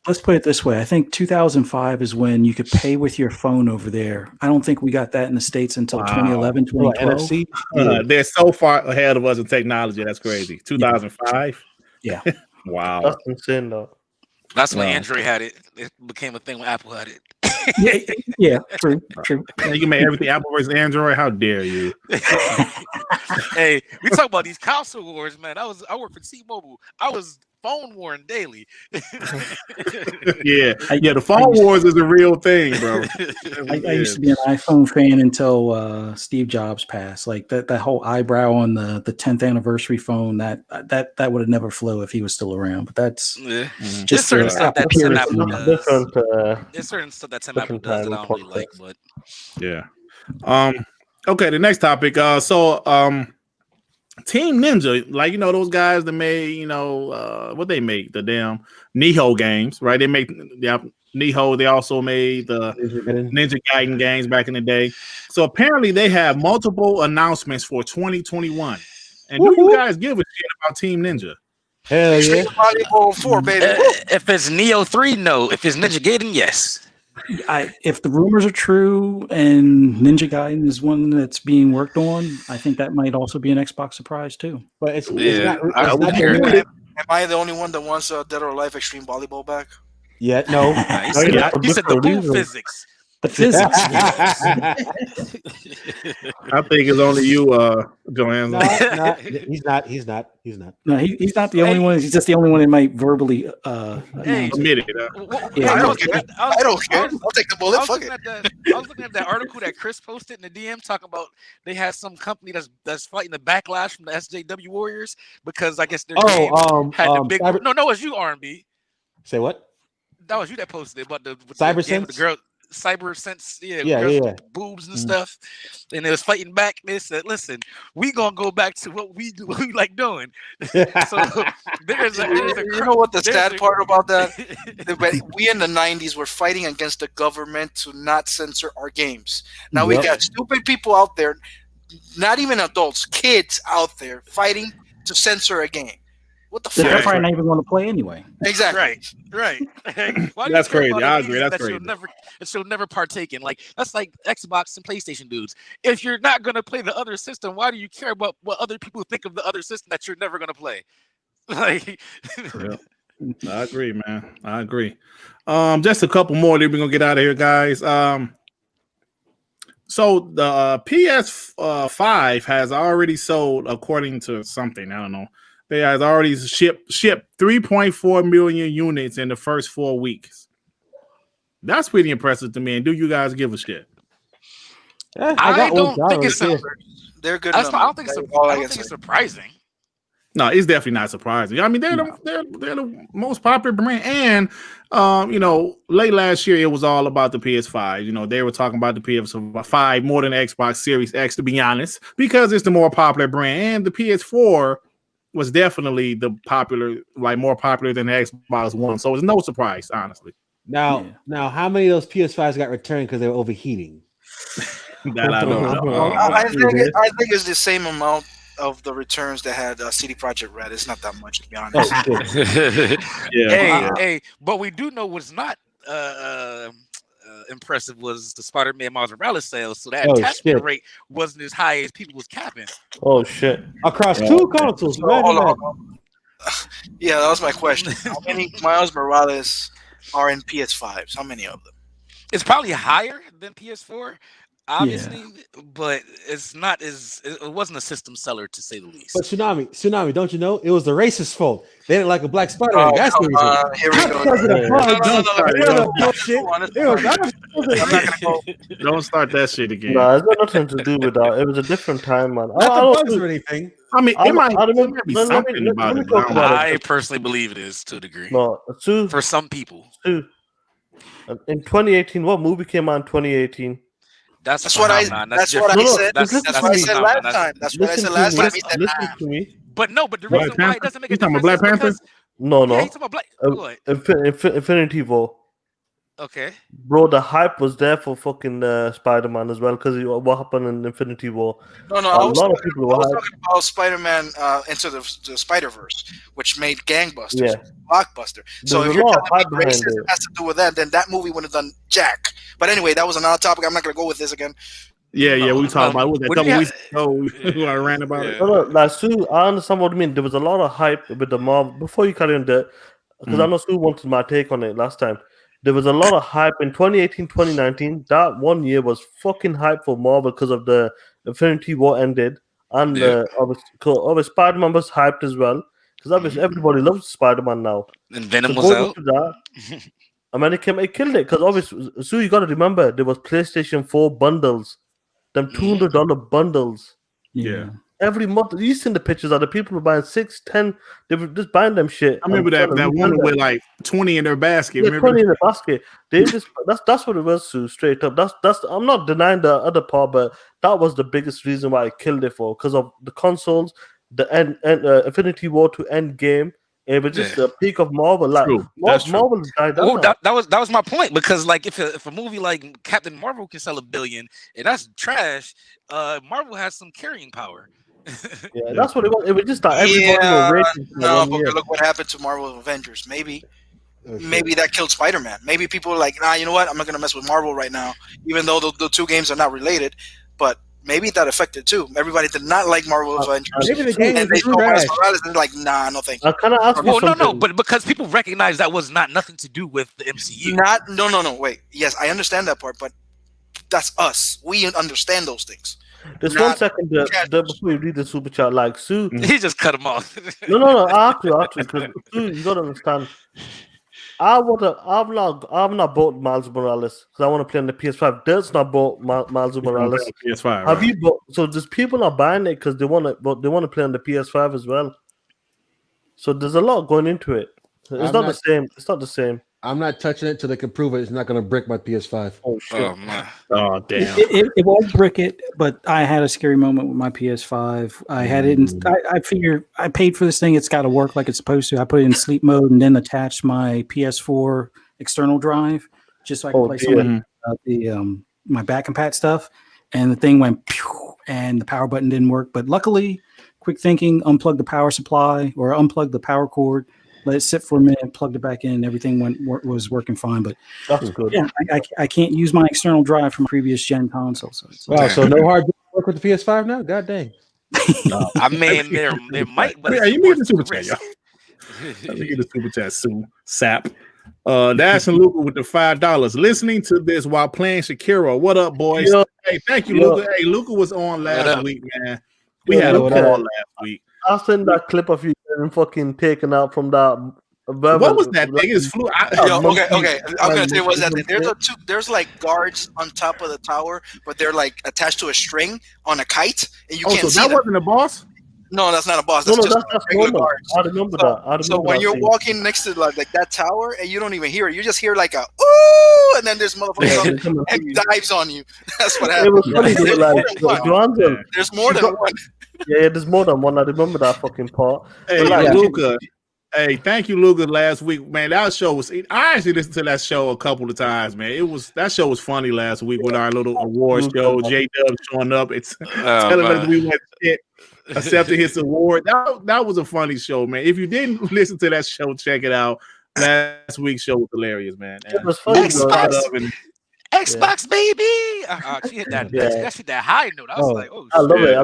Let's put it this way. I think 2005 is when you could pay with your phone over there. I don't think we got that in the States until Wow. 2011, Well, 2012. NFC. They're so far ahead of us in technology. That's crazy. 2005. Yeah. Wow. That's insane, though. That's when Wow. Android had it. It became a thing when Apple had it. Yeah, true. You can make everything Apple versus Android. How dare you? Hey, we talk about these console wars, man. I worked for T-Mobile. I was phone warring daily. Yeah, the phone wars is a real thing, bro. I used to be an iPhone fan until Steve Jobs passed. Like that whole eyebrow on the 10th anniversary phone that would have never flew if he was still around. But that's Yeah. just There's certain stuff that Tim appearance. Apple does. Different. There's certain stuff that Tim Apple does that I don't really like, but Yeah. Okay, the next topic. Team Ninja, like those guys that made, what they make, the damn Nihon games, right? They make Nihon. They also made the Ninja Gaiden games back in the day. So apparently they have multiple announcements for 2021. And do you guys give a shit about Team Ninja? Hell yeah. Volleyball 4, baby. if it's Neo 3, no. If it's Ninja Gaiden, yes. If the rumors are true and Ninja Gaiden is one that's being worked on, I think that might also be an Xbox surprise too. But it's Yeah. not. I It's would not hear the- that. Am I the only one that wants Dead or Alive Extreme Volleyball back? Yeah, no. He said, yeah. he said the pool physics. The physics. I think it's only you, Joanne. No, he's not. He's not. No, he's not the only one. He's just the only one that might verbally Hey. Admit it. Yeah. I don't care. I don't care. I'll take the bullet. I Fuck was it. looking at that article that Chris posted in the DM talking about they had some company that's fighting the backlash from the SJW Warriors because I guess their game had the big. No, it was you, R&B. Say what? That was you that posted it about the Cyber game with the girl. Cyber sense, girls with boobs and stuff, and they was fighting back. They said, "Listen, we gonna go back to what we do, what we like doing." So there's a You know what the sad part about that? We in the 90s were fighting against the government to not censor our games. Now we got stupid people out there, not even adults, kids out there fighting to censor a game. What the fuck? They're probably not even going to play anyway. Exactly. Right. Why do That's you care crazy. about I a agree. game That's that you'll never partake in? Like that's like Xbox and PlayStation dudes. If you're not gonna play the other system, why do you care about what other people think of the other system that you're never gonna play? Like, I agree, man. I agree. Just a couple more, then we're gonna get out of here, guys. So the PS5 has already sold, according to something, I don't know. They has already shipped 3.4 million units in the first 4 weeks. That's pretty impressive to me. And do you guys give a shit? I don't think it's They're good. I don't think it's surprising. No, it's definitely not surprising. I mean, they're the most popular brand, and late last year it was all about the PS5. They were talking about the PS5 more than the Xbox Series X, to be honest, because it's the more popular brand, and the PS4 was definitely more popular than the Xbox One. So it's no surprise, honestly. Now, how many of those PS5s got returned because they were overheating? That I don't know. I think it's the same amount of the returns that had CD Projekt Red. It's not that much, to be honest. Hey, but we do know what's not impressive was the Spider-Man Miles Morales sales. So that attachment rate wasn't as high as people was capping. Oh shit! Across 2 consoles. Yeah, that was my question. How many Miles Morales are in PS5s? How many of them? It's probably higher than PS4, obviously, but it's not it wasn't a system seller to say the least. But Tsunami, don't you know? It was the racist fault. They didn't like a black Spider-Man. That's the reason. Here we go. Don't start that shit again. No, it's got nothing to do with that. It was a different time, man. Not the bugs or anything. I mean, it might be something about it. I personally believe it is to a degree. No, for some people. In 2018, what movie came out in 2018? That's what I said. That's what I said last time. That's what I said last time. Listen to me. But the reason why it doesn't make a difference Black Panther? No, Yeah, no. you talking about Black? Go ahead. Infinity War. Okay. Bro, the hype was there for fucking Spider-Man as well because what happened in Infinity War. No, A lot of people were hyped. talking about Spider-Man Into the Spider-Verse, which made gangbusters, Yeah. blockbuster. So There's if a you're lot of telling hype me behind racism it. has to do with that, then that movie would have done jack. But anyway, that was another topic. I'm not going to go with this again. Yeah, we talked about it. What was that, What a do you couple weeks ago? I ran about it. No, like Sue, I understand what you mean. There was a lot of hype with the Marvel. Before you carry on that, because I know Sue wanted my take on it last time. There was a lot of hype in 2018, 2019. That 1 year was fucking hype for Marvel because of the Infinity War ended. And obviously Spider-Man was hyped as well. Because obviously everybody loves Spider-Man now. And Venom So was going out. into that, and when it killed it. Because obviously, Sue, you got to remember, there was PlayStation 4 bundles. Them $200 bundles. Yeah. Every month, you seen the pictures of the people were buying 6, 10. They were just buying them shit. I remember that woman with like 20 in their basket. Yeah, 20 in the basket. They just that's what it was, Sue, straight up. That's I'm not denying the other part, but that was the biggest reason why I killed it for, because of the consoles, the Infinity War to End Game. It was just the peak of Marvel. Like Marvel died down. Oh, that was my point, because like if a movie like Captain Marvel can sell $1 billion and that's trash, Marvel has some carrying power. Yeah, that's what it was. It was just that everybody was racing. No, but look what happened to Marvel Avengers. Maybe that killed Spider-Man. Maybe people were like, nah, you know what? I'm not gonna mess with Marvel right now, even though the two games are not related. But maybe that affected too. Everybody did not like Marvel Avengers. Maybe the game and they saw Miles Morales and like, nah, no thank you. I kind of asked you something. No, but because people recognize that was nothing to do with the MCU. No. Wait. Yes, I understand that part, but that's us. We understand those things. Just 1 second, before you read the super chat, like Sue, he just cut him off. No, I have to, because Sue, you gotta understand. I've not bought Miles Morales because I want to play on the PS5. Dirt's not bought Miles Morales. PS5. Have you bought? So there's people not buying it because they want to play on the PS5 as well. So there's a lot going into it. It's not the same. It's not the same. I'm not touching it till they can prove it. It's not going to brick my PS5. Oh shit! Oh man! Oh damn! It won't brick it, but I had a scary moment with my PS5. I had it, I figure I paid for this thing. It's got to work like it's supposed to. I put it in sleep mode and then attached my PS4 external drive just so I could play some of the my back and pat stuff. And the thing went pew, and the power button didn't work. But luckily, quick thinking, unplugged the power supply or unplugged the power cord. Let it sit for a minute, plugged it back in, everything was working fine. But that's good. Yeah, I can't use my external drive from previous gen console. So no hard disk work with the PS5 now? God dang. No. I mean, there might, but you need the super chat, y'all. Let me get the super chat soon. Sap. Dash and Luca with the $5. Listening to this while playing Shakira. What up, boys? Yo. Hey, thank you, Luca. Hey, Luca was on last week, man. We had a call last week. I'll send that clip of you getting fucking taken out from that. What was that thing? It's flew. Okay. I'm gonna tell you what's that thing. There's like guards on top of the tower, but they're like attached to a string on a kite, and you can't see that wasn't a boss. No, that's not a boss. That's just regular normal. guards. I remember that. So when you're walking next to like that tower and you don't even hear it, you just hear like a ooh, and then there's motherfucker and dives on you. That's what happened. It was funny. There's more than one. Yeah, there's more than one. I remember that fucking part. Hey, Luca. Hey, thank you, Luca. Last week, man, that show was. I actually listened to that show a couple of times, man. That show was funny last week with our little award show. J-Dub showing up, it's telling us we went shit, accepted his award. That was a funny show, man. If you didn't listen to that show, check it out. Last week's show was hilarious, man. It was funny. Xbox, baby. She hit that. That shit that high note. I was like, oh, I love it.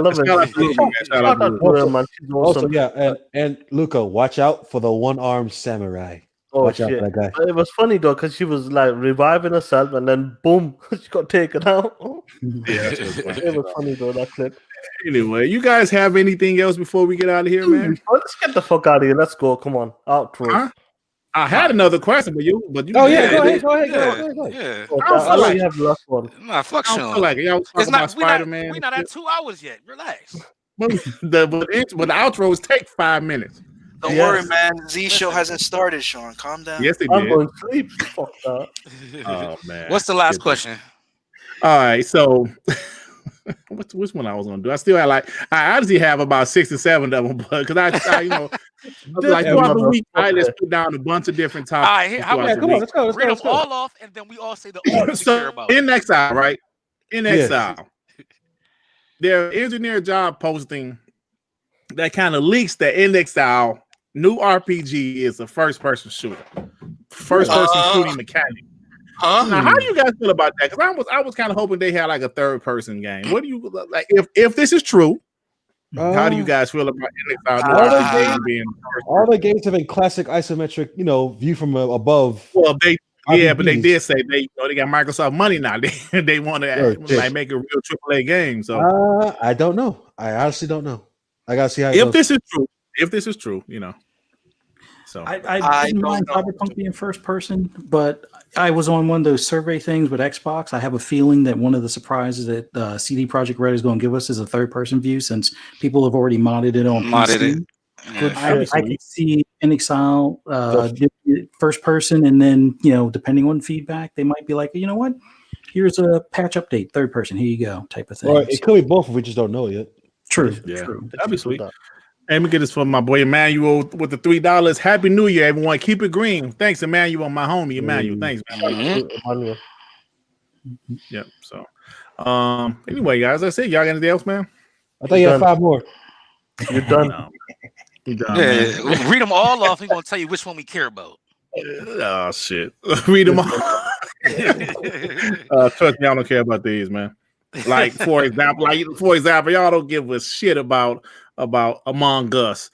Also, yeah, and Luca, watch out for the one-armed samurai. Watch out for that guy. It was funny though, because she was like reviving herself, and then boom, she got taken out. Yeah, it was funny though, that clip. Anyway, you guys have anything else before we get out of here, man? Let's get the fuck out of here. Let's go. Come on, outro. Huh? I had another question, but you. Go ahead. Yeah. I don't feel like you have the last one. Nah, fuck Sean. I don't feel like it. Y'all talking about Spider-Man. We're not at 2 hours yet. Relax. But the outros take 5 minutes. Don't worry, man. Z show hasn't started, Sean. Calm down. Yes, it I'm did. going to sleep. Fuck that. Oh man. What's the last question? All right, so which one I was gonna do? I still had I honestly have about 6 or 7 of them, but because I Like throughout the week, I just put down a bunch of different topics. All right, here, how about come on, let's go. read them all off, and then we all say the only one we care about. In Exile, right? In Exile, their engineer job posting that kind of leaks that in Exile new RPG is a first-person shooter, first-person shooting mechanic. Now, how do you guys feel about that? Because I was kind of hoping they had like a third-person game. What do you like if this is true? How do you guys feel about all the games have been classic isometric, view from above? Well, but they did say they got Microsoft money now. They want to make a real AAA game. So I don't know. I honestly don't know. I gotta see how. If this is true, So I didn't mind Cyberpunk being first person, but I was on one of those survey things with Xbox. I have a feeling that one of the surprises that CD Projekt Red is going to give us is a third person view, since people have already modded it on PC. I can see in Exile first person, and then depending on feedback, they might be like, you know what, here's a patch update, third person, here you go, type of thing. Or it could be both, we just don't know yet. True. That'd be sweet. Let me get this from my boy Emmanuel with the $3. Happy New Year, everyone. Keep it green. Thanks, Emmanuel, my homie, Emmanuel. Thanks, man. Yep. So, anyway, guys, that's it. Y'all got anything else, man? I thought you had 5 more. You're done. You're done. Yeah, read them all off. We're gonna tell you which one we care about. Oh shit! Read them all. Trust me, I don't care about these, man. Like for example, y'all don't give a shit about Among Us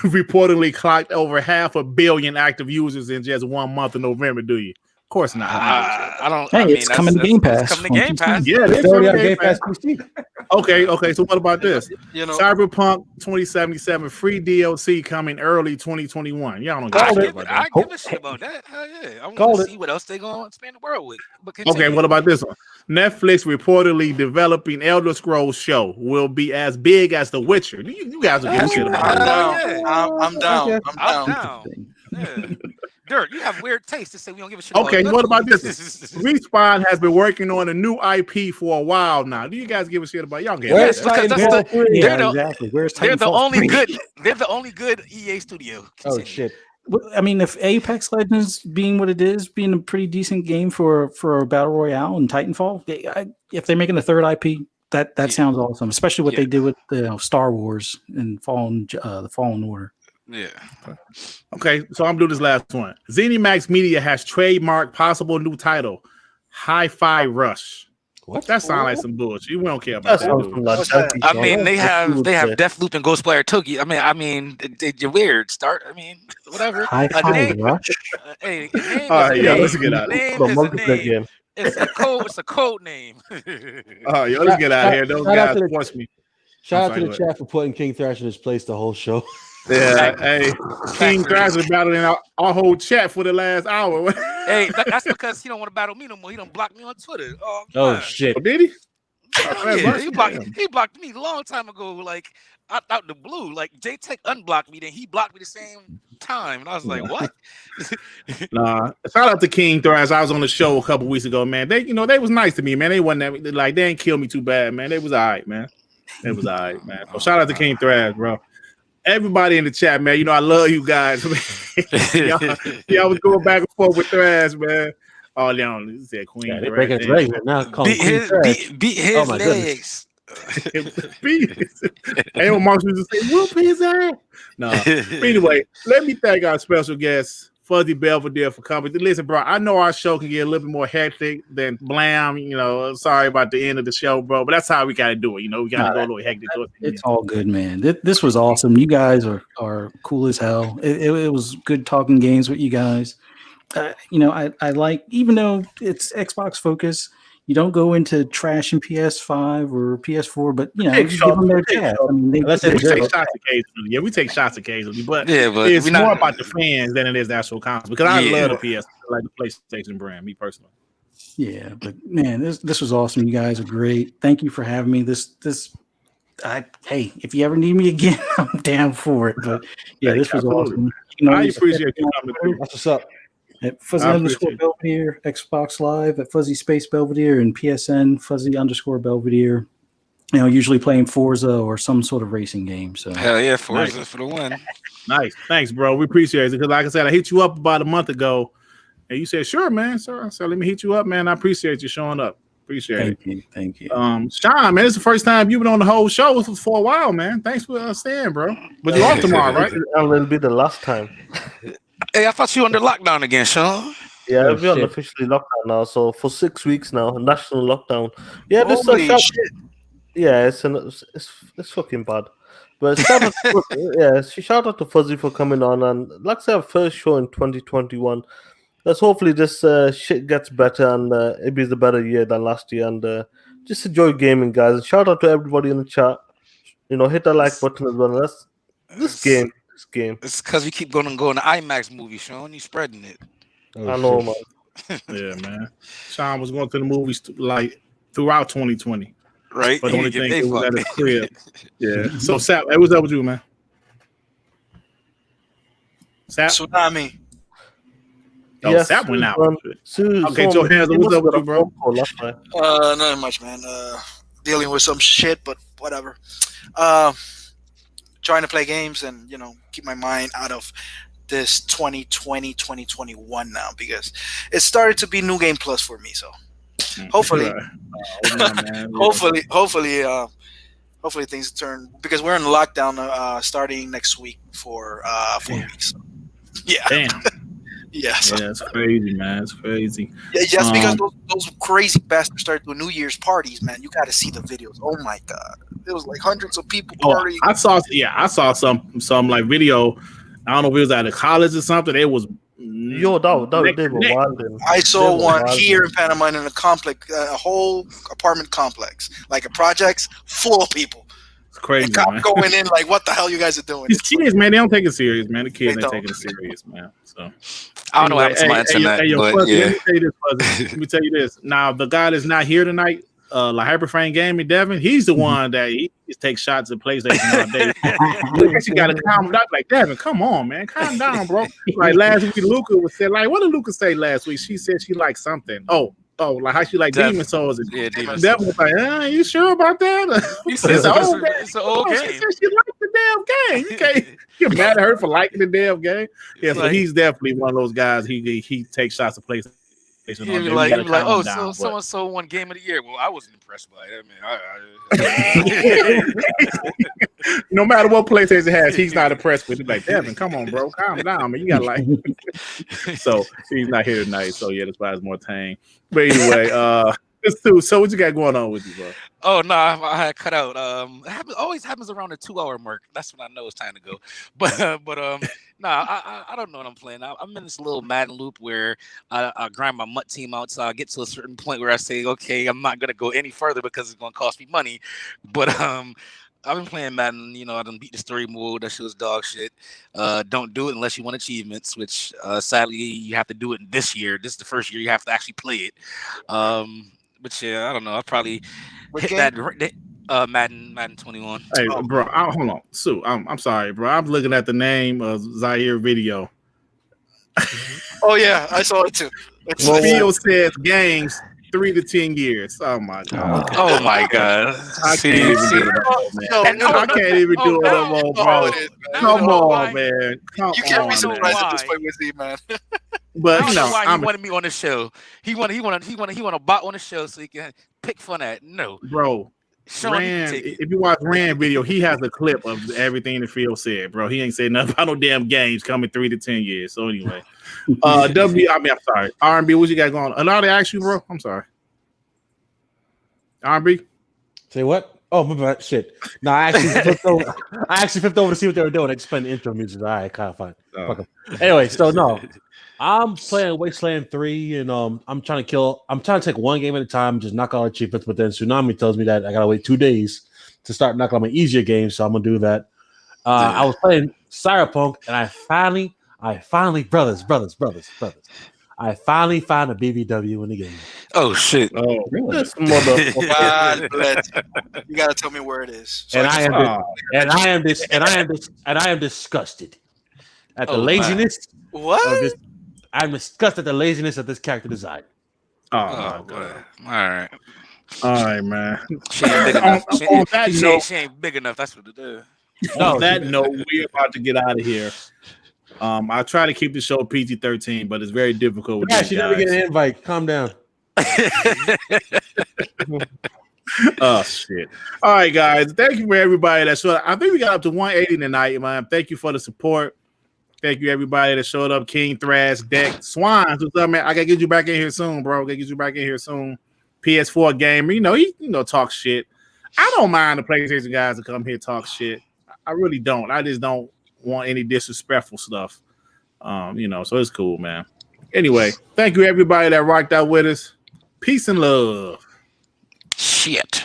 reportedly clocked over 500 million active users in just 1 month of November, do you? Of course not. I don't. Hey, it's coming to Game Pass. It's coming to Game Pass. Yeah, it's already on Game Pass PC. Okay. So what about this? Cyberpunk 2077 free DLC coming early 2021. Y'all don't give a shit about that. I give a shit about that. Hell yeah. I want to see what else they're going to expand the world with. Okay, what about this one? Netflix reportedly developing Elder Scrolls show will be as big as The Witcher. You guys will give a shit about that. I'm down. I'm down. Yeah. Dirt, you have weird taste to say we don't give a shit. Okay, what about this? Respawn has been working on a new IP for a while now. Do you guys give a shit about y'all? Yes, because exactly. Where's they're the only good. They're the only good EA studio. Oh shit! I mean, if Apex Legends being what it is, being a pretty decent game for a battle royale and Titanfall, if they're making a third IP, that sounds awesome. Especially what they did with Star Wars and the Fallen Order. Yeah. Okay, so I'm doing this last one. ZeniMax Media has trademarked possible new title, Hi-Fi Rush. What? That sounds like some bullshit. We don't care about that. I mean, they have Deathloop and Ghostwire Tokyo. I mean, you're weird. Whatever. Hi-Fi Rush. Hey, let's get out of here. It's a code name. Let's get out of here. Those guys force me. Shout out to the chat for putting King Thrash in his place the whole show. Yeah, hey, King Thrash is battling our whole chat for the last hour. Hey, that's because he don't want to battle me no more. He don't block me on Twitter. Oh shit! Oh, did he? Yeah, he blocked me a long time ago. Like out the blue. Like J-Tech unblocked me, then he blocked me the same time, and I was like, what? Nah. Shout out to King Thrash. I was on the show a couple weeks ago, man. They was nice to me, man. They wasn't they didn't kill me too bad, man. They was all right, man. It was all right, man. So shout out to King Thrash, bro. Everybody in the chat, man. I love you guys. y'all was going back and forth with Thrash, man. Oh, Leon said Queen. Yeah, they're breaking his legs right now. Beat his legs. Ain't Mark used to say, whoop his ass. No. Anyway, let me thank our special guest, Fuzzy Belvedere, for coming. Listen, bro, I know our show can get a little bit more hectic than blam. Sorry about the end of the show, bro, but that's how we got to do it. We got to go a little hectic. It's all good, man. This was awesome. You guys are cool as hell. It was good talking games with you guys. I like, even though it's Xbox focus, you don't go into trash in PS5 or PS4, but you give them their chance. I mean, we take shots occasionally. Yeah, we take shots occasionally, but it's more about the fans than it is the actual consoles. Because I love the PS, I like the PlayStation brand, me personally. Yeah, but man, this was awesome. You guys are great. Thank you for having me. Hey, if you ever need me again, I'm down for it. But yeah, this was awesome. I appreciate you coming through. That's what's up. At Fuzzy_Belvedere, Xbox Live at Fuzzy Space Belvedere, and PSN Fuzzy_Belvedere. usually playing Forza or some sort of racing game. So hell yeah, Forza for the win. Nice. Thanks, bro. We appreciate it. Because like I said, I hit you up about a month ago, and you said, sure, man. So let me hit you up, man. I appreciate you showing up. Appreciate it. Thank you. Sean, man, it's the first time you've been on the whole show for a while, man. Thanks for staying, bro. But you're off tomorrow, right? And it'll be the last time. Hey, I thought you were under lockdown again, Sean. Yeah, we're on officially lockdown now. So for 6 weeks now, national lockdown. Yeah, this Holy shout. shit. Yeah, it's fucking bad. But shout out to Fuzzy for coming on, and like I said, our first show in 2021. Let's hopefully this shit gets better and it be a better year than last year, and just enjoy gaming, guys. And shout out to everybody in the chat. Hit that like button as well. This game. It's because we keep going to IMAX movie, Sean. You spreading it. I know, man. Yeah, man. Sean was going to the movies like throughout 2020. Right. But the only thing it was at his crib. Yeah. So Sap, hey, what's up with you, man? Sap? Tsunami. Oh, Yes, Sap went out. okay, Joe Hanson, what's up with you, bro? Nothing much, man. Dealing with some shit, but whatever. Trying to play games and keep my mind out of this 2020 2021 now, because it started to be New Game Plus for me. So hopefully hopefully things turn, because we're in lockdown starting next week for 4 weeks. Yeah. Damn. Yes. Yeah, it's crazy, man. It's crazy. Yeah, just because those crazy bastards started doing New Year's parties, man. You got to see the videos. Oh my god, it was like hundreds of people partying. I saw some like video. I don't know if it was at a college or something. It was they were wild. I saw one here in Panama in a complex, a whole apartment complex, like a projects full of people. It's crazy, man. Going in like, what the hell you guys are doing? These kids, man, they don't take it serious, man. The kids ain't taking it serious, man. So I don't know what happened to my internet, but yeah. Let me tell you this. Now, the guy that's not here tonight, like Hyperframe Gaming, Devin, he's the one that he just takes shots at PlayStation all day. You got to calm down. Like, Devin, come on, man. Calm down, bro. Like, last week, Luca was said, like, what did Luca say last week? She said she liked something. Oh, like how she like Demon Souls. Yeah, Devin was like, you sure about that? You said it's an old game. She said she liked the damn game. You can't get mad at her for liking the damn game. Yeah, so he's definitely one of those guys. He takes shots at PlayStation. You'd be like, oh, so someone sold one game of the year. Well, I wasn't impressed by it. No matter what PlayStation has, he's not impressed with it. Like, Devin, come on, bro, calm down, man. You got like. So he's not here tonight. So yeah, that's why it's more tame. But anyway, so what you got going on with you, bro? Oh no, I had cut out. It always happens around the 2 hour mark. That's when I know it's time to go. But I don't know what I'm playing. I'm in this little Madden loop where I grind my MUT team out. So I get to a certain point where I say, okay, I'm not gonna go any further because it's gonna cost me money. But I've been playing Madden. I done beat the story mode. That shit was dog shit. Don't do it unless you want achievements, which sadly you have to do it this year. This is the first year you have to actually play it. But yeah, I don't know. I'll probably hit that Madden 21. Hey, bro, hold on. Sue, I'm sorry, bro. I'm looking at the name of Zaire video. Oh yeah, I saw it too. Video says games 3 to 10 years. Oh my god. Oh my god. I can't even do it, I can't even do it no more, bro. Come on, man. You can't be surprised at this point with me, man. But I don't know why he wanted me on the show. He want a bot on the show so he can pick fun at. No, bro. Rand, if you watch Rand video, he has a clip of everything the field said, bro. He ain't said nothing about no damn games coming 3 to 10 years. So anyway, I'm sorry. R&B, what you got going on? Allowed to ask you, bro? I'm sorry. R&B? Say what? Oh, my bad. Shit. No, I actually flipped over to see what they were doing. I just played the intro music. All right, kind of fun. Oh. Anyway, so no. I'm playing Wasteland 3, and I'm trying to take one game at a time, just knock out achievements, but then Tsunami tells me that I gotta wait 2 days to start knocking out my easier games, so I'm gonna do that. I was playing Cyberpunk, and I finally, brothers, I finally found a BBW in the game. Oh shit! Oh, really? God bless. You gotta tell me where it is. So I am disgusted at the laziness. What? I'm disgusted at the laziness of this character design. Oh, God. All right. All right, man. She ain't big enough. On that note, She ain't big enough. That's what it is. on that note, we're about to get out of here. I try to keep the show PG-13, but it's very difficult with you never get an invite. Calm down. Oh shit! All right, guys. Thank you for everybody that showed up. I think we got up to 180 tonight, man. Thank you for the support. Thank you everybody that showed up. King Thrash, Deck, Swines. What's up, man? I gotta get you back in here soon, bro. Gotta get you back in here soon. PS4 gamer, he talk shit. I don't mind the PlayStation guys to come here talk shit. I really don't. I just don't want any disrespectful stuff. So it's cool, man. Anyway, thank you everybody that rocked out with us. Peace and love. Shit.